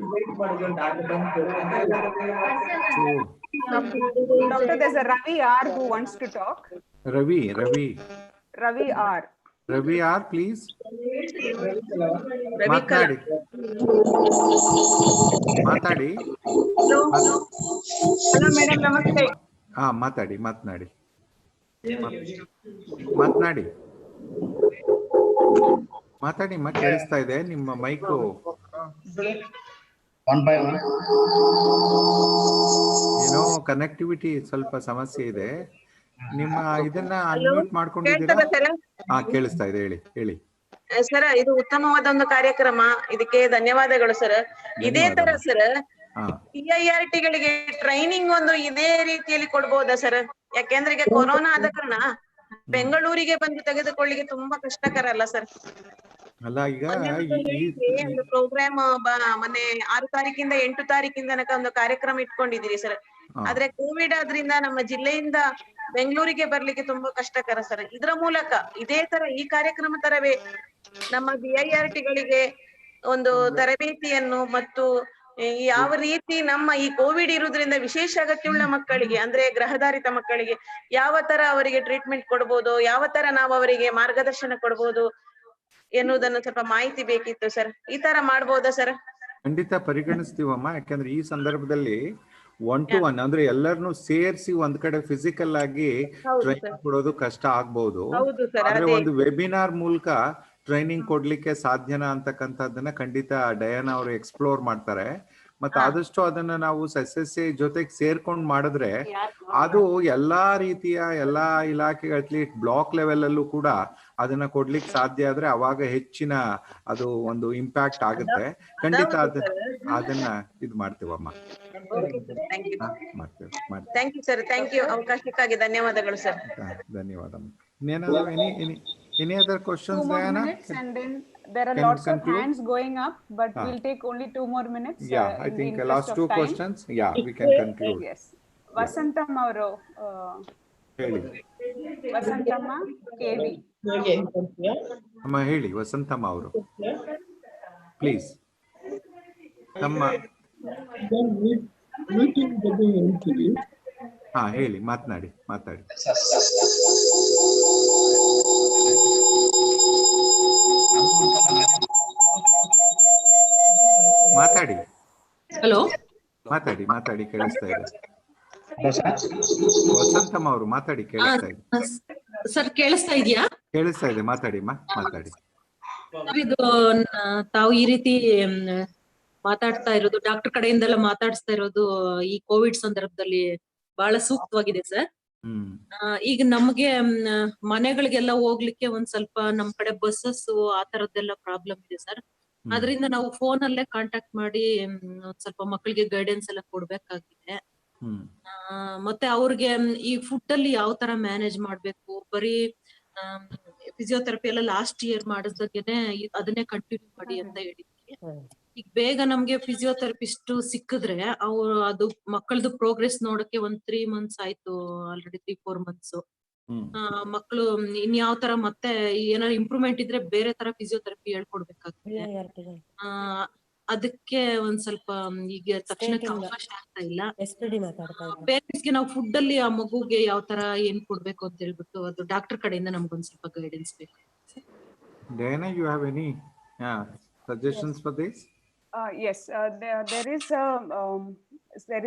Doctor, there's a Ravi R who wants to talk. Ravi R. Ravi R, please. ಮಾತಾಡಿ. Hello madam, ನಮಸ್ತೆ. ಮಾತಾಡಿ. ಕೇಳಿಸ್ತಾ ಇದೆ ನಿಮ್ಮ ಮೈಕು. ಏನೋ ಕನೆಕ್ಟಿವಿಟಿ ಸ್ವಲ್ಪ ಸಮಸ್ಯೆ ಇದೆ. ನಿಮ್ಮ ಇದನ್ನ ಅನ್ಮ್ಯೂಟ್ ಮಾಡ್ಕೊಂಡಿದ್ದೀರಾ? ಕೇಳಿಸ್ತಾ ಇದೆ, ಹೇಳಿ. ಸರ್, ಇದು ಉತ್ತಮವಾದ ಒಂದು ಕಾರ್ಯಕ್ರಮ. ಇದಕ್ಕೆ ಧನ್ಯವಾದಗಳು ಸರ್. ಇದೇ ತರ ಸರ್ CIRT ಗಳಿಗೆ ಟ್ರೈನಿಂಗ್ ಒಂದು ಇದೇ ರೀತಿಯಲ್ಲಿ ಕೊಡ್ಬೋದಾ ಸರ್? ಯಾಕೆಂದ್ರೆ ಈಗ ಕೊರೋನಾ ಆದ ಕಾರಣ ಬೆಂಗಳೂರಿಗೆ ಬಂದು ತೆಗೆದುಕೊಳ್ಳಿಕ್ಕೆ ತುಂಬಾ ಕಷ್ಟಕರ ಅಲ್ಲ ಸರ್? ಅಲ್ಲ, ಈಗ ಒಂದು ಪ್ರೋಗ್ರಾಮ್ ಮೊನ್ನೆ 6 ತಾರೀಕಿಂದ 8 ತಾರೀಕಿಂದ ತನಕ ಒಂದು ಕಾರ್ಯಕ್ರಮ ಇಟ್ಕೊಂಡಿದ್ದೀರಿ ಸರ್. ಆದ್ರೆ ಕೋವಿಡ್ ಆದ್ರಿಂದ ನಮ್ಮ ಜಿಲ್ಲೆಯಿಂದ ಬೆಂಗಳೂರಿಗೆ ಬರ್ಲಿಕ್ಕೆ ತುಂಬಾ ಕಷ್ಟಕರ ಸರ್. ಇದರ ಮೂಲಕ ಇದೇ ತರ ಈ ಕಾರ್ಯಕ್ರಮ ತರವೇ ನಮ್ಮ BIRT ಗಳಿಗೆ ಒಂದು ತರಬೇತಿಯನ್ನು ಮತ್ತು ಯಾವ ರೀತಿ ನಮ್ಮ ಈ ಕೋವಿಡ್ ಇರುವುದರಿಂದ ವಿಶೇಷ ಅಗತ್ಯವುಳ್ಳ ಮಕ್ಕಳಿಗೆ, ಅಂದ್ರೆ ಗೃಹಧಾರಿತ ಮಕ್ಕಳಿಗೆ ಯಾವ ತರ ಅವರಿಗೆ ಟ್ರೀಟ್ಮೆಂಟ್ ಕೊಡ್ಬೋದು, ಯಾವ ತರ ನಾವು ಅವರಿಗೆ ಮಾರ್ಗದರ್ಶನ ಕೊಡ್ಬೋದು ಎನ್ನುವುದನ್ನು ಸ್ವಲ್ಪ ಮಾಹಿತಿ ಬೇಕಿತ್ತು ಸರ್. ಈ ತರ ಮಾಡ್ಬೋದಾ ಸರ್? ಖಂಡಿತ ಪರಿಗಣಿಸ್ತೀವಮ್ಮ. ಯಾಕಂದ್ರೆ ಈ ಸಂದರ್ಭದಲ್ಲಿ 1-to-1 ಅಂದ್ರೆ ಎಲ್ಲರನ್ನು ಸೇರಿಸಿ ಒಂದ್ ಕಡೆ ಫಿಸಿಕಲ್ ಆಗಿ ಟ್ರೈನಿಂಗ್ ಕೊಡೋದು ಕಷ್ಟ ಆಗ್ಬಹುದು. ಆದ್ರೆ ಒಂದು ವೆಬಿನಾರ್ ಮೂಲಕ ಟ್ರೈನಿಂಗ್ ಕೊಡ್ಲಿಕ್ಕೆ ಸಾಧ್ಯನಾ ಅಂತಕ್ಕಂಥದ್ದನ್ನ ಖಂಡಿತ ಡಯಾನಾ ಅವರು ಎಕ್ಸ್ಪ್ಲೋರ್ ಮಾಡ್ತಾರೆ. ಮತ್ತೆ ಆದಷ್ಟು ಅದನ್ನ ನಾವು SSA ಜೊತೆಗೆ ಸೇರ್ಕೊಂಡು ಮಾಡಿದ್ರೆ ಅದು ಎಲ್ಲಾ ರೀತಿಯ ಎಲ್ಲಾ ಇಲಾಖೆಗಳಲ್ಲಿ ಬ್ಲಾಕ್ ಲೆವೆಲ್ ಅಲ್ಲೂ ಕೂಡ ಅದನ್ನ ಕೊಡ್ಲಿಕ್ಕೆ ಸಾಧ್ಯ ಆದ್ರೆ ಅವಾಗ ಹೆಚ್ಚಿನ ಅದು ಒಂದು ಇಂಪ್ಯಾಕ್ಟ್ ಆಗುತ್ತೆ. ಖಂಡಿತ ಅದನ್ನ ಇದು ಮಾಡ್ತೀವಮ್ಮ. Thank you sir, thank you. ಅವಕಾಶಕ್ಕಾಗಿ ಧನ್ಯವಾದಗಳು ಸರ್. ಧನ್ಯವಾದ. Any other questions, 2 more Diana? minutes and then there are lots of hands going up, but we'll take only 2 more minutes. I think last 2 questions. We can conclude. Yes. Vasantam avaru ಹೇಳಿ. Vasanthamma KV. ಅಮ್ಮ ಹೇಳಿ ವಸಂತಮ್ಮ ಅವರು, please. ನಮ್ಮ ಹೇಳಿ, ಮಾತನಾಡಿ. Hello, ಮಾತಾಡಿ ಕೇಳಿಸ್ತಾ ಇದೆ. ವಸಂತಮ್ಮ ಅವರು ಮಾತಾಡಿ, ಕೇಳಿಸ್ತಾ ಇದೆ. ಸರ್ ಕೇಳಿಸ್ತಾ ಇದೆಯಾ? ಕೇಳಿಸ್ತಾ ಇದೆ, ಮಾತಾಡಿ. ಇದು ತಾವು ಈ ರೀತಿ ಮಾತಾಡ್ತಾ ಇರೋದು, ಡಾಕ್ಟರ್ ಕಡೆಯಿಂದೆಲ್ಲ ಮಾತಾಡಿಸ್ತಾ ಇರೋದು ಈ ಕೋವಿಡ್ ಸಂದರ್ಭದಲ್ಲಿ ಬಹಳ ಸೂಕ್ತವಾಗಿದೆ ಸರ್. ಈಗ ನಮ್ಗೆ ಮನೆಗಳಿಗೆಲ್ಲ ಹೋಗ್ಲಿಕ್ಕೆ ಒಂದ್ ಸ್ವಲ್ಪ ನಮ್ ಕಡೆ ಬಸ್ಸಸ್ ಆ ತರದ್ದೆಲ್ಲ ಪ್ರಾಬ್ಲಮ್ ಇದೆ ಸರ್. ಅದರಿಂದ ನಾವು ಫೋನ್ ಅಲ್ಲೇ ಕಾಂಟ್ಯಾಕ್ಟ್ ಮಾಡಿ ಒಂದ್ ಸ್ವಲ್ಪ ಮಕ್ಕಳಿಗೆ ಗೈಡೆನ್ಸ್ ಎಲ್ಲ ಕೊಡ್ಬೇಕಾಗಿದೆ. ಮತ್ತೆ ಅವ್ರಿಗೆ ಈ ಫುಡ್ ಅಲ್ಲಿ ಯಾವ ತರ ಮ್ಯಾನೇಜ್ ಮಾಡ್ಬೇಕು, ಬರೀ ಫಿಸಿಯೋಥೆರಪಿ ಎಲ್ಲ ಲಾಸ್ಟ್ ಇಯರ್ ಮಾಡಿಸ್ದಾಗೇನೆ ಅದನ್ನೇ ಕಂಟಿನ್ಯೂ ಮಾಡಿ ಅಂತ ಹೇಳಿದ್ವಿ. ಈಗ ಬೇಗ ನಮ್ಗೆ ಫಿಸಿಯೋಥೆರಪಿಸ್ಟ್ ಸಿಕ್ಕಿದ್ರೆ ಅವ್ರು ಅದು ಮಕ್ಕಳದು ಪ್ರೋಗ್ರೆಸ್ ನೋಡಕ್ಕೆ ಒಂದ್ 3 months ಆಯ್ತು, ಆಲ್ರೆಡಿ 3-4 months. ಮಕ್ಕಳು ಇನ್ಯಾವ ತರ ಮತ್ತೆ ಏನಾದ್ರು ಇಂಪ್ರೂವ್ಮೆಂಟ್ ಇದ್ರೆ ಬೇರೆ ತರ ಫಿಸಿಯೋಥೆರಪಿ ಹೇಳ್ಕೊಡ್ಬೇಕಾಗ್ತದೆ. ಅದಕ್ಕೆ ಒಂದ್ ಸ್ವಲ್ಪ ಈಗ ತಕ್ಷಣಕ್ಕೆ ಅವಕಾಶ ಆಗ್ತಾ ಇಲ್ಲ. ಪೇರೆಂಟ್ಸ್ ಗೆ ನಾವು ಫುಡ್ ಅಲ್ಲಿ ಆ ಮಗುಗೆ ಯಾವ ತರ ಏನ್ ಕೊಡ್ಬೇಕು ಅಂತ ಹೇಳ್ಬಿಟ್ಟು ಅದು ಡಾಕ್ಟರ್ ಕಡೆಯಿಂದ ನಮ್ಗೊಂದ್ ಸ್ವಲ್ಪ ಗೈಡೆನ್ಸ್ ಬೇಕು. Diana, you have any suggestions for this? Yes, there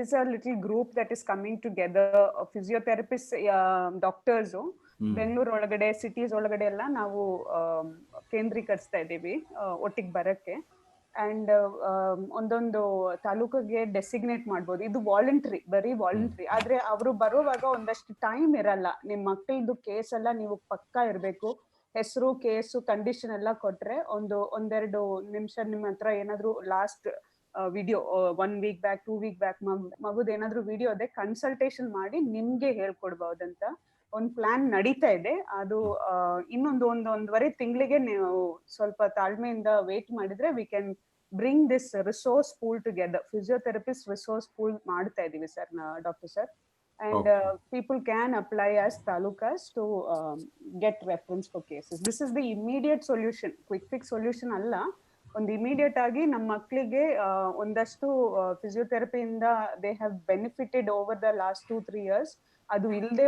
is a little group that is coming together, physiotherapists, doctors. Bengaluru ಒಳಗಡೆ, ಸಿಟೀಸ್ ಒಳಗಡೆ ಎಲ್ಲ ನಾವು ಕೇಂದ್ರೀಕರಿಸ್ತಾ ಇದ್ದೀವಿ ಒಟ್ಟಿಗೆ ಬರಕ್ಕೆ. ಅಂಡ್ ಒಂದೊಂದು ತಾಲೂಕಿಗೆ ಡೆಸಿಗ್ನೇಟ್ ಮಾಡ್ಬೋದು. ಇದು ಬರೀ ವಾಲಂಟ್ರಿ. ಆದ್ರೆ ಅವರು ಬರುವಾಗ ಒಂದಷ್ಟು ಟೈಮ್ ಇರಲ್ಲ. ನಿಮ್ ಮಕ್ಕಳದು ಕೇಸ್ ಎಲ್ಲ ನೀವು ಪಕ್ಕಾ ಇರ್ಬೇಕು. ಹೆಸರು, ಕೇಸು, ಕಂಡೀಷನ್ ಎಲ್ಲ ಕೊಟ್ರೆ ಒಂದೆರಡು ನಿಮಿಷ ನಿಮ್ಮ ಹತ್ರ ಏನಾದ್ರು last video 1 week back 2 week back ಮಗುದ್ ಏನಾದ್ರು ವಿಡಿಯೋ ಅದೇ ಕನ್ಸಲ್ಟೇಷನ್ ಮಾಡಿ ನಿಮ್ಗೆ ಹೇಳ್ಕೊಡ್ಬಹುದಂತ ಒಂದು ಪ್ಲಾನ್ ನಡೀತಾ ಇದೆ. ಅದು ಒಂದೂವರೆ ತಿಂಗಳಿಗೆ ನೀವು ಸ್ವಲ್ಪ ತಾಳ್ಮೆಯಿಂದ ವೇಟ್ ಮಾಡಿದ್ರೆ we can bring this resource pool together. Physiotherapist resource pool ಮಾಡ್ತಾ ಇದೀವಿ sir, doctor sir. And people can apply as talukas to get reference for cases. This is the immediate solution, quick fix solution alla. ಒಂದು immediate ಆಗಿ ನಮ್ಮ ಮಕ್ಕಳಿಗೆ ಒಂದಷ್ಟು ಫಿಸಿಯೋಥೆರಪಿಯಿಂದ they have benefited over the last 2-3 years. ಅದು ಇಲ್ಲದೆ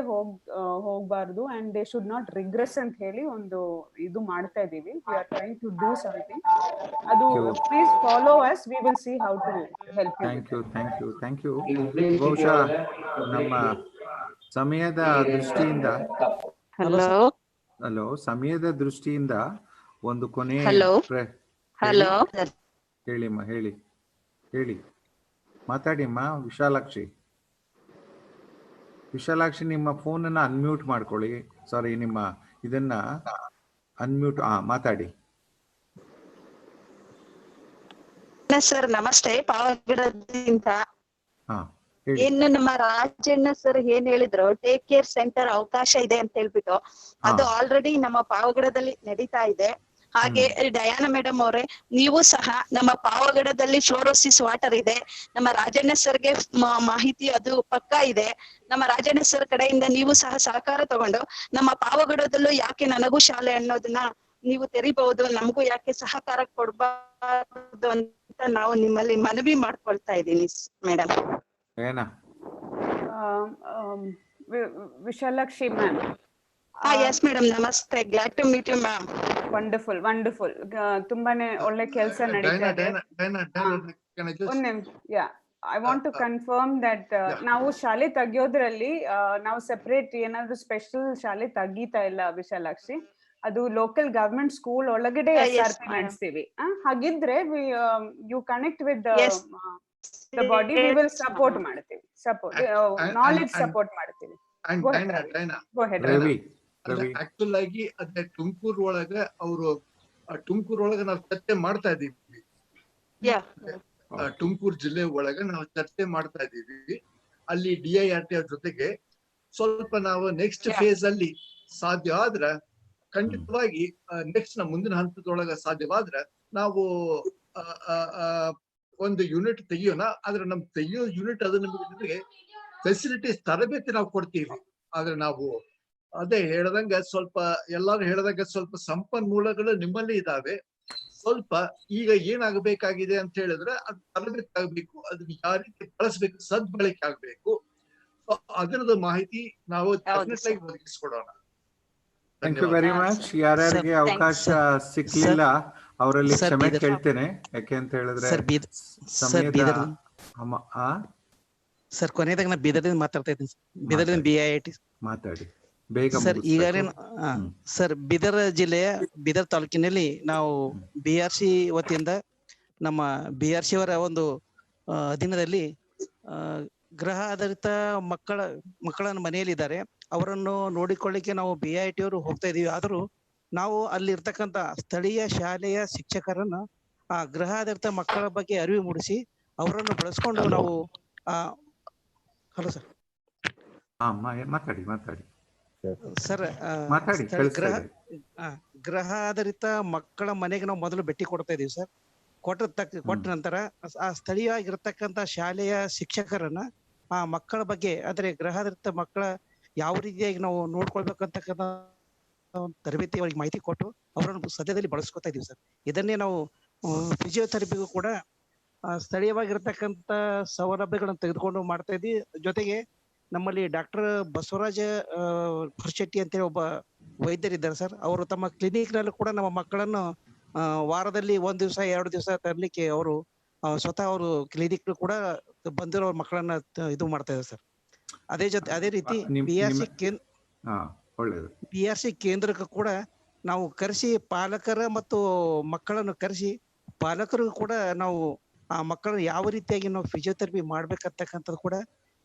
ಹೋಗ್ಬಾರ್ದು and they should not regress ಅಂತ ಹೇಳಿ ಒಂದು ಇದು ಮಾಡ್ತಾ ಇದೀವಿ. We are trying to do something. ಅದು please follow us, we will see how to help you. Thank you. ಬಹುಶಃ ನಮ್ಮ ಸಮಯದ ದೃಷ್ಟಿಯಿಂದ ಸಮಯದ ದೃಷ್ಟಿಯಿಂದ ಒಂದು ಕೊನೆ ಹೇಳಿಮ್ಮ, ಹೇಳಿ ಮಾತಾಡಿಮ್ಮ. ವಿಶಾಲಾಕ್ಷಿ ನಿಮ್ಮ ಫೋನನ್ನ ಅನ್ಮ್ಯೂಟ್ ಮಾಡ್ಕೊಳ್ಳಿ. ಸಾರಿ, ನಿಮ್ಮ ಇದನ್ನ ಅನ್ಮ್ಯೂಟ್ ಮಾತಾಡಿ. ಸರ್ ನಮಸ್ತೆ, ಪಾವಗಡದಿಂದ. ಇನ್ನು ನಮ್ಮ ರಾಜಣ್ಣ ಸರ್ ಏನ್ ಹೇಳಿದ್ರು, ಟೇಕ್ ಕೇರ್ ಸೆಂಟರ್ ಅವಕಾಶ ಇದೆ ಅಂತ ಹೇಳ್ಬಿಟ್ಟು, ಅದು ಆಲ್ರೆಡಿ ನಮ್ಮ ಪಾವಗಡದಲ್ಲಿ ನಡೀತಾ ಇದೆ. ಹಾಗೆ ಡಯಾನಾ ಮೇಡಮ್ ಅವರೇ, ನೀವು ಸಹ ನಮ್ಮ ಪಾವಗಡದಲ್ಲಿ ಫ್ಲೋರೋಸಿಸ್ ವಾಟರ್ ಇದೆ. ನಮ್ಮ ರಾಜಣ್ಣ ಸರ್ಗೆ ಮಾಹಿತಿ ಅದು ಪಕ್ಕಾ ಇದೆ. ನಮ್ಮ ರಾಜಣ್ಣ ಸರ್ ಕಡೆಯಿಂದ ನೀವು ಸಹ ಸಹಕಾರ ತಗೊಂಡು ನಮ್ಮ ಪಾವಗಡದಲ್ಲೂ ಯಾಕೆ ನನಗೂ ಶಾಲೆ ಅನ್ನೋದನ್ನ ನೀವು ತೆರಿಬಹುದು, ನಮಗೂ ಯಾಕೆ ಸಹಕಾರ ಕೊಡಬಾರ್ದು ಅಂತ ನಾವು ನಿಮ್ಮಲ್ಲಿ ಮನವಿ ಮಾಡ್ಕೊಳ್ತಾ ಇದ್ದೀನಿ madam. Vishalakshi ma'am. Yes madam, namaste, glad to meet you ma'am. Wonderful. ತುಂಬಾನೇ ಒಳ್ಳೆ ಕೆಲಸ ನಡೀತಾ ಇದೆ. I want to confirm that ನಾವು ಶಾಲೆ ತೆಗಿಯೋದ್ರಲ್ಲಿ ನಾವು ಸೆಪರೇಟ್ ಏನಾದ್ರು ಸ್ಪೆಷಲ್ ಶಾಲೆ ತೆಗೀತಾ ಇಲ್ಲ ವಿಶಾಲಾಕ್ಷಿ. ಅದು ಲೋಕಲ್ ಗವರ್ಮೆಂಟ್ ಸ್ಕೂಲ್ ಒಳಗಡೆ SRP ನಡೆಸ್ತೀವಿ. ಹಾಗಿದ್ರೆ you connect with the body we will support ಮಾಡ್ತೀವಿ, support knowledge support ಮಾಡ್ತೀವಿ. Go ahead, Ravi. Go ahead, Ravi. Actual ಆಗಿ ಅದೇ ತುಮಕೂರು ಒಳಗ ಅವರು ತುಮಕೂರು ಒಳಗ ನಾವು ಚರ್ಚೆ ಮಾಡ್ತಾ ಇದೀವಿ. ತುಮಕೂರು ಜಿಲ್ಲೆ ಒಳಗ ನಾವು ಚರ್ಚೆ ಮಾಡ್ತಾ ಇದೀವಿ. ಅಲ್ಲಿ DIRT ಅವ್ರ ಜೊತೆಗೆ ಸ್ವಲ್ಪ ನಾವು ನೆಕ್ಸ್ಟ್ ಫೇಸ್ ಅಲ್ಲಿ ಸಾಧ್ಯ ಆದ್ರ ಖಂಡಿತವಾಗಿ ನೆಕ್ಸ್ಟ್ ಮುಂದಿನ ಹಂತದೊಳಗ ಸಾಧ್ಯವಾದ್ರ ನಾವು ಒಂದು ಯೂನಿಟ್ ತೆಗಿಯೋಣ. ಆದ್ರೆ ನಮ್ ತೆಗಿಯೋ ಯೂನಿಟ್ ಅದು ನಿಮಗೆ ಫೆಸಿಲಿಟೀಸ್ ತರಬೇತಿ ನಾವು ಕೊಡ್ತೀವಿ. ಆದ್ರೆ ನಾವು ಅದೇ ಹೇಳ್ದಂಗ ಸ್ವಲ್ಪ ಎಲ್ಲಾರು ಹೇಳ್ದಂಗ ಸ್ವಲ್ಪ ಸಂಪನ್ಮೂಲಗಳು ನಿಮ್ಮಲ್ಲಿ ಇದಾವೆ. ಸ್ವಲ್ಪ ಈಗ ಏನಾಗಬೇಕಾಗಿದೆ ಅಂತ ಹೇಳಿದ್ರೆ ಅದು ತರಬೇತಿ ಆಗ್ಬೇಕು, ಅದನ್ನ ಯಾವ ರೀತಿ ಬಳಸ್ಬೇಕು, ಸದ್ಬಳಕೆ ಆಗ್ಬೇಕು. ಅದರದ ಮಾಹಿತಿ ನಾವು ಒದಗಿಸ್ಕೊಡೋಣ. Thank you very much. ಯಾರ್ಯಾರಿಗೆ ಅವಕಾಶ ಸಿಕ್ಲಿಲ್ಲ ಅವರಲ್ಲಿ ಕ್ಷಮೆ ಕೇಳ್ತೇನೆ. ಯಾಕೆ ಅಂತ ಹೇಳಿದ್ರೆ ಸರ್ ಕೊನೆಯದಾಗ ನಾ ಬೀದರ್ದಿಂದ ಮಾತಾಡ್ತಾ ಇದ್ದೀನಿ. ಬೀದರ್ದಿಂದ BIT ಮಾತಾಡಿ ಬೇಗ ಸರ್. ಈಗಾಗಲೇ ಸರ್ ಬೀದರ್ ಜಿಲ್ಲೆಯ ಬೀದರ್ ತಾಲೂಕಿನಲ್ಲಿ ನಾವು BRC ವತಿಯಿಂದ ನಮ್ಮ BRC ಅವರ ಒಂದು ಅಧೀನದಲ್ಲಿ ಗೃಹ ಆಧಾರಿತ ಮಕ್ಕಳನ್ನು ಮನೆಯಲ್ಲಿದ್ದಾರೆ, ಅವರನ್ನು ನೋಡಿಕೊಳ್ಳಿಕ್ಕೆ ನಾವು BIT ಅವರು ಹೋಗ್ತಾ ಇದೀವಿ. ಆದರೂ ನಾವು ಅಲ್ಲಿ ಇರ್ತಕ್ಕಂಥ ಸ್ಥಳೀಯ ಶಾಲೆಯ ಶಿಕ್ಷಕರನ್ನ ಆ ಗೃಹ ಆಧಾರಿತ ಮಕ್ಕಳ ಬಗ್ಗೆ ಅರಿವು ಮೂಡಿಸಿ ಅವರನ್ನು ಬಳಸ್ಕೊಂಡು ನಾವು ಹಲೋ ಸರ್. ಮಾತಾಡಿ ಸರ್, ಗೃಹ ಆಧಾರಿತ ಮಕ್ಕಳ ಮನೆಗೆ ನಾವು ಮೊದಲು ಭೇಟಿ ಕೊಡ್ತಾ ಇದೀವಿ ಸರ್. ಕೊಟ್ಟ ನಂತರ ಆ ಸ್ಥಳೀಯವಾಗಿರ್ತಕ್ಕಂಥ ಶಾಲೆಯ ಶಿಕ್ಷಕರನ್ನ ಆ ಮಕ್ಕಳ ಬಗ್ಗೆ, ಅಂದ್ರೆ ಗೃಹ ಆಧಾರಿತ ಮಕ್ಕಳ ಯಾವ ರೀತಿಯಾಗಿ ನಾವು ನೋಡ್ಕೊಳ್ಬೇಕಂತಕ್ಕಂಥ ತರಬೇತಿ ಅವರಿಗೆ ಮಾಹಿತಿ ಕೊಟ್ಟು ಅವರನ್ನು ಸದ್ಯದಲ್ಲಿ ಬಳಸ್ಕೊತಾ ಇದೀವಿ ಸರ್. ಇದನ್ನೇ ನಾವು ಫಿಸಿಯೋಥೆರಪಿಗೂ ಕೂಡ ಸ್ಥಳೀಯವಾಗಿರ್ತಕ್ಕಂಥ ಸೌಲಭ್ಯಗಳನ್ನು ತೆಗೆದುಕೊಂಡು ಮಾಡ್ತಾ ಇದ್ವಿ. ಜೊತೆಗೆ ನಮ್ಮಲ್ಲಿ ಡಾಕ್ಟರ್ ಬಸವರಾಜ ಹೊರಶೆಟ್ಟಿ ಅಂತೇಳಿ ಒಬ್ಬ ವೈದ್ಯರಿದ್ದಾರೆ ಸರ್. ಅವರು ತಮ್ಮ ಕ್ಲಿನಿಕ್ ನಲ್ಲಿ ಕೂಡ ನಮ್ಮ ಮಕ್ಕಳನ್ನು ವಾರದಲ್ಲಿ 1 ದಿವಸ 2 ದಿವಸ ತರಲಿಕ್ಕೆ ಅವರು ಸ್ವತಃ ಅವರು ಕ್ಲಿನಿಕ್ ಕೂಡ ಬಂದಿರೋ ಮಕ್ಕಳನ್ನ ಇದು ಮಾಡ್ತಾ ಇದ್ದಾರೆ ಸರ್. ಅದೇ ರೀತಿ BRC ಕೇಂದ್ರಕ್ಕೂ ಕೂಡ ನಾವು ಕರೆಸಿ ಪಾಲಕರ ಮತ್ತು ಮಕ್ಕಳನ್ನು ಕರೆಸಿ ಪಾಲಕರಿಗೂ ಕೂಡ ನಾವು ಆ ಮಕ್ಕಳನ್ನು ಯಾವ ರೀತಿಯಾಗಿ ನಾವು ಫಿಸಿಯೋಥೆರಪಿ ಮಾಡ್ಬೇಕಂತಕ್ಕಂಥದ್ದು ಕೂಡ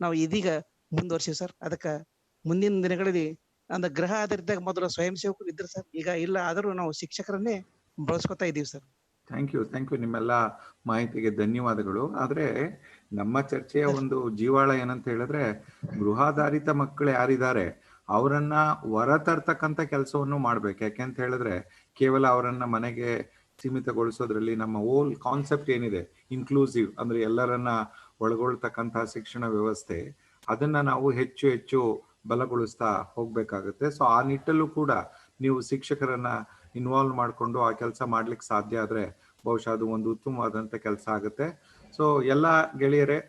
ನಾವು ಇದೀಗ ಮುಂದುವರ್ಸಿವಿ ಸರ್. ಅದಕ್ಕೆ ಮುಂದಿನ ದಿನಗಳಲ್ಲಿ ಅಂದ್ರೆ ಗೃಹ ಆಧಾರಿತ ಮೊದಲು ಸ್ವಯಂ ಸೇವಕರು ಇದ್ರು ಸರ್, ಈಗ ಇಲ್ಲ, ಆದರೂ ನಾವು ಶಿಕ್ಷಕರನ್ನೇ ಬಳಸ್ಕೊತಾ ಇದೀವಿ ಸರ್. ಥ್ಯಾಂಕ್ ಯು ನಿಮ್ಮೆಲ್ಲ ಮಾಹಿತಿಗೆ ಧನ್ಯವಾದಗಳು. ಆದ್ರೆ ನಮ್ಮ ಚರ್ಚೆಯ ಒಂದು ಜೀವಾಳ ಏನಂತ ಹೇಳಿದ್ರೆ, ಗೃಹಾಧಾರಿತ ಮಕ್ಕಳು ಯಾರಿದ್ದಾರೆ ಅವರನ್ನ ಹೊರತರ್ತಕ್ಕಂಥ ಕೆಲಸವನ್ನು ಮಾಡ್ಬೇಕು. ಯಾಕೆಂತ ಹೇಳಿದ್ರೆ ಕೇವಲ ಅವರನ್ನ ಮನೆಗೆ ಸೀಮಿತಗೊಳಿಸೋದ್ರಲ್ಲಿ ನಮ್ಮ ಓಲ್ ಕಾನ್ಸೆಪ್ಟ್ ಏನಿದೆ, ಇನ್ಕ್ಲೂಸಿವ್ ಅಂದ್ರೆ ಎಲ್ಲರನ್ನ ಒಳಗೊಳ್ತಕ್ಕಂತಹ ಶಿಕ್ಷಣ ವ್ಯವಸ್ಥೆ, ಅದನ್ನ ನಾವು ಹೆಚ್ಚು ಹೆಚ್ಚು ಬಲಗೊಳಿಸ್ತಾ ಹೋಗ್ಬೇಕಾಗುತ್ತೆ. ಸೊ ಆ ನಿಟ್ಟಲ್ಲೂ ಕೂಡ ನೀವು ಶಿಕ್ಷಕರನ್ನ ಇನ್ವಾಲ್ವ್ ಮಾಡಿಕೊಂಡು ಆ ಕೆಲಸ ಮಾಡ್ಲಿಕ್ಕೆ ಸಾಧ್ಯ ಆದ್ರೆ ಬಹುಶಃ ಅದು ಒಂದು ಉತ್ತಮವಾದಂತ ಕೆಲಸ ಆಗುತ್ತೆ. ಸೊ ಎಲ್ಲ ಗೆಳೆಯರೇ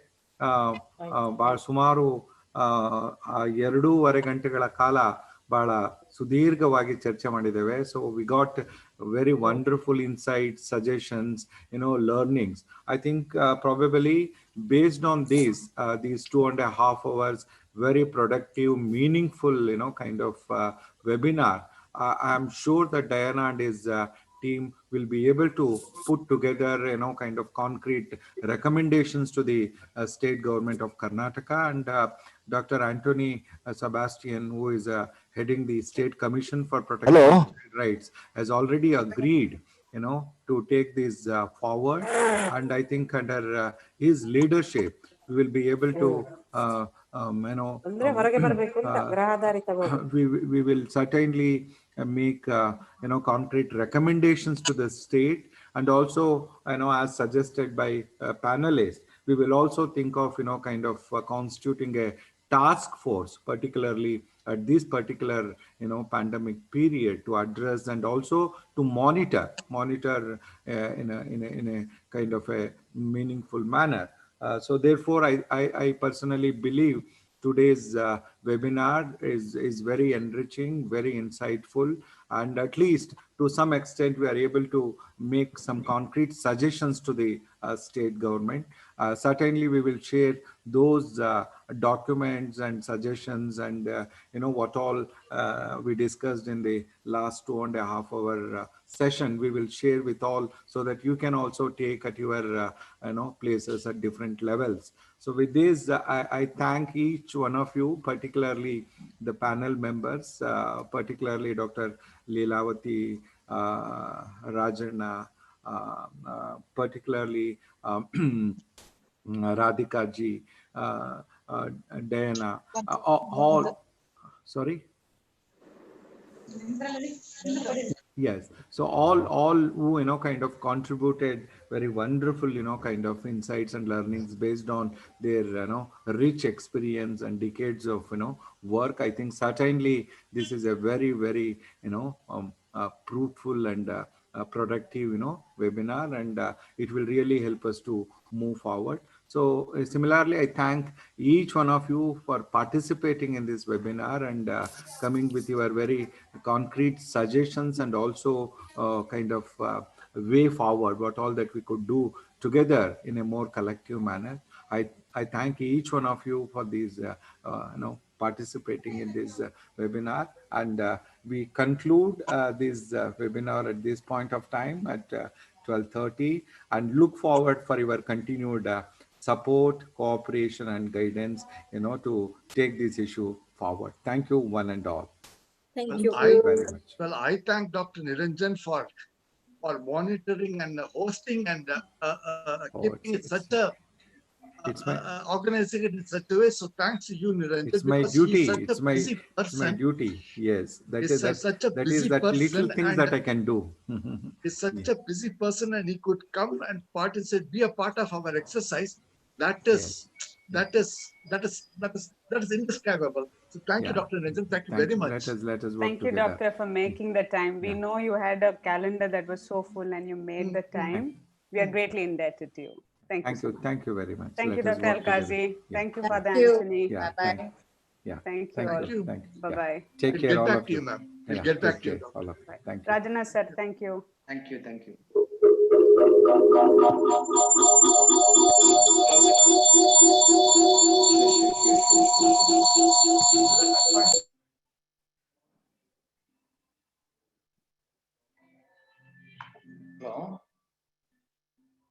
ಸುಮಾರು 2.5 ಗಂಟೆಗಳ ಕಾಲ ಬಹಳ ಸುದೀರ್ಘವಾಗಿ ಚರ್ಚೆ ಮಾಡಿದ್ದೇವೆ. So we got very wonderful insights, suggestions, learnings. I think probably based on these 2.5 hours, very productive, meaningful, kind of webinar, I am sure that Diana and his team will be able to put together, kind of concrete recommendations to the state government of Karnataka. And Dr. Anthony Sebastian, who is heading the State Commission for Protection of Child Rights, has already agreed, to take this forward. And I think under his leadership, we will be able to, we will certainly make, concrete recommendations to the state. And also, as suggested by panelists, we will also think of, kind of constituting a task force, particularly at this particular, pandemic period, to address and also to monitor in a kind of a meaningful manner. So therefore, I personally believe today's webinar is very enriching, very insightful, and at least to some extent we are able to make some concrete suggestions to the state government. certainly we will share those documents and suggestions and what all we discussed in the last 2.5 hour session. We will share with all so that you can also take at your places at different levels. So with this, I thank each one of you, particularly the panel members, particularly Dr. Leelavati, Rajana, particularly Radhika ji, Diana, all, sorry? Yes. So all who, kind of contributed very wonderful, kind of insights and learnings based on their, rich experience and decades of, work. I think certainly this is a very, very, fruitful and productive, webinar, and it will really help us to move forward. So similarly, I thank each one of you for participating in this webinar and coming with your very concrete suggestions and also kind of way forward, what all that we could do together in a more collective manner. I thank each one of you for these, participating in this webinar, and we conclude this webinar at this point of time at 12:30, and look forward for your continued support, cooperation, and guidance, to take this issue forward. Thank you, one and all. Thank you very much. Well, I thank Dr. Niranjan for monitoring and hosting and keeping it such a organizing it in such a way. So thanks to you, Niranjan. It's my duty. It's my duty. Yes, that is that little things that I can do. He's such a busy person, and he could come and participate, be a part of our exercise. That is indescribable. So thank you, Dr. Niranjan. Thank you very much. Let us work Thank you, together. Doctor, for making the time. We know you had a calendar that was so full and you made the time. We are greatly indebted to you. Thank you. Thank you very much. Thank you, Let us Dr. work together. Alkazi. Yeah. Thank you, Father Thank you. Anthony. Yeah. Bye-bye. Thank Thank you. you all. Thank you. Bye-bye. Take care, all of you. Ma'am. We'll get back to you. All of you. Thank you. Rajana sir, thank you. Thank you.